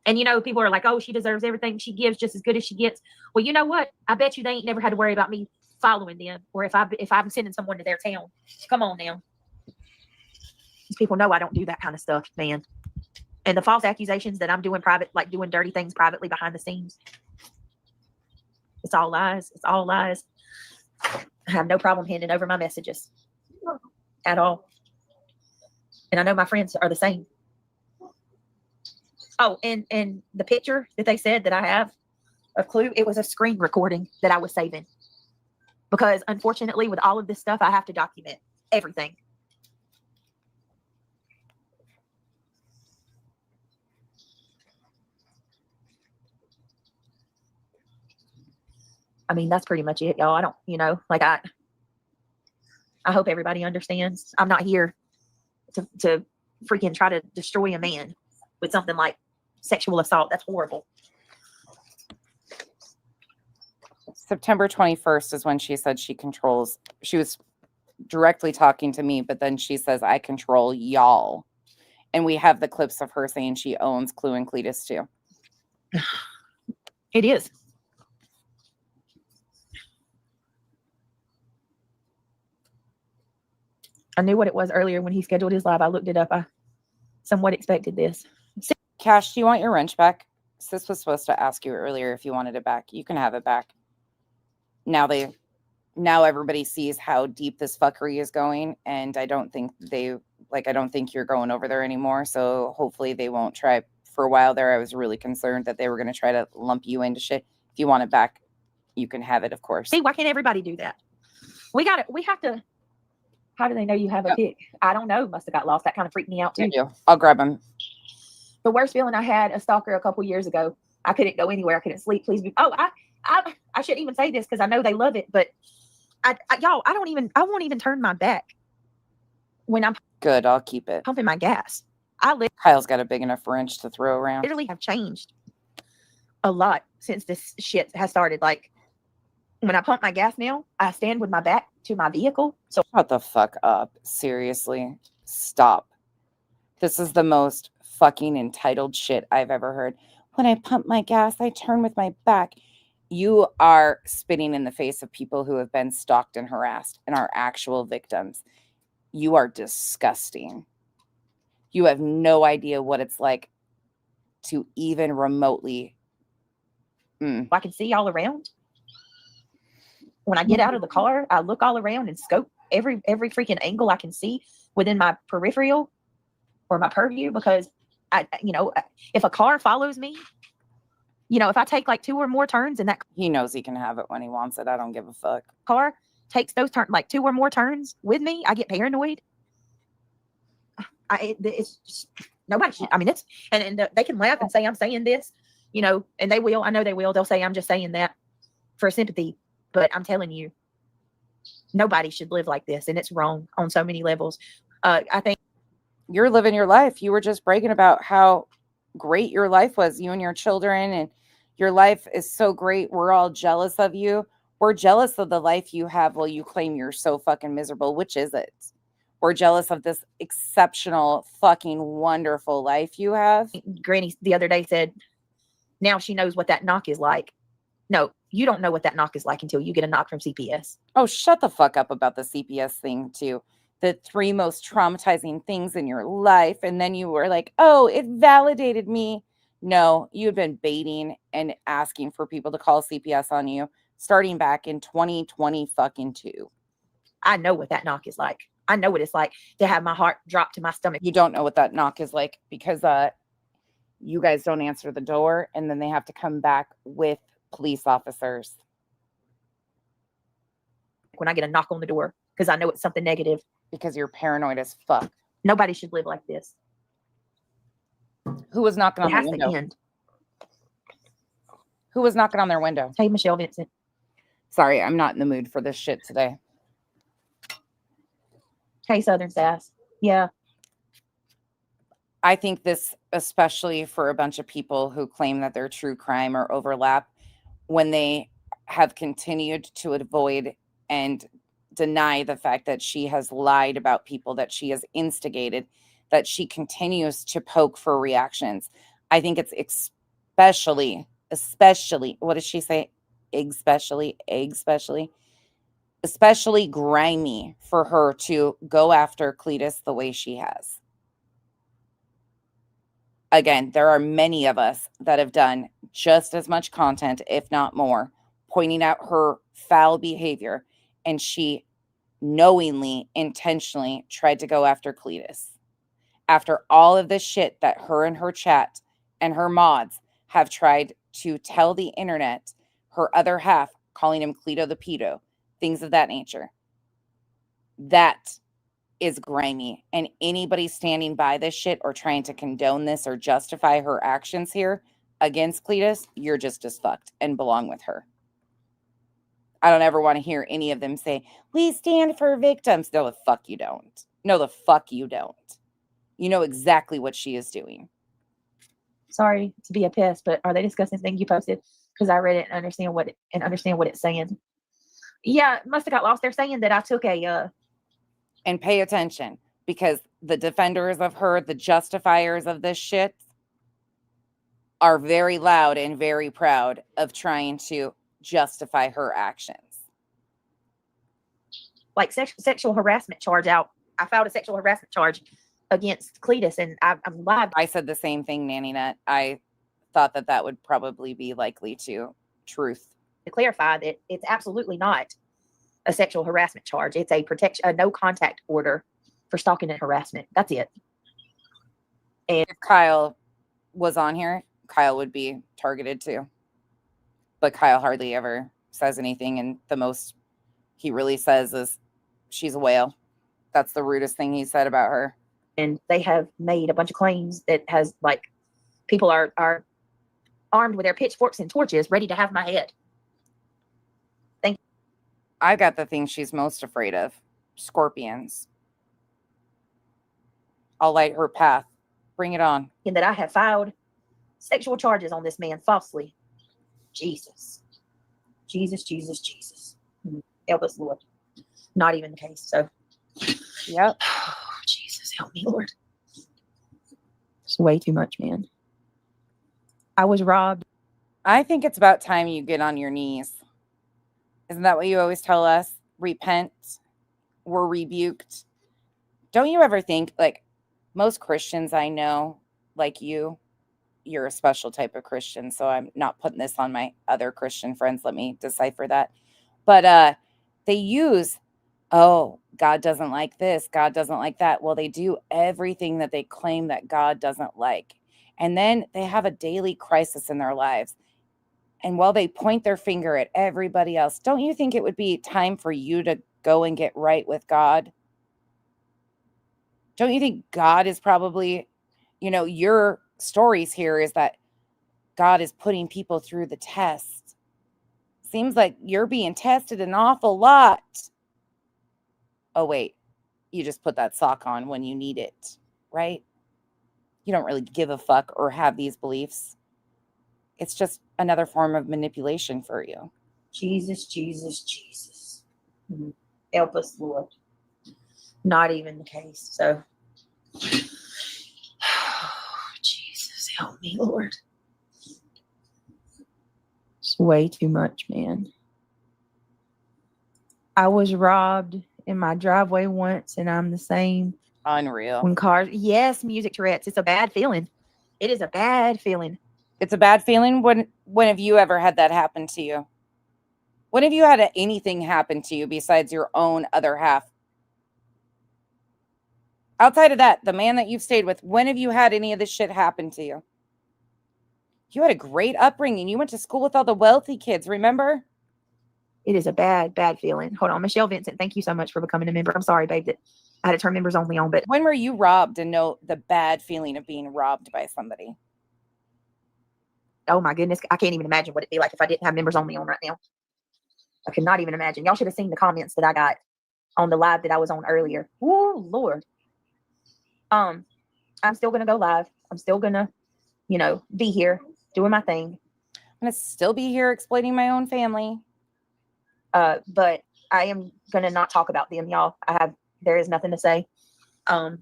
And, you know, people are like, oh, she deserves everything she gives just as good as she gets. Well, you know what? I bet you they ain't never had to worry about me following them or if I'm sending someone to their town. Come on now. These people know I don't do that kind of stuff, man. And the false accusations that I'm doing private, like doing dirty things privately behind the scenes. It's all lies. It's all lies. I have no problem handing over my messages at all. And I know my friends are the same. Oh, and the picture that they said that I have of Clue, it was a screen recording that I was saving. Because unfortunately, with all of this stuff, I have to document everything. I mean, that's pretty much it, y'all. I don't, you know, like I hope everybody understands. I'm not here to freaking try to destroy a man with something like sexual assault. That's horrible. September 21st is when she said she controls. She was directly talking to me, but then she says, I control y'all. And we have the clips of her saying she owns Clue and Cletus too. It is. I knew what it was earlier when he scheduled his live. I looked it up. I somewhat expected this. Cash, do you want your wrench back? Sis was supposed to ask you earlier if you wanted it back. You can have it back. Now everybody sees how deep this fuckery is going, and I don't think you're going over there anymore. So hopefully they won't try. For a while there, I was really concerned that they were going to try to lump you into shit. If you want it back, you can have it, of course. See, why can't everybody do that? We got it. We have to How do they know you have a Yep. tick? I don't know. Must have got lost. That kind of freaked me out too. I'll grab him. The worst feeling I had a stalker a couple years ago. I couldn't go anywhere. I couldn't sleep. Please be. Oh, I shouldn't even say this because I know they love it, but y'all, I won't even turn my back when I'm Good. I'll keep it. pumping my gas. I Kyle's got a big enough wrench to throw around. literally have changed a lot since this shit has started. Like when I pump my gas now, I stand with my back to my vehicle. So Shut the fuck up. Seriously. Stop. This is the most fucking entitled shit I've ever heard. When I pump my gas, I turn with my back. You are spitting in the face of people who have been stalked and harassed and are actual victims. You are disgusting. You have no idea what it's like to even remotely. I can see all around. When I get out of the car, I look all around and scope every freaking angle I can see within my peripheral or my purview, because if a car follows me, if I take like 2 or more turns and that He knows he can have it when he wants it. I don't give a fuck. car takes those turns, like 2 or more turns with me, I get paranoid. It's just, nobody should. I mean, it's and they can laugh and say I'm saying this, and they will. I know they will. They'll say I'm just saying that for sympathy, but I'm telling you, nobody should live like this, and it's wrong on so many levels. I think You're living your life. You were just bragging about how great your life was, you and your children, and your life is so great. We're all jealous of you. We're jealous of the life you have while you claim you're so fucking miserable. Which is it? We're jealous of this exceptional, fucking wonderful life you have. Granny the other day said, now she knows what that knock is like. No, you don't know what that knock is like until you get a knock from CPS. Oh, shut the fuck up about the CPS thing, too. The 3 most traumatizing things in your life. And then you were like, oh, it validated me. No, you've been baiting and asking for people to call CPS on you starting back in 2020 fucking 2. I know what that knock is like. I know what it's like to have my heart drop to my stomach. You don't know what that knock is like because you guys don't answer the door and then they have to come back with police officers. When I get a knock on the door, because I know it's something negative. Because you're paranoid as fuck. Nobody should live like this. Who was knocking on It the has to window? end. Who was knocking on their window? Hey, Michelle Vincent. Sorry, I'm not in the mood for this shit today. Hey, Southern Sass. Yeah. I think this, especially for a bunch of people who claim that they're true crime or overlap, when they have continued to avoid and deny the fact that she has lied about people that she has instigated, that she continues to poke for reactions. I think it's especially, what does she say? Especially grimy for her to go after Cletus the way she has. Again, there are many of us that have done just as much content, if not more, pointing out her foul behavior, and she knowingly, intentionally tried to go after Cletus. After all of this shit that her and her chat and her mods have tried to tell the internet, her other half calling him Cleto the pedo, things of that nature. That is grimy, and anybody standing by this shit or trying to condone this or justify her actions here against Cletus, you're just as fucked and belong with her. I don't ever want to hear any of them say, we stand for victims. No, the fuck you don't. No, the fuck you don't. You know exactly what she is doing. Sorry to be a pest, but are they discussing the thing you posted? Because I read it and understand what it's saying. Yeah, must have got lost. They're saying that I took a and pay attention, because the defenders of her, the justifiers of this shit, are very loud and very proud of trying to justify her actions. Like sexual harassment charge out. I filed a sexual harassment charge against Cletus, and I'm live. I said the same thing, Nanny Nut. I thought that would probably be likely to truth. To clarify that it's absolutely not a sexual harassment charge. It's a no contact order for stalking and harassment. That's it. And if Kyle was on here, Kyle would be targeted too. But Kyle hardly ever says anything, and the most he really says is she's a whale. That's the rudest thing he said about her. And they have made a bunch of claims that has like people are armed with their pitchforks and torches ready to have my head. I got the thing she's most afraid of. Scorpions. I'll light her path. Bring it on. And that I have filed sexual charges on this man falsely. Jesus. Jesus, Jesus, Jesus. Help us, Lord. Not even the case. So, Yep. oh, Jesus, help me, Lord. It's way too much, man. I was robbed. I think it's about time you get on your knees. Isn't that what you always tell us? Repent. We're rebuked. Don't you ever think, like, most Christians I know, like you're a special type of Christian, so I'm not putting this on my other Christian friends. Let me decipher that. But they use, oh, God doesn't like this, God doesn't like that. Well, they do everything that they claim that God doesn't like. And then they have a daily crisis in their lives. And while they point their finger at everybody else, don't you think it would be time for you to go and get right with God? Don't you think God is probably, your stories here is that God is putting people through the test. Seems like you're being tested an awful lot. Oh, wait, you just put that sock on when you need it, right? You don't really give a fuck or have these beliefs. It's just another form of manipulation for you. Jesus, Jesus, Jesus. Help us, Lord. Not even the case. So, Jesus, help me, Lord. It's way too much, man. I was robbed in my driveway once, and I'm the same. Unreal. When cars, yes, music Tourette's. It's a bad feeling. It is a bad feeling. It's a bad feeling. When have you ever had that happen to you? When have you had anything happen to you besides your own other half? Outside of that, the man that you've stayed with, when have you had any of this shit happen to you? You had a great upbringing. You went to school with all the wealthy kids, remember? It is a bad, bad feeling. Hold on. Michelle Vincent, thank you so much for becoming a member. I'm sorry, babe, that I had to turn members only on, but When were you robbed and know the bad feeling of being robbed by somebody? oh my goodness, I can't even imagine what it'd be like if I didn't have members only on right now. I could not even imagine. Y'all should have seen the comments that I got on the live that I was on earlier. Oh, Lord. I'm still gonna go live. I'm still gonna, be here doing my thing. I'm gonna still be here explaining my own family. But I am gonna not talk about them, y'all. There is nothing to say. How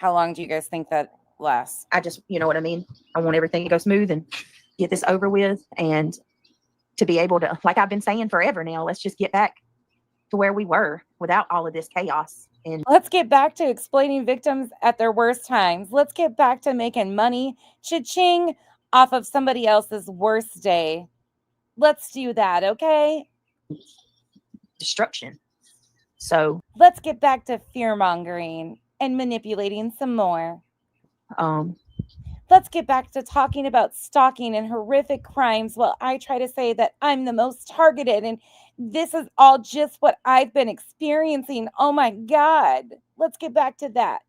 long do you guys think that lasts? I just, you know what I mean? I want everything to go smooth and get this over with, and to be able to, like I've been saying forever now, let's just get back to where we were without all of this chaos. And let's get back to explaining victims at their worst times. Let's get back to making money, cha-ching, off of somebody else's worst day. Let's do that, okay? destruction. So let's get back to fear-mongering and manipulating some more. Let's get back to talking about stalking and horrific crimes while I try to say that I'm the most targeted and this is all just what I've been experiencing. Oh my God. Let's get back to that.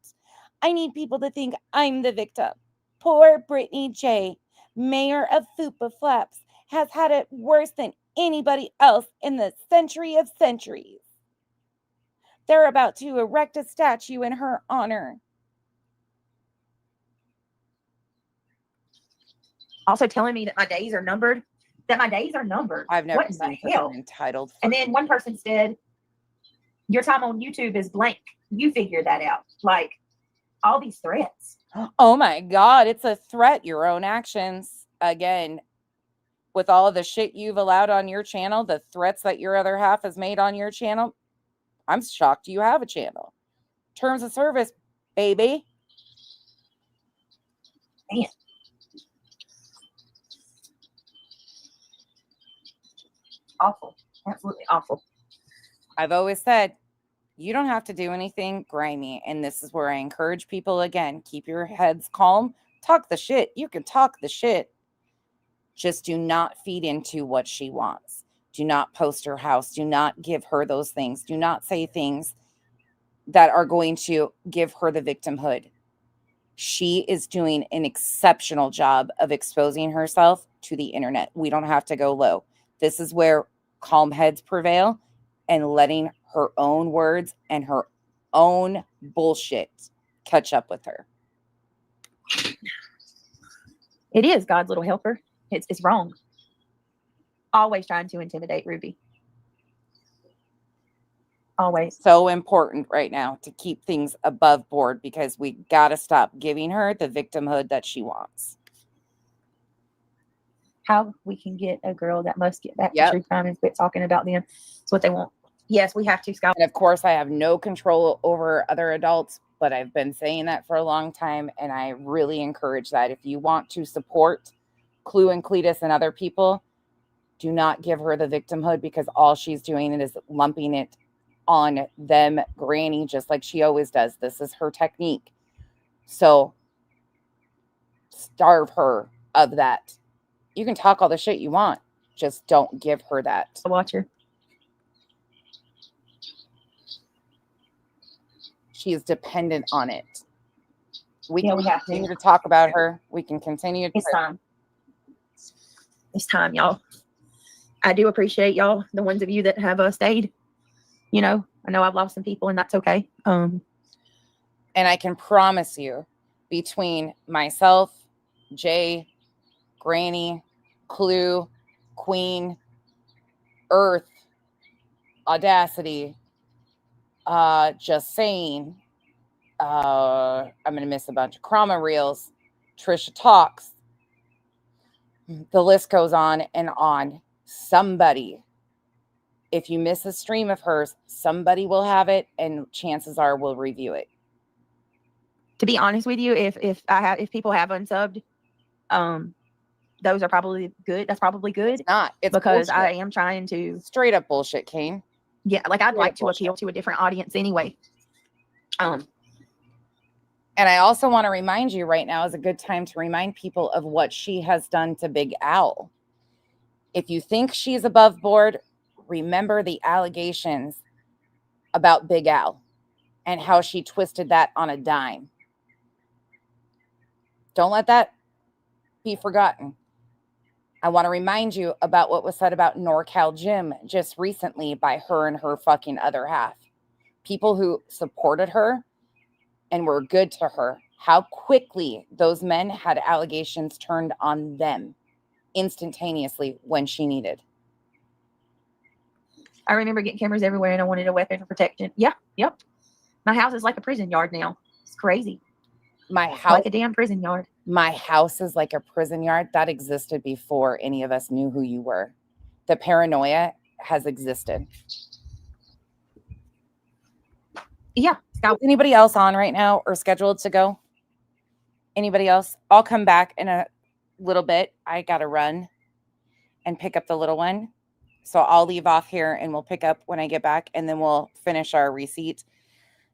I need people to think I'm the victim. Poor Brittany J., mayor of Fupa Flaps, has had it worse than anybody else in the century of centuries. They're about to erect a statue in her honor. Also telling me that my days are numbered. I've never what seen the hell? an entitled. And then one person said, your time on YouTube is blank. You figure that out. Like all these threats. Oh my God, it's a threat. Your own actions. Again, with all of the shit you've allowed on your channel, the threats that your other half has made on your channel, I'm shocked you have a channel. Terms of service, baby. Man. Awful. Absolutely awful. I've always said, you don't have to do anything grimy. And this is where I encourage people again, keep your heads calm. Talk the shit. You can talk the shit. Just do not feed into what she wants. Do not post her house. Do not give her those things. Do not say things that are going to give her the victimhood. She is doing an exceptional job of exposing herself to the internet. We don't have to go low. This is where calm heads prevail and letting her own words and her own bullshit catch up with her. It is God's little helper. It's wrong. Always trying to intimidate Ruby. Always. So important right now to keep things above board because we got to stop giving her the victimhood that she wants. How we can get a girl that must get back Yep. to true crime and quit talking about them. It's what they want. Yes, we have to, Scott. And of course, I have no control over other adults, but I've been saying that for a long time, and I really encourage that. If you want to support Clue and Cletus and other people, do not give her the victimhood because all she's doing is lumping it on them, Granny, just like she always does. This is her technique. So starve her of that. You can talk all the shit you want. Just don't give her that. Watch her. She is dependent on it. We Yeah, can we have continue to. to talk about her. We can continue. It's time. It's time, y'all. I do appreciate y'all, the ones of you that have stayed. You know, I know I've lost some people, and that's okay. And I can promise you, between myself, Jay, Granny, Clue, Queen, Earth, Audacity, Just Saying, I'm going to miss a bunch of Chroma Reels, Trisha Talks. The list goes on and on. Somebody, if you miss a stream of hers, somebody will have it, and chances are we'll review it. To be honest with you, if people have unsubbed, those are probably good. That's probably good. It's not. It's because bullshit. I am trying to Straight up bullshit, Kane. Yeah, like I'd Straight like up to bullshit. appeal to a different audience anyway. And I also want to remind you right now is a good time to remind people of what she has done to Big Al. If you think she's above board, remember the allegations about Big Al and how she twisted that on a dime. Don't let that be forgotten. I want to remind you about what was said about NorCal Jim just recently by her and her fucking other half. People who supported her and were good to her, how quickly those men had allegations turned on them instantaneously when she needed. I remember getting cameras everywhere and I wanted a weapon for protection. Yeah, yep. My house is like a prison yard now. It's crazy. My house, like a damn prison yard. My house is like a prison yard. That existed before any of us knew who you were. The paranoia has existed. Yeah. Is anybody else on right now or scheduled to go? Anybody else? I'll come back in a little bit. I got to run and pick up the little one. So I'll leave off here and we'll pick up when I get back, and then we'll finish our receipt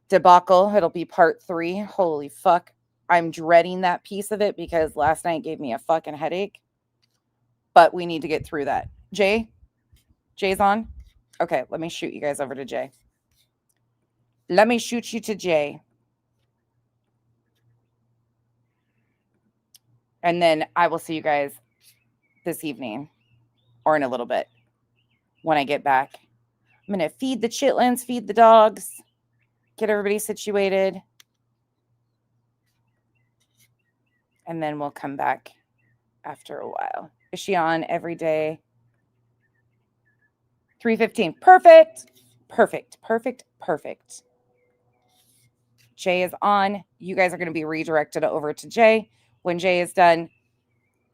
debacle. It'll be part 3. Holy fuck. I'm dreading that piece of it because last night gave me a fucking headache. But we need to get through that. Jay's on? Okay, let me shoot you guys over to Jay. Let me shoot you to Jay. And then I will see you guys this evening or in a little bit when I get back. I'm going to feed the chitlins, feed the dogs, get everybody situated. And then we'll come back after a while. Is she on every day? 3:15. Perfect. Perfect. Perfect. Perfect. Jay is on. You guys are going to be redirected over to Jay. When Jay is done,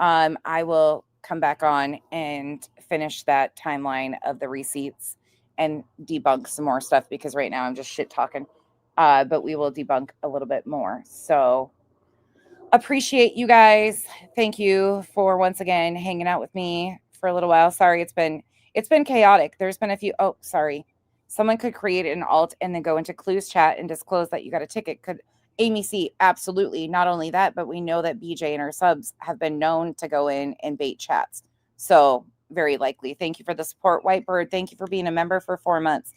I will come back on and finish that timeline of the receipts and debunk some more stuff because right now I'm just shit talking. But we will debunk a little bit more. So appreciate you guys. Thank you for once again hanging out with me for a little while. Sorry, it's been chaotic. There's been a few. Oh, sorry. Someone could create an alt and then go into Clue's chat and disclose that you got a ticket. Could Amy C? Absolutely. Not only that, but we know that BJ and her subs have been known to go in and bait chats. So very likely. Thank you for the support, Whitebird. Thank you for being a member for 4 months.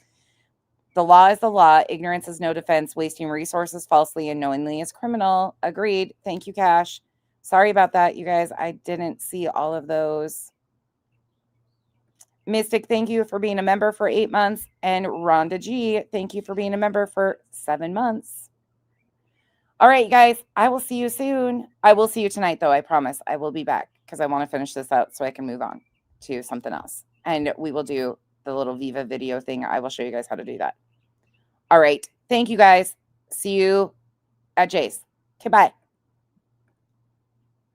The law is the law. Ignorance is no defense. Wasting resources falsely and knowingly is criminal. Agreed. Thank you, Cash. Sorry about that, you guys. I didn't see all of those. Mystic, thank you for being a member for 8 months. And Rhonda G, thank you for being a member for 7 months. All right, guys, I will see you soon. I will see you tonight, though. I promise I will be back because I want to finish this out so I can move on to something else. And we will do the little Viva video thing. I will show you guys how to do that. All right. Thank you, guys. See you at Jay's. Okay, bye.